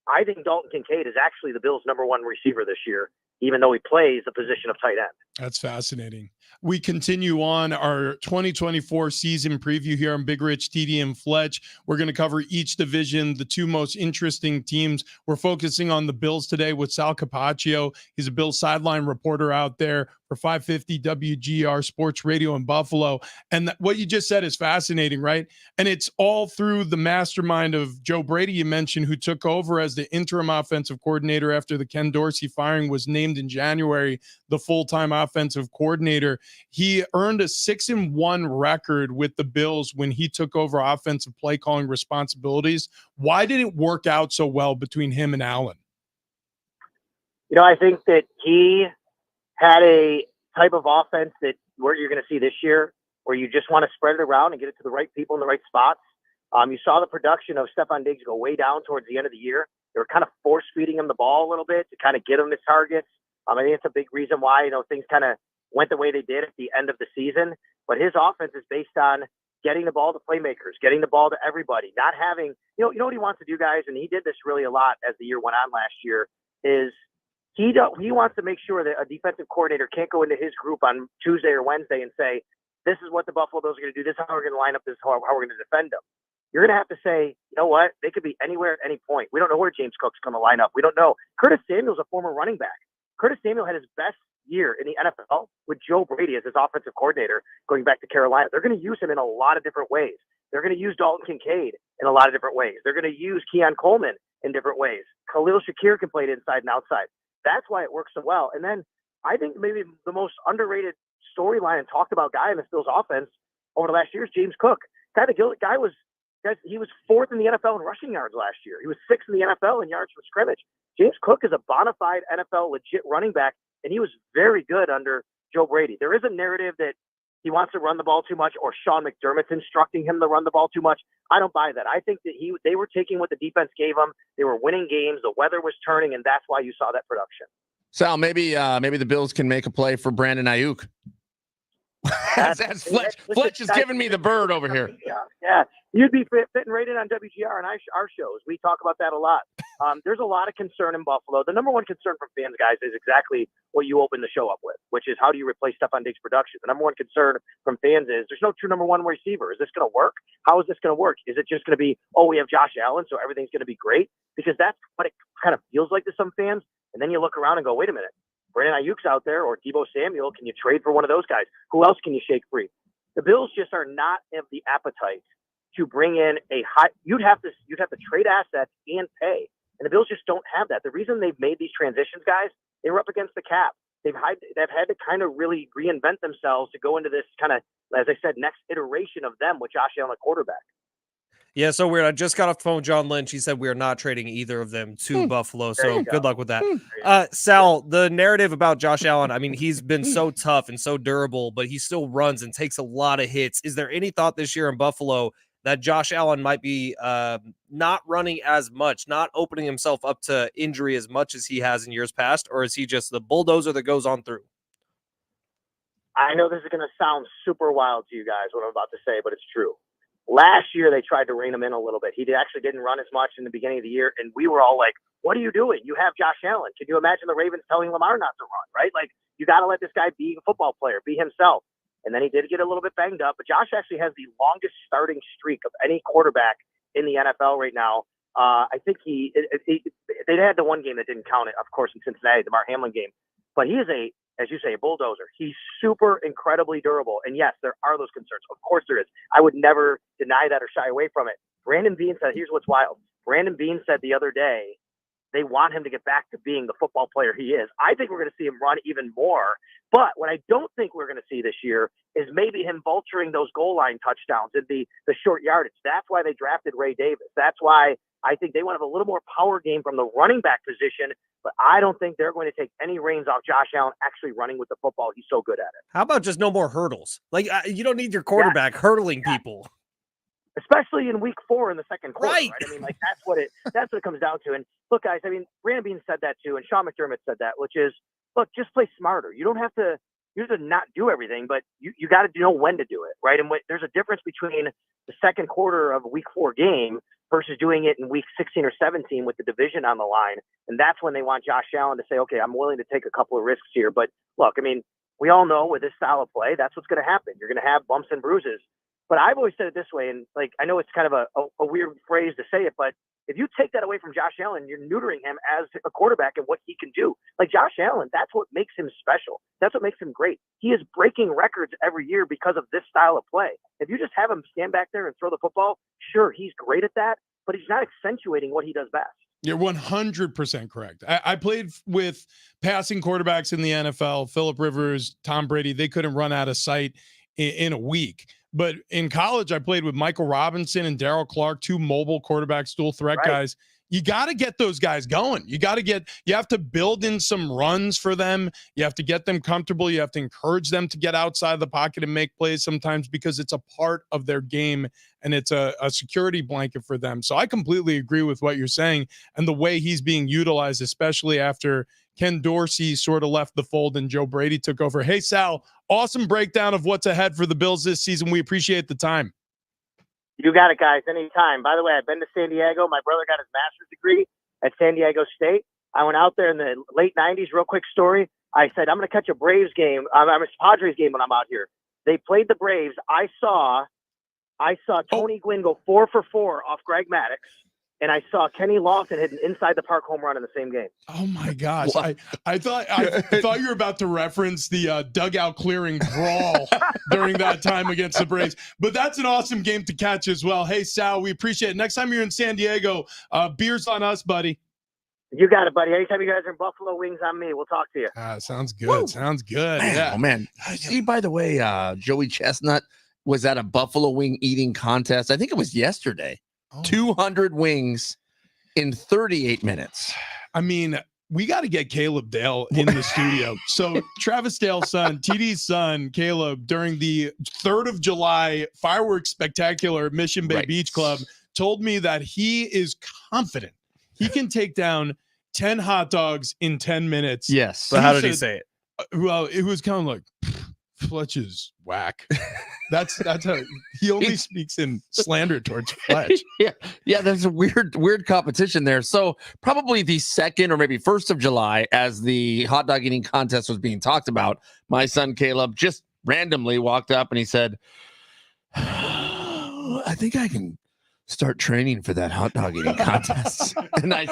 I think Dalton Kincaid is actually the Bills' number one receiver this year, even though he plays the position of tight end. That's fascinating. We continue on our 2024 season preview here on Big Rich, TD, and Fletch. We're going to cover each division, the two most interesting teams. We're focusing on the Bills today with Sal Capaccio. He's a Bills sideline reporter out there for 550 WGR Sports Radio in Buffalo. And what you just said is fascinating, right? And it's all through the mastermind of Joe Brady, you mentioned, who took over as the interim offensive coordinator after the Ken Dorsey firing, was named in January the full-time offensive coordinator. He earned a 6-1 record with the Bills when he took over offensive play calling responsibilities. Why did it work out so well between him and Allen? I think that he had a type of offense that what you're going to see this year, where you just want to spread it around and get it to the right people in the right spots. You saw the production of Stephon Diggs go way down towards the end of the year. They were kind of force feeding him the ball a little bit to kind of get him his targets. I think it's a big reason why, things kind of went the way they did at the end of the season. But his offense is based on getting the ball to playmakers, getting the ball to everybody, not having, you know what he wants to do, guys, and he did this really a lot as the year went on last year, is he wants to make sure that a defensive coordinator can't go into his group on Tuesday or Wednesday and say, this is what the Buffalo Bills are going to do, this is how we're going to line up, this is how we're going to defend them. You're going to have to say, you know what, they could be anywhere at any point. We don't know where James Cook's going to line up. We don't know. Curtis Samuel's a former running back. Curtis Samuel had his best year in the NFL with Joe Brady as his offensive coordinator going back to Carolina. They're going to use him in a lot of different ways. They're going to use Dalton Kincaid in a lot of different ways. They're going to use Keon Coleman in different ways. Khalil Shakir can play it inside and outside. That's why it works so well. And then I think maybe the most underrated storyline and talked about guy in this Bills offense over the last year is James Cook. He was fourth in the NFL in rushing yards last year. He was sixth in the NFL in yards from scrimmage. James Cook is a bona fide NFL legit running back, and he was very good under Joe Brady. There is a narrative that he wants to run the ball too much, or Sean McDermott's instructing him to run the ball too much. I don't buy that. I think that they were taking what the defense gave them. They were winning games. The weather was turning, and that's why you saw that production. Sal, maybe the Bills can make a play for Brandon Ayuk. That's Fletch. Fletch is giving me the bird over here. Yeah. You'd be fitting right in on WGR and our shows. We talk about that a lot. There's a lot of concern in Buffalo. The number one concern from fans, guys, is exactly what you opened the show up with, which is how do you replace Stephon Diggs' production? The number one concern from fans is there's no true number one receiver. Is this going to work? How is this going to work? Is it just going to be, oh, we have Josh Allen, so everything's going to be great? Because that's what it kind of feels like to some fans. And then you look around and go, wait a minute. Brandon Ayuk's out there, or Deebo Samuel. Can you trade for one of those guys? Who else can you shake free? The Bills just are not have the appetite to bring in a high. You'd have to trade assets and pay, and the Bills just don't have that. The reason they've made these transitions, guys, they were up against the cap. They've had to kind of really reinvent themselves to go into this kind of, as I said, next iteration of them with Josh Allen at quarterback. Yeah, so weird. I just got off the phone with John Lynch. He said we are not trading either of them to Buffalo. So good luck with that. Sal, the narrative about Josh Allen, I mean, he's been so tough and so durable, but he still runs and takes a lot of hits. Is there any thought this year in Buffalo that Josh Allen might be not running as much, not opening himself up to injury as much as he has in years past? Or is he just the bulldozer that goes on through? I know this is going to sound super wild to you guys, what I'm about to say, but it's true. Last year, they tried to rein him in a little bit. He actually didn't run as much in the beginning of the year, and we were all like, what are you doing? You have Josh Allen. Can you imagine the Ravens telling Lamar not to run, right? Like, you got to let this guy be a football player, be himself. And then he did get a little bit banged up, but Josh actually has the longest starting streak of any quarterback in the NFL right now. I think they had the one game that didn't count it, of course, in Cincinnati, the Mark Hamlin game. But he is as you say, a bulldozer. He's super incredibly durable. And yes, there are those concerns. Of course there is. I would never deny that or shy away from it. Brandon Beane said, here's what's wild. Brandon Beane said the other day, they want him to get back to being the football player he is. I think we're going to see him run even more. But what I don't think we're going to see this year is maybe him vulturing those goal line touchdowns and the short yardage. That's why they drafted Ray Davis. That's why I think they want to have a little more power game from the running back position, but I don't think they're going to take any reins off Josh Allen actually running with the football. He's so good at it. How about just no more hurdles? Like, you don't need your quarterback hurdling people. Especially in week 4 in the second quarter, right? I mean, like that's what it comes down to. And look, guys, I mean, Brandon Beane said that too, and Sean McDermott said that, which is, look, just play smarter. You don't have to not do everything, but you got to know when to do it, right? And there's a difference between the second quarter of a week 4 game versus doing it in week 16 or 17 with the division on the line. And that's when they want Josh Allen to say, okay, I'm willing to take a couple of risks here. But look, I mean, we all know with this style of play, that's what's going to happen. You're going to have bumps and bruises. But I've always said it this way, and like I know it's kind of a weird phrase to say it, but if you take that away from Josh Allen, you're neutering him as a quarterback and what he can do. Like Josh Allen, that's what makes him special. That's what makes him great. He is breaking records every year because of this style of play. If you just have him stand back there and throw the football, sure, he's great at that, but he's not accentuating what he does best. You're 100% correct. I played with passing quarterbacks in the NFL, Phillip Rivers, Tom Brady. They couldn't run out of sight in a week. But in college, I played with Michael Robinson and Darrell Clark, 2 mobile quarterbacks, dual threat guys. You got to get those guys going. You have to build in some runs for them. You have to get them comfortable. You have to encourage them to get outside the pocket and make plays sometimes because it's a part of their game and it's a security blanket for them. So I completely agree with what you're saying and the way he's being utilized, especially after Ken Dorsey sort of left the fold and Joe Brady took over. Hey, Sal, awesome breakdown of what's ahead for the Bills this season. We appreciate the time. You got it, guys. Anytime. By the way, I've been to San Diego. My brother got his master's degree at San Diego State. I went out there in the late 90s. Real quick story. I said, I'm going to catch a Braves game. I'm a Padres game when I'm out here. They played the Braves. I saw Tony Gwynn go 4 for 4 off Greg Maddux. And I saw Kenny Lawson hit an inside the park home run in the same game. Oh my gosh! I thought you were about to reference the dugout clearing brawl during that time against the Braves. But that's an awesome game to catch as well. Hey Sal, we appreciate it. Next time you're in San Diego, beers on us, buddy. You got it, buddy. Anytime you guys are in Buffalo, wings on me. We'll talk to you. Sounds good. Woo. Sounds good. Man, yeah. Oh man! See, by the way, Joey Chestnut was at a buffalo wing eating contest. I think it was yesterday. 200 wings in 38 minutes. I mean, we got to get Caleb Dale in the studio. So Travis Dale's son, TD's son, Caleb, during the 3rd of July fireworks spectacular at Mission Bay Beach Club, told me that he is confident he can take down 10 hot dogs in 10 minutes. Yes. But how did he say it? Well, it was kind of like Fletch is whack. That's how he only speaks in slander towards Fletch. Yeah, there's a weird competition there. So probably the 2nd or maybe 1st of July, as the hot dog eating contest was being talked about, my son Caleb just randomly walked up and he said, I think I can start training for that hot dog eating contest. And I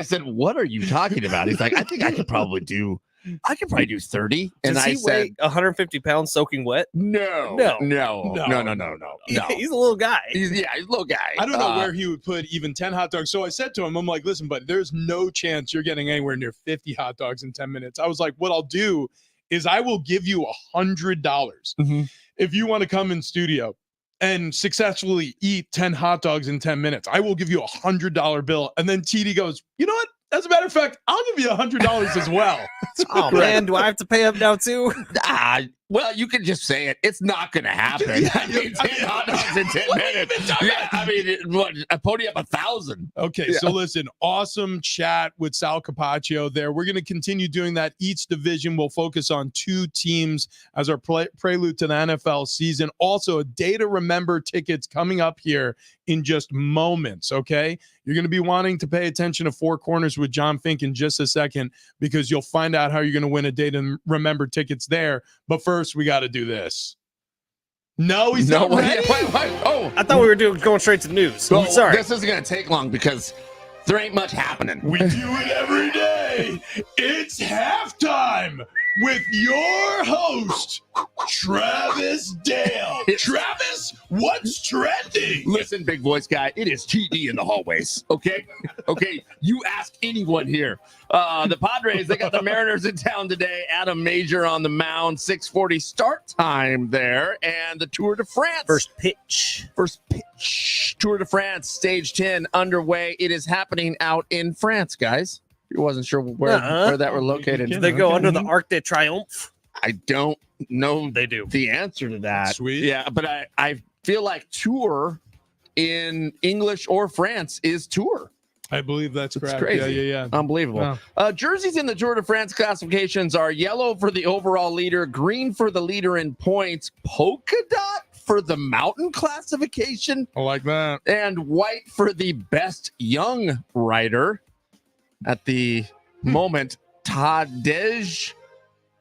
said, what are you talking about? He's like, I think I could probably do 30. And Does I he said, weigh 150 pounds soaking wet? no. He's a little guy. He's a little guy. I don't know where he would put even 10 hot dogs. So I said to him, I'm like, listen, but there's no chance you're getting anywhere near 50 hot dogs in 10 minutes. I was like, what I'll do is I will give you $100 if you want to come in studio and successfully eat 10 hot dogs in 10 minutes. I will give you $100 bill. And then TD goes, you know what? As a matter of fact, I'll give you $100 as well. Oh man, do I have to pay up now too? Well, you can just say it. It's not going to happen. I mean, 10 hot dogs in 10 minutes. Yeah, I mean, I pony up 1,000. Okay, so listen, awesome chat with Sal Capaccio there. We're going to continue doing that. Each division will focus on 2 teams as our prelude to the NFL season. Also, a day to remember tickets coming up here in just moments, okay? You're going to be wanting to pay attention to Four Corners with John Fink in just a second, because you'll find out how you're going to win a day to remember tickets there. But first, we got to do this. No, he's not ready. Wait. Oh, I thought we were going straight to the news. well, Sorry. This isn't going to take long because there ain't much happening. We do it every day. It's halftime with your host, Travis Dale. Travis, what's trending? Listen, big voice guy, it is TD in the hallways. Okay. You ask anyone here. The Padres, they got the Mariners in town today. Adam Major on the mound. 6:40 start time there, and the Tour de France. First pitch. Tour de France, stage 10 underway. It is happening out in France, guys. You wasn't sure where that were located. Do they go under the Arc de Triomphe? I don't know They do. the answer to that. Sweet. Yeah, but I feel like tour in English or France is tour. I believe that's correct. crazy. Yeah. Unbelievable. Wow. Jerseys in the Tour de France classifications are yellow for the overall leader, green for the leader in points, polka dot for the mountain classification, I like that. and white for the best young rider. At the moment, Tadej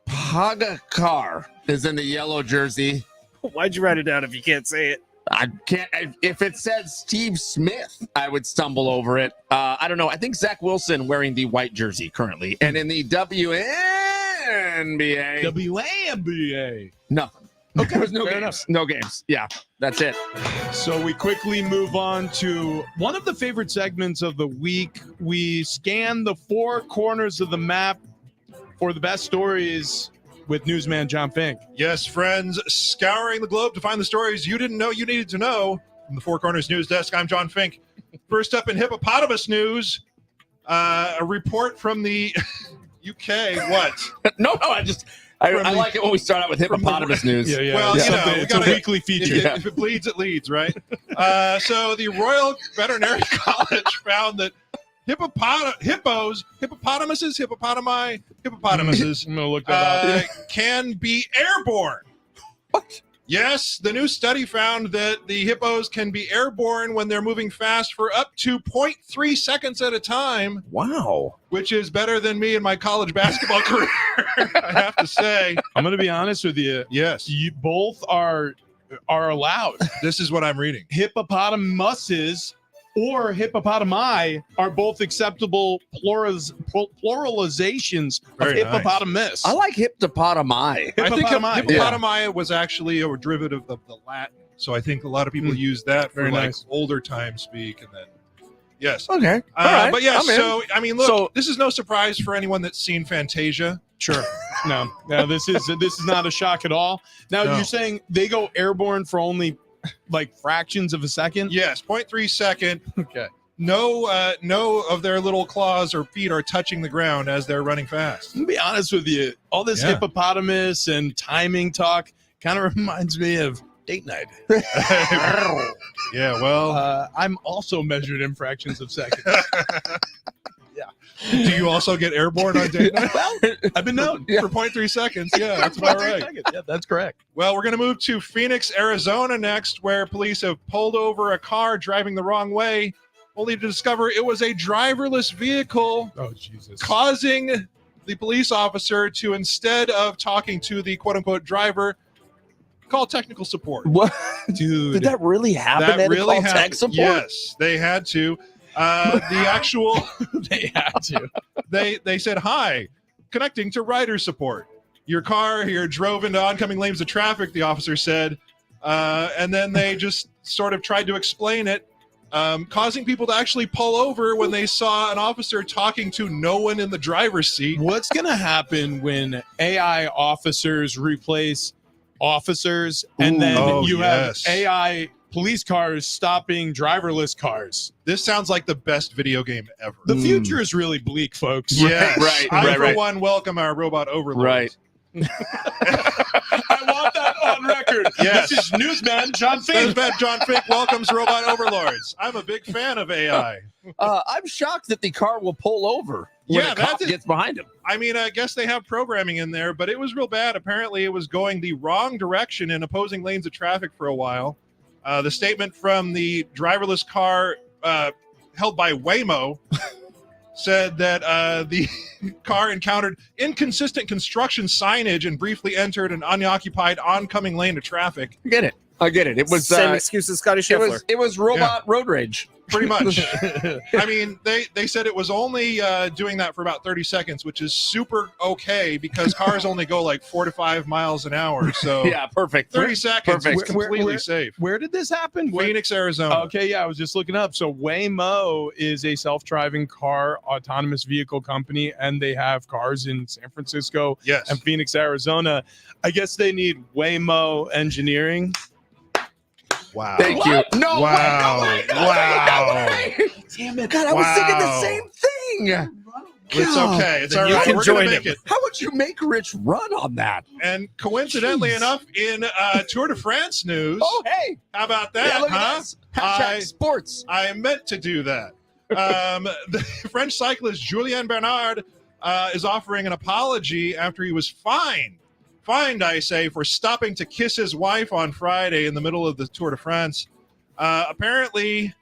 Pogacar is in the yellow jersey. Why'd you write it down if you can't say it? I can't. If it said Steve Smith, I would stumble over it. I don't know. I think Zach Wilson wearing the white jersey currently, and in the WNBA, WNBA. nothing. Okay, there's no Fair games. enough. No games. Yeah, that's it. So we quickly move on to one of the favorite segments of the week. We scan the 4 corners of the map for the best stories with newsman John Fink. Yes, friends, scouring the globe to find the stories you didn't know you needed to know. From the Four Corners News Desk, I'm John Fink. First up in hippopotamus news, a report from the UK. What? No, I like it when we start out with hippopotamus news. Yeah. Well, It's you know, something- we it's a gotta- weekly feature. If it bleeds, it leads, right? So the Royal Veterinary College found that hippopotamuses, I'm gonna look that up. can be airborne. What? Yes, the new study found that the hippos can be airborne when they're moving fast for up to 0.3 seconds at a time, Wow. which is better than me in my college basketball career, I have to say. I'm gonna be honest with you. Yes, You both are allowed. this is what I'm reading. Hippopotamuses or hippopotami are both acceptable pluralizations of Very nice. hippopotamus. I like hippopotami. I think Hippopotami. hippopotami was actually a derivative of the Latin, so I think a lot of people use that for Very like nice. older time speak, and then yes. Okay. All right. But yeah, I'm in. so I mean, look, So- this is no surprise for anyone that's seen Fantasia. Sure. No, this is not a shock at all. Now No. you're saying they go airborne for only like fractions of a second? Yes, 0.3 second. Okay. No of their little claws or feet are touching the ground as they're running fast. I'm gonna be honest with you. All this Yeah. hippopotamus and timing talk kind of reminds me of date night. Yeah, well, I'm also measured in fractions of seconds. Do you also get airborne on date night? Well, I've been known. For 0.3 seconds. Yeah, that's about right. Yeah, that's correct. Well, we're going to move to Phoenix, Arizona next, where police have pulled over a car driving the wrong way, only to discover it was a driverless vehicle, Oh, Jesus. causing the police officer to, instead of talking to the quote-unquote driver, call technical support. What? Dude. Did that really happen? That They had to really call tech happened. support? Yes, they had to. The actual They had to. they said, hi, connecting to rider support. Your car here drove into oncoming lanes of traffic, the officer said. And then they just sort of tried to explain it, causing people to actually pull over when they saw an officer talking to no one in the driver's seat. What's going to happen when AI officers replace officers and then Oh, you yes. have AI police cars stopping driverless cars? This sounds like the best video game ever. The future is really bleak, folks. Yes. Right, I, right, for right. one, welcome our robot overlords. Right. I want that on record. Yes. This is newsman John That's Fink. bad. John Fink welcomes robot overlords. I'm a big fan of AI. I'm shocked that the car will pull over when Yeah, a cop that's it. gets behind him. I mean, I guess they have programming in there, but it was real bad. Apparently, it was going the wrong direction in opposing lanes of traffic for a while. The statement from the driverless car held by Waymo said that the car encountered inconsistent construction signage and briefly entered an unoccupied oncoming lane of traffic. I get it. It was Same excuse as Scotty Scheffler. it was robot road rage. Pretty much. I mean, they said it was only doing that for about 30 seconds, which is super okay because cars only go like 4 to 5 miles an hour. So Yeah, perfect. 30 seconds Perfect. is completely safe. Where did this happen? Phoenix, Arizona. Okay, yeah, I was just looking up. So Waymo is a self-driving car autonomous vehicle company, and they have cars in San Francisco Yes. and Phoenix, Arizona. I guess they need Waymo engineering. Wow. Thank you. No Wow. way. No way. Wow. No way. Damn it. God, I was thinking the same thing. It's okay. It's all You right. can We're going join to make him. it. How would you make Rich run on that? And coincidentally Jeez. enough, in Tour de France news, Oh, hey. how about that, Yeah, look huh? at this. Hashtag sports. I meant to do that. The French cyclist Julien Bernard is offering an apology after he was fined, I say, for stopping to kiss his wife on Friday in the middle of the Tour de France. Apparently,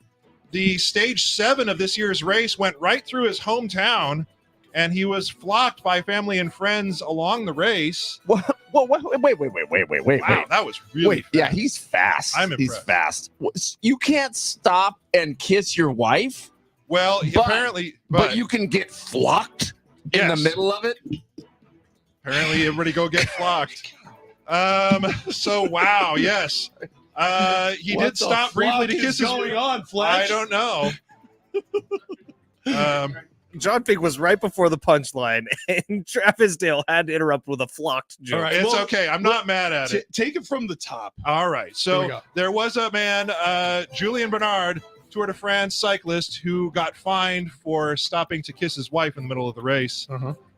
the stage 7 of this year's race went right through his hometown, and he was flocked by family and friends along the race. Wait. Wow, that was really Yeah, fast. he's fast. I'm He's impressed. fast. You can't stop and kiss your wife, Well, But- apparently, but you can get flocked in the Yes. middle of it. Apparently, everybody go get flocked. So wow, yes. He What did the stop briefly to fuck kiss is his going on, Fletch? I don't know. John Fink was right before the punchline, and Travis Dale had to interrupt with a flocked joke. All right. It's well, okay. I'm not mad at it. Take it from the top. All right. Here we So go. there was a man, Julien Bernard, Tour de France cyclist, who got fined for stopping to kiss his wife in the middle of the race.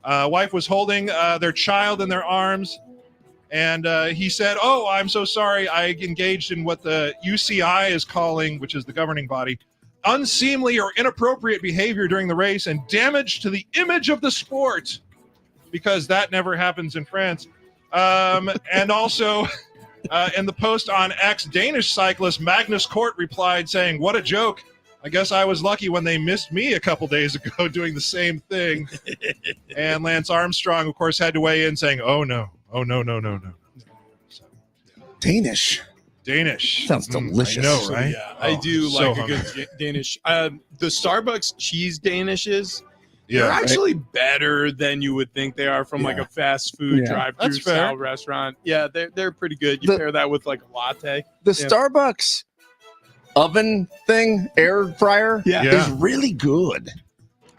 Wife was holding their child in their arms. And he said, "Oh, I'm so sorry. I engaged in what the UCI is calling, which is the governing body, unseemly or inappropriate behavior during the race and damage to the image of the sport, because that never happens in France." And also, in the post on X, Danish cyclist Magnus Kort replied saying, "What a joke. I guess I was lucky when they missed me a couple days ago doing the same thing." And Lance Armstrong, of course, had to weigh in saying, "Oh, no. Oh, no. So, Danish. Danish. Sounds delicious. I know, So, right? yeah, I Oh, do so like a good Danish. The Starbucks cheese Danishes, they're Yeah. actually better than you would think they are from like Yeah. a fast food Yeah. drive-through That's fair. style restaurant. Yeah, they're pretty good. You The- pair that with like a latte. The Yeah. Starbucks oven thing, air fryer, Yeah. is really good.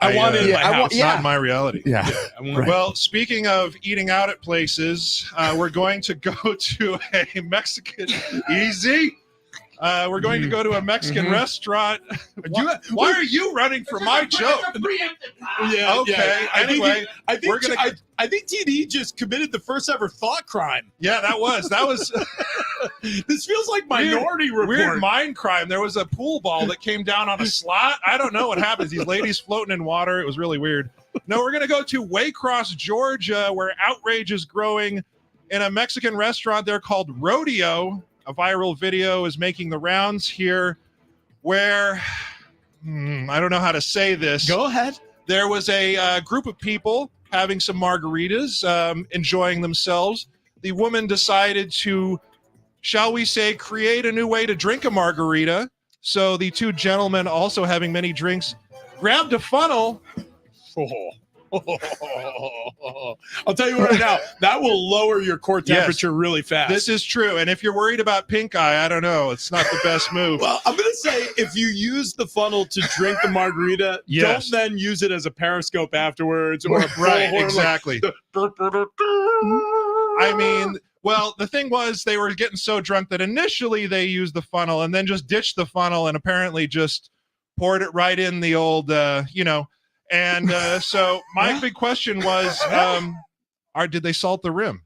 I want it in yeah, my I house. want- It's not my reality. Yeah. I want Right. Well, speaking of eating out at places, we're going to go to a Mexican. Easy. We're going to go to a Mexican Mhm. restaurant. Why are you running for my joke? Yeah, Okay. yeah. Anyway, I think we're gonna I think TD just committed the first ever thought crime. yeah, that was This feels like Minority Report. Weird mind crime. There was a pool ball that came down on a slot. I don't know what happens. These ladies floating in water. It was really weird. No, we're going to go to Waycross, Georgia, where outrage is growing in a Mexican restaurant there called Rodeo. A viral video is making the rounds here where, I don't know how to say this. Go ahead. There was a group of people having some margaritas, enjoying themselves. The woman decided to, shall we say, create a new way to drink a margarita. So the two gentlemen, also having many drinks, grabbed a funnel. I'll tell you right now, that will lower your core temperature really fast. This is true. And if you're worried about pink eye, I don't know. It's not the best move. Well, I'm going to say if you use the funnel to drink the margarita, Yes. don't then use it as a periscope afterwards. Or Right, or exactly. I mean, well, the thing was they were getting so drunk that initially they used the funnel and then just ditched the funnel and apparently just poured it right in the old, And so my big question was, did they salt the rim?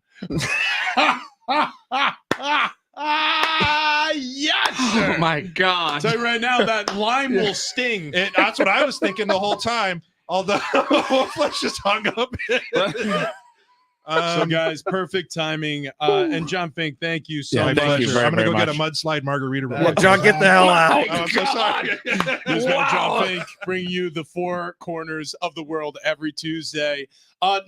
Yes, Oh sir. my God. Tell you right now, that lime will sting. That's what I was thinking the whole time. Although Fletch just hung up. So, guys, perfect timing. And John Fink, thank you so My much. thank you pleasure. very, I'm going to very go get a much. mudslide margarita. Look, John, get the hell out. Oh, I'm so sorry. This man, John Fink, bringing you the four corners of the world every Tuesday.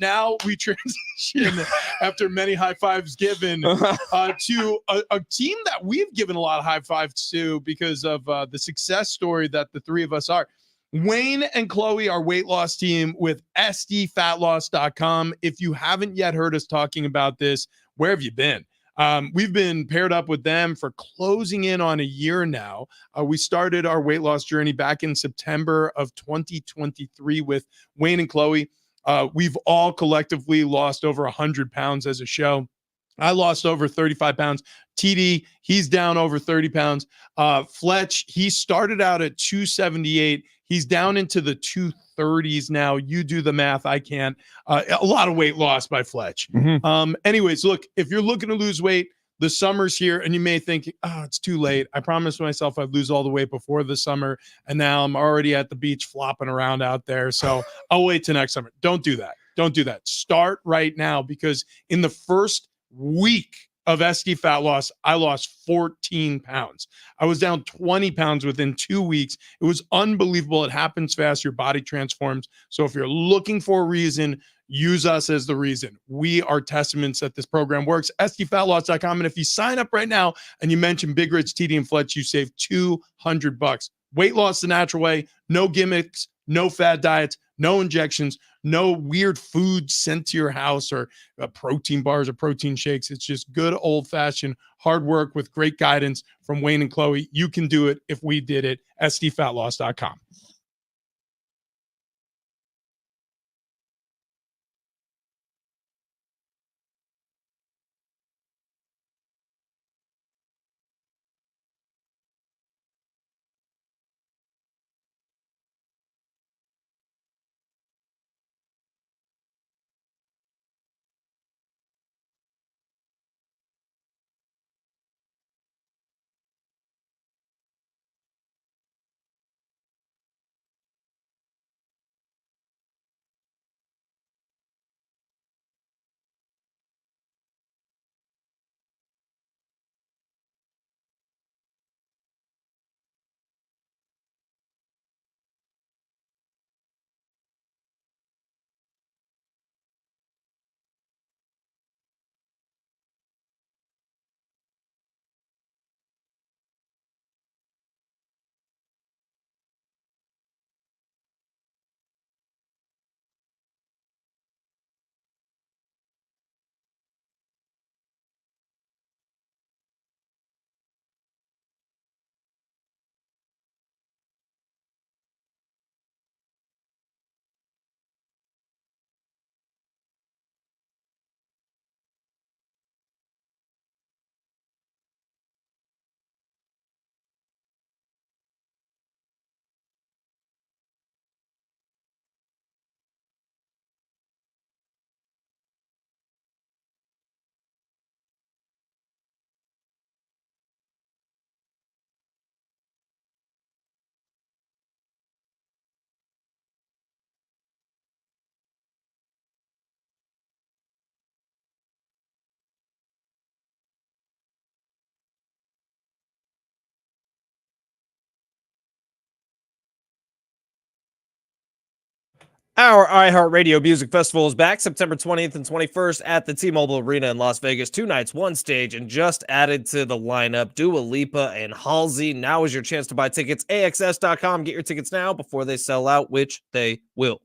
Now we transition, after many high fives given, to a team that we've given a lot of high fives to because of the success story that the three of us are. Wayne and Chloe, our weight loss team with SDFatLoss.com. If you haven't yet heard us talking about this, where have you been? We've been paired up with them for closing in on a year now. We started our weight loss journey back in September of 2023 with Wayne and Chloe. We've all collectively lost over 100 pounds as a show. I lost over 35 pounds. TD, he's down over 30 pounds. Fletch, he started out at 278. He's down into the 230s now. You do the math. I can't. A lot of weight loss by Fletch. Anyways, look, if you're looking to lose weight, the summer's here and you may think, oh, it's too late. I promised myself I'd lose all the weight before the summer. And now I'm already at the beach flopping around out there. So I'll wait till next summer. Don't do that. Don't do that. Start right now, because in the first week of SD Fat Loss, I lost 14 pounds. I was down 20 pounds within 2 weeks. It was unbelievable. It happens fast. Your body transforms. So if you're looking for a reason, use us as the reason. We are testaments that this program works. SDFatLoss.com. And if you sign up right now and you mention Big Rich, TD, and Fletch, you save $200. Weight loss the natural way. No gimmicks, no fad diets, no injections, no weird food sent to your house or protein bars or protein shakes. It's just good old-fashioned hard work with great guidance from Wayne and Chloe. You can do it if we did it. SDFatLoss.com. Our iHeartRadio Music Festival is back September 20th and 21st at the T-Mobile Arena in Las Vegas. 2 nights, 1 stage, and just added to the lineup, Dua Lipa and Halsey. Now is your chance to buy tickets. AXS.com. Get your tickets now before they sell out, which they will.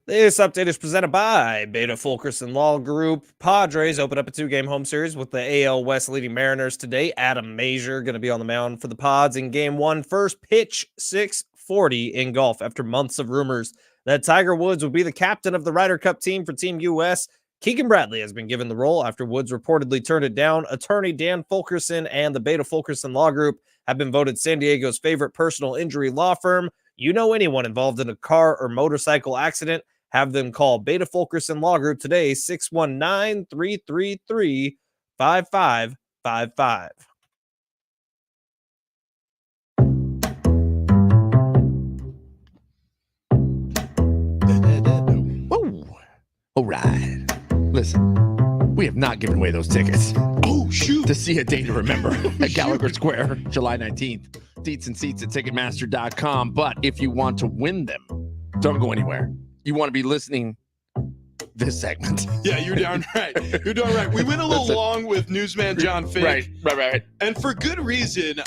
This update is presented by Beta Fulkerson Law Group. Padres open up a 2-game home series with the AL West leading Mariners today. Adam Mazur going to be on the mound for the Pods in Game 1. First pitch, 6:40 in golf after months of rumors that Tiger Woods would be the captain of the Ryder Cup team for Team US. Keegan Bradley has been given the role after Woods reportedly turned it down. Attorney Dan Fulkerson and the Beta Fulkerson Law Group have been voted San Diego's favorite personal injury law firm. You know anyone involved in a car or motorcycle accident, have them call Beta Fulkerson Law Group today, 619-333-5555. Whoa. All right. Listen, we have not given away those tickets. Oh, shoot. To see a day to remember at Gallagher Square, July 19th. Deets and seats at Ticketmaster.com. But if you want to win them, don't go anywhere. You want to be listening this segment. Yeah, you're down right. You're doing right. We went a little long with newsman John Fink. Right. And for good reason.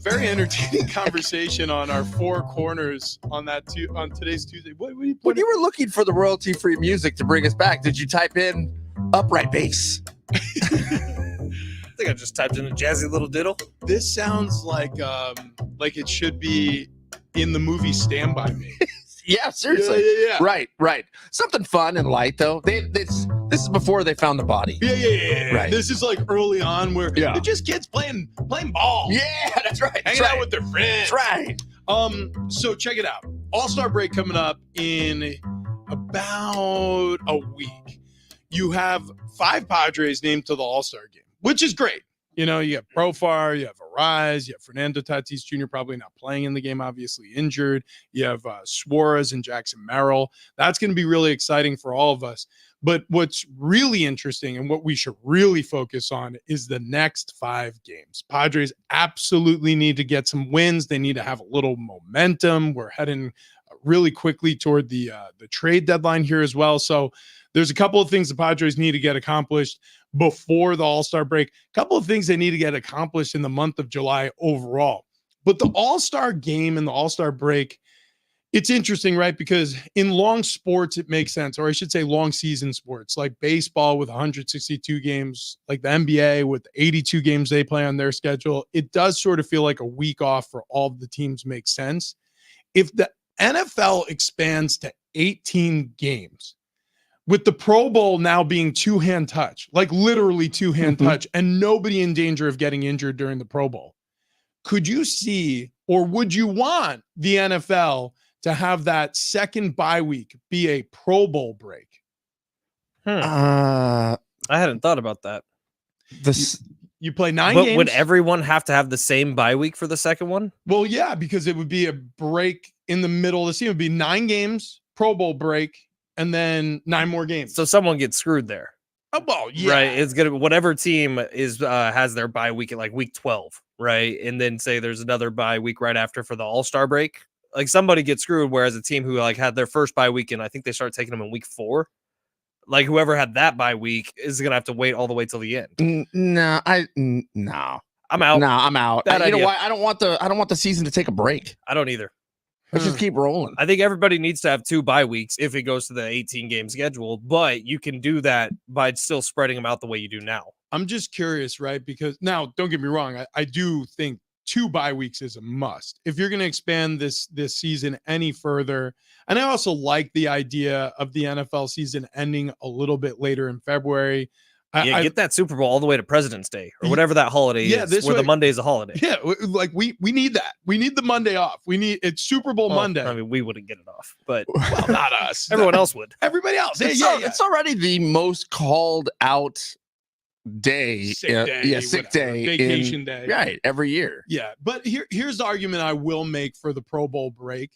Very entertaining conversation on our four corners on today's Tuesday. What you when you were looking for the royalty-free music to bring us back, did you type in upright bass? I think I just typed in a jazzy little diddle. This sounds like it should be in the movie Stand By Me. Yeah, seriously. Yeah. Right. Something fun and light, though. This is before they found the body. Yeah. Right. This is like early on where they're just kids playing ball. Yeah, that's right. Hanging out with their friends. That's right. So check it out. All-Star break coming up in about a week. You have 5 Padres named to the All-Star game, which is great. You know, you have Profar, you have Arise, you have Fernando Tatis Jr. probably not playing in the game, obviously injured. You have Suarez and Jackson Merrill. That's going to be really exciting for all of us. But what's really interesting and what we should really focus on is the next 5 games. Padres absolutely need to get some wins. They need to have a little momentum. We're heading really quickly toward the trade deadline here as well. So there's a couple of things the Padres need to get accomplished before the All-Star break. A couple of things they need to get accomplished in the month of July overall. But the All-Star game and the All-Star break, it's interesting, right? Because in long sports, it makes sense, or I should say long season sports, like baseball with 162 games, like the NBA with 82 games they play on their schedule. It does sort of feel like a week off for all of the teams makes sense. If the NFL expands to 18 games, with the Pro Bowl now being two-hand touch, like literally two-hand touch, and nobody in danger of getting injured during the Pro Bowl, could you see, or would you want the NFL to have that second bye week be a Pro Bowl break? I hadn't thought about that. You play 9 But games. would everyone have to have the same bye week for the second one? Well, yeah, because it would be a break in the middle of the season. It would be 9 games, Pro Bowl break, and then 9 more games. So someone gets screwed there. Oh, well, yeah. Right. It's gonna whatever team is has their bye week at like week 12, right? And then say there's another bye week right after for the All-Star break. Like somebody gets screwed, whereas a team who like had their first bye week and I think they start taking them in week 4. Like whoever had that bye week is gonna have to wait all the way till the end. No. I'm out. No, I'm out. Bad You know idea. why? I don't want the season to take a break. I don't either. Let's just keep rolling. I think everybody needs to have 2 bye weeks if it goes to the 18 game schedule, but you can do that by still spreading them out the way you do now. I'm just curious, right? Because now, don't get me wrong, I do think 2 bye weeks is a must if you're going to expand this season any further. And I also like the idea of the NFL season ending a little bit later in February. Get that Super Bowl all the way to President's Day or whatever that holiday is, where the Monday is a holiday. Yeah, like we need that. We need the Monday off. It's Super Bowl Monday. I mean, we wouldn't get it off, but well, not us. Everyone else would. Everybody else. It's already the most called out day. Sick day, sick whatever, day. vacation day. Right, every year. Yeah, but here's the argument I will make for the Pro Bowl break,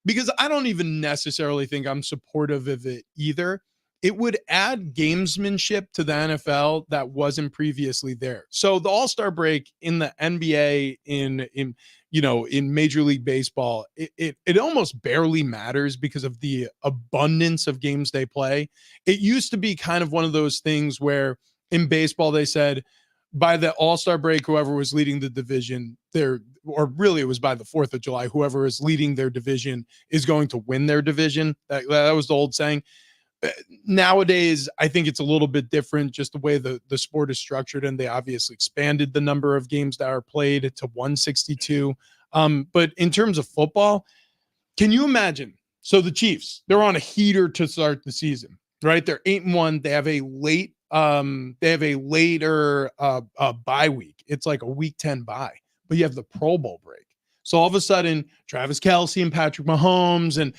because I don't even necessarily think I'm supportive of it either. It would add gamesmanship to the NFL that wasn't previously there. So the All-Star break in the NBA, in Major League Baseball, it almost barely matters because of the abundance of games they play. It used to be kind of one of those things where in baseball they said by the All-Star break, whoever was leading the division or really it was by the 4th of July, whoever is leading their division is going to win their division. That was the old saying. Nowadays, I think it's a little bit different, just the way the sport is structured, and they obviously expanded the number of games that are played to 162. But in terms of football, can you imagine? So the Chiefs, they're on a heater to start the season, right? They're 8-1. They have a later bye week. It's like a week 10 bye, but you have the Pro Bowl break. So all of a sudden, Travis Kelce and Patrick Mahomes and,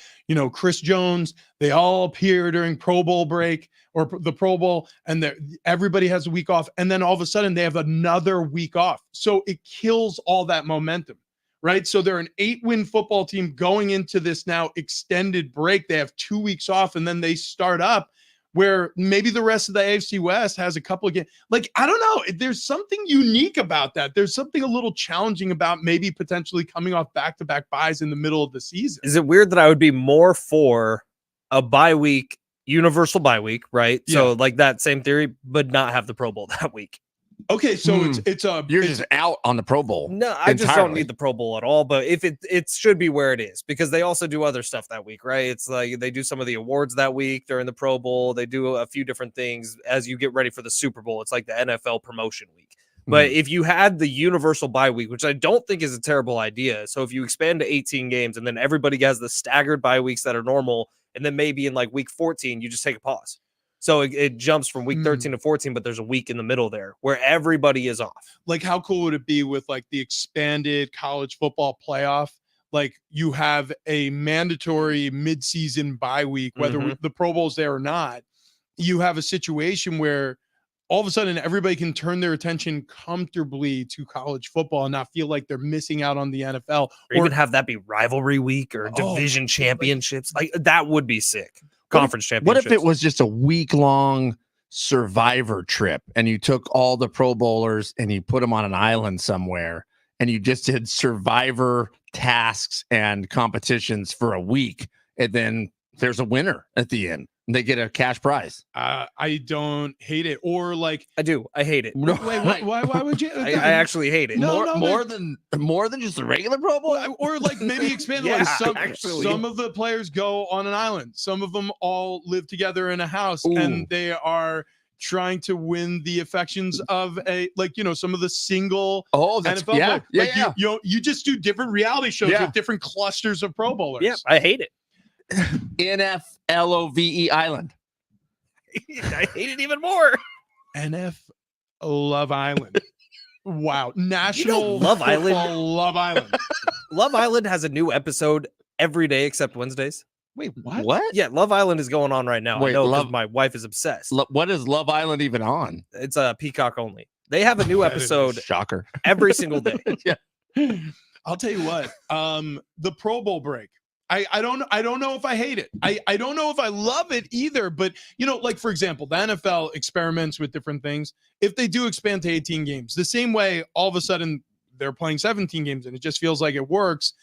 Chris Jones, they all appear during Pro Bowl break or the Pro Bowl, and everybody has a week off. And then all of a sudden they have another week off. So it kills all that momentum, right? So they're an 8-win football team going into this now extended break. They have 2 weeks off, and then they start up where maybe the rest of the AFC West has a couple of games. Like, I don't know. There's something unique about that. There's something a little challenging about maybe potentially coming off back-to-back buys in the middle of the season. Is it weird that I would be more for a bye week, universal bye week, right? Yeah. So like that same theory, but not have the Pro Bowl that week. Okay, so you're just out on the Pro Bowl. No, I just don't need the Pro Bowl at all. But if it should be where it is, because they also do other stuff that week, right? It's like they do some of the awards that week during the Pro Bowl. They do a few different things as you get ready for the Super Bowl. It's like the NFL promotion week. But if you had the universal bye week, which I don't think is a terrible idea, so if you expand to 18 games and then everybody has the staggered bye weeks that are normal, and then maybe in like week 14 you just take a pause. So it jumps from week 13 to 14, but there's a week in the middle there where everybody is off. Like, how cool would it be with like the expanded college football playoff? Like, you have a mandatory midseason bye week, whether the Pro Bowl's there or not. You have a situation where all of a sudden everybody can turn their attention comfortably to college football and not feel like they're missing out on the NFL. Or even have that be rivalry week or division championships. Like that would be sick. Conference championships. What if it was just a week-long survivor trip and you took all the Pro Bowlers and you put them on an island somewhere and you just did survivor tasks and competitions for a week, and then there's a winner at the end? They get a cash prize. I don't hate it. Or like, I do. I hate it. No, why would you? I actually hate it. No, more than just a regular Pro Bowl. Or like maybe expand Yeah, like actually. some of the players go on an island. Some of them all live together in a house, Ooh. and they are trying to win the affections of some of the single Oh, that's NFL yeah, players. yeah, Like, yeah. you just do different reality shows Yeah. with different clusters of Pro Bowlers. Yeah, I hate it. NFLOVE Island. I hate it even more. NF Love Island. Wow. National Love Island? Football Love Island. Love Island has a new episode every day except Wednesdays. Wait, what? What? Yeah, Love Island is going on right now. Wait, I know 'cause Love- my wife is obsessed. What is Love Island even on? It's a Peacock only. They have a new That is episode Shocker. every single day. I'll tell you what. The Pro Bowl break. I don't know if I hate it. I don't know if I love it either. But like for example, the NFL experiments with different things. If they do expand to 18 games, the same way all of a sudden they're playing 17 games and it just feels like it works.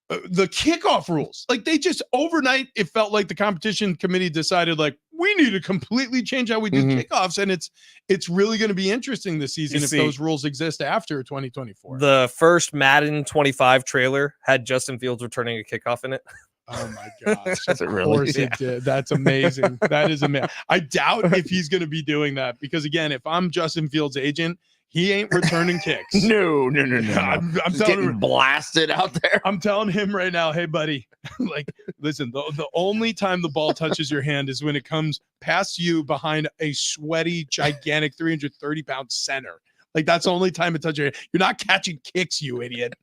The kickoff rules, like they just overnight, it felt like the competition committee decided like we need to completely change how we do kickoffs, and it's really going to be interesting this season if those rules exist after 2024. The first Madden 25 trailer had Justin Fields returning a kickoff in it. Oh my gosh! Does it Of really? course it did. That's amazing. That is amazing. I doubt if he's going to be doing that because again, if I'm Justin Fields' agent, he ain't returning kicks. No. I'm Just telling getting him, blasted out there. I'm telling him right now, hey buddy, like listen, the only time the ball touches your hand is when it comes past you behind a sweaty, gigantic 330-pound center. Like that's the only time it touches your hand. You're not catching kicks, you idiot.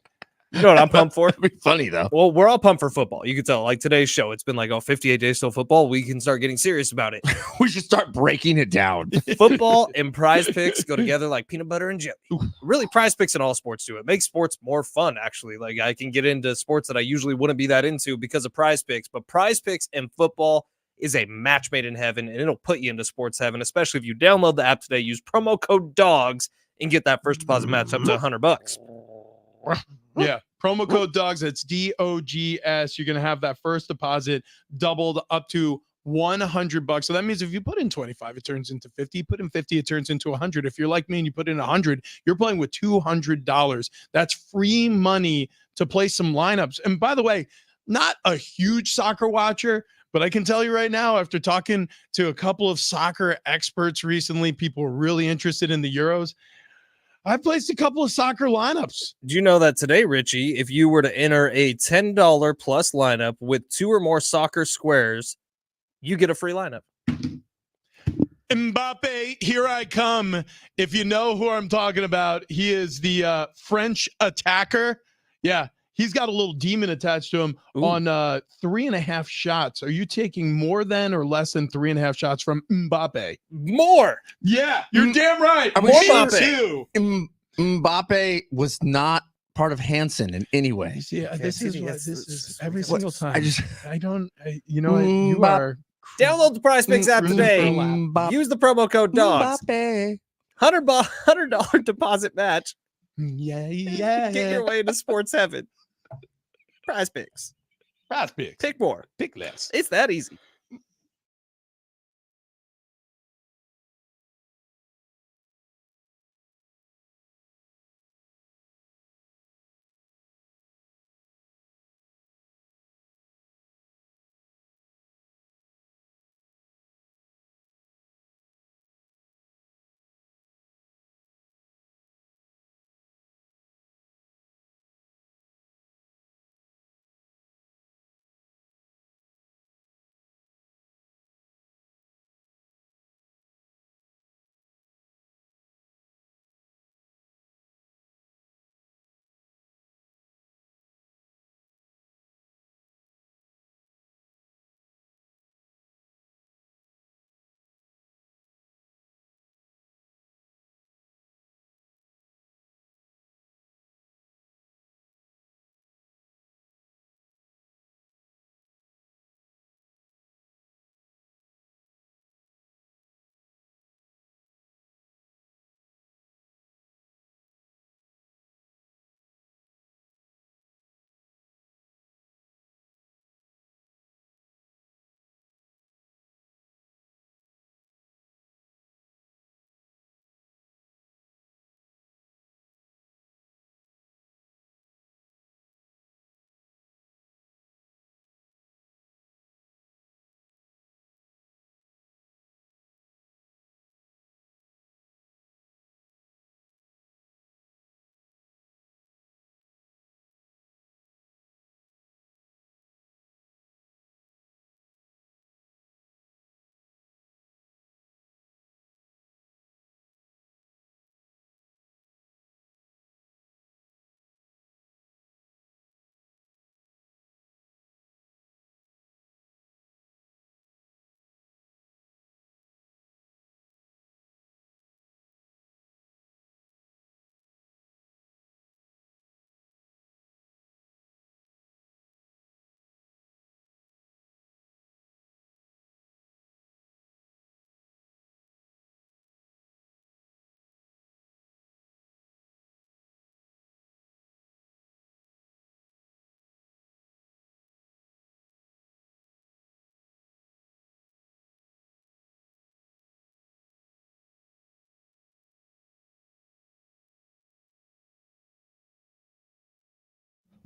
You know what I'm pumped for? It'd be funny though. Well, we're all pumped for football. You can tell, like today's show, it's been like, 58 days till football. We can start getting serious about it. We should start breaking it down. Football and prize picks go together like peanut butter and jelly. Really, prize picks in all sports do. It makes sports more fun, actually. Like I can get into sports that I usually wouldn't be that into because of prize picks. But prize picks and football is a match made in heaven, and it'll put you into sports heaven, especially if you download the app today, use promo code DOGS, and get that first deposit match up to $100. Yeah. Promo code DOGS. That's DOGS. You're going to have that first deposit doubled up to $100. So that means if you put in 25, it turns into 50. Put in 50, it turns into 100. If you're like me and you put in 100, you're playing with $200. That's free money to play some lineups. And by the way, not a huge soccer watcher, but I can tell you right now, after talking to a couple of soccer experts recently, people were really interested in the Euros. I placed a couple of soccer lineups. Do you know that today, Richie, if you were to enter a $10 plus lineup with 2 or more soccer squares, you get a free lineup? Mbappe, here I come. If you know who I'm talking about, he is the French attacker. Yeah, he's got a little demon attached to him. Ooh. On 3.5 shots. Are you taking more than or less than 3.5 shots from Mbappe? More. Yeah, you're damn right. I'm More sure too. Mbappe was not part of Hansen in any way. Yeah, this is what this is every What- single time. I you know what? You Mbappe. are Download the Prize Picks app today. Mbappe. Use the promo code DOGS. Mbappe. $100 deposit match. yeah. Get your way into sports heaven. Prize Picks. Fast picks. Pick more. Pick less. It's that easy.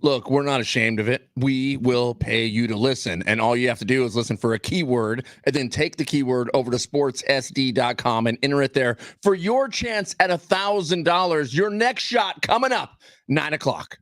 Look, we're not ashamed of it. We will pay you to listen. And all you have to do is listen for a keyword and then take the keyword over to sportssd.com and enter it there for your chance at $1,000. Your next shot coming up, 9 o'clock.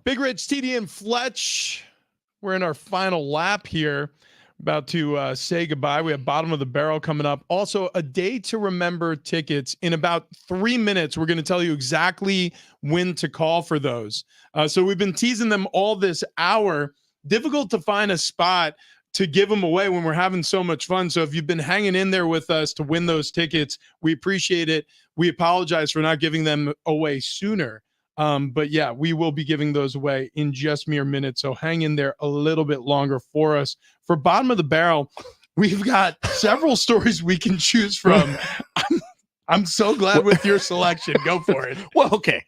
Big Rich, TD, and Fletch. We're in our final lap here. About to say goodbye. We have bottom of the barrel coming up. Also, a day to remember tickets. In about 3 minutes, we're going to tell you exactly when to call for those. So we've been teasing them all this hour. Difficult to find a spot to give them away when we're having so much fun. So if you've been hanging in there with us to win those tickets, we appreciate it. We apologize for not giving them away sooner. But yeah, we will be giving those away in just mere minutes. So hang in there a little bit longer for us. For bottom of the barrel, we've got several stories we can choose from. I'm so glad with your selection. Go for it. Well, okay.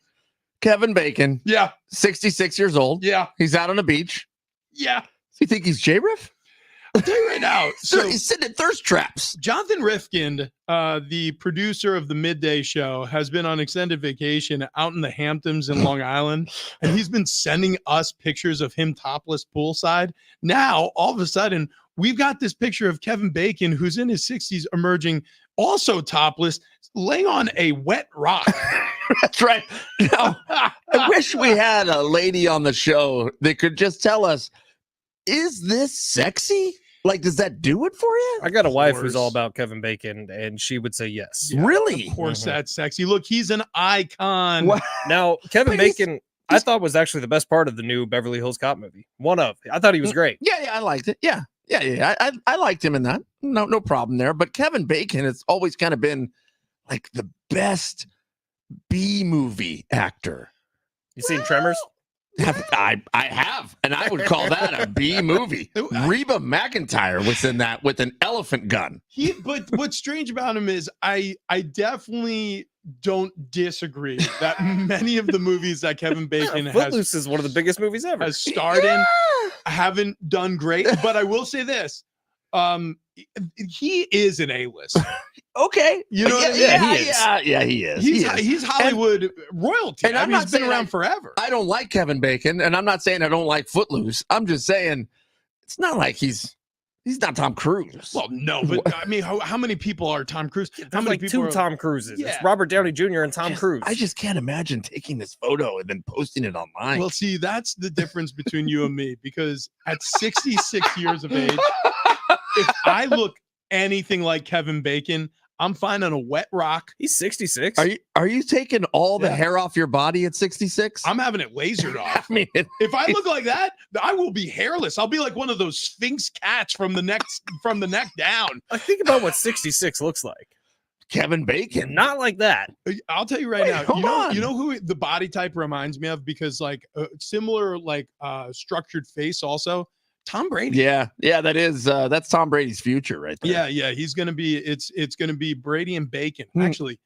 Kevin Bacon. Yeah. 66 years old. Yeah. He's out on the beach. Yeah. You think he's J-Riff? I'll tell you right now. So he's sitting at thirst traps. Jonathan Rifkind, the producer of the Midday Show, has been on extended vacation out in the Hamptons in Long Island, and he's been sending us pictures of him topless poolside. Now, all of a sudden, we've got this picture of Kevin Bacon, who's in his 60s, emerging also topless, laying on a wet rock. That's right. Now, I wish we had a lady on the show that could just tell us, is this sexy? Like, does that do it for you? I got a wife who's all about Kevin Bacon, and she would say yes. Yeah, really? Of course, that's sexy. Look, he's an icon. What? Now, Kevin But he's- Bacon, I thought was actually the best part of the new Beverly Hills Cop movie. One of. I thought he was great. Yeah, I liked it. Yeah. I liked him in that. No problem there. But Kevin Bacon has always kind of been like the best B movie actor. You seen Tremors? I have, and I would call that a B movie. Reba McEntire was in that with an elephant gun. But what's strange about him is I definitely don't disagree that many of the movies that Kevin Bacon Footloose is one of the biggest movies ever. has starred in haven't done great. But I will say this. He is an A-list. Okay, You know what I mean? Yeah, he is. He's Hollywood royalty. and I I'm mean, not he's been saying around forever. I don't like Kevin Bacon, and I'm not saying I don't like Footloose. I'm just saying it's not like he's He's not Tom Cruise. Well, no, but I mean, how many people are Tom Cruise? How There's many like people two are, Tom Cruises. Yeah. It's Robert Downey Jr. and Tom Cruise. I just can't imagine taking this photo and then posting it online. Well, see, that's the difference between you and me, because at 66 years of age, if I look anything like Kevin Bacon, I'm finding a wet rock. He's 66. Are you taking all the Yeah. hair off your body at 66? I'm having it lasered off. I mean, If I look like that, I will be hairless. I'll be like one of those Sphinx cats from the neck down. I think about what 66 looks like. Kevin Bacon. Not like that. I'll tell you right Wait, now. hold on. You know who the body type reminds me of, because like similar like structured face also. Tom Brady. Yeah, that is that's Tom Brady's future right there. Yeah. He's gonna be. It's gonna be Brady and Bacon. Actually,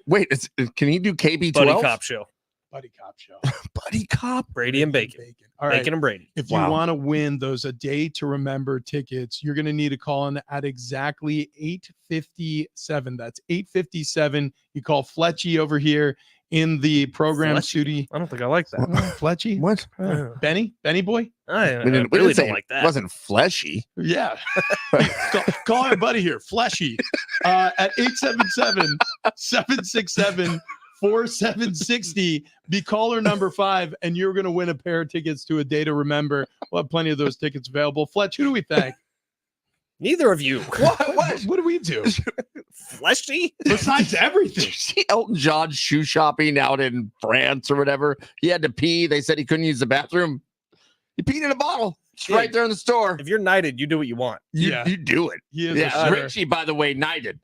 Wait, can he do KB12? Buddy Cop show. buddy cop show. Buddy Cop. Brady and Bacon. All right. Bacon and Brady. If you Wow. want to win those A Day to Remember tickets, you're going to need to call in at exactly 8:57. That's 8:57. You call Fletchy over here in the program Fletchy? studio. I don't think I like that. Fletchy? What? Benny boy? I We didn't really say don't like that. It wasn't fleshy. Yeah. call our buddy here, Fleshy, at 877-767-4760. Be caller number 5, and you're going to win a pair of tickets to A Day to Remember. We'll have plenty of those tickets available. Fletch, who do we thank? Neither of you. What do we do? Fleshy? Besides Did everything. you see Elton John shoe shopping out in France or whatever? He had to pee. They said he couldn't use the bathroom. He peed in a bottle. It's right there in the store. If you're knighted, you do what you want. You, Yeah. you do it. He is Yeah, a shitter. Richie, by the way, knighted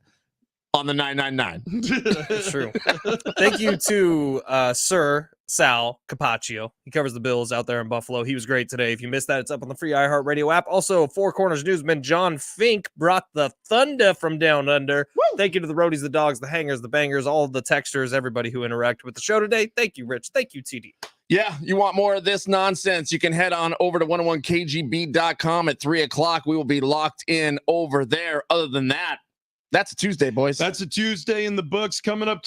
on the 999. It's true. Thank you to Sir Sal Capaccio. He covers the Bills out there in Buffalo. He was great today. If you missed that, it's up on the free iHeartRadio app. Also, Four Corners newsman John Fink brought the thunder from down under. Woo! Thank you to the roadies, the dogs, the hangers, the bangers, all of the texters, everybody who interacted with the show today. Thank you, Rich. Thank you, TD. Yeah, you want more of this nonsense? You can head on over to 101kgb.com at 3 o'clock. We will be locked in over there. Other than that, that's a Tuesday, boys. That's a Tuesday in the books. Coming up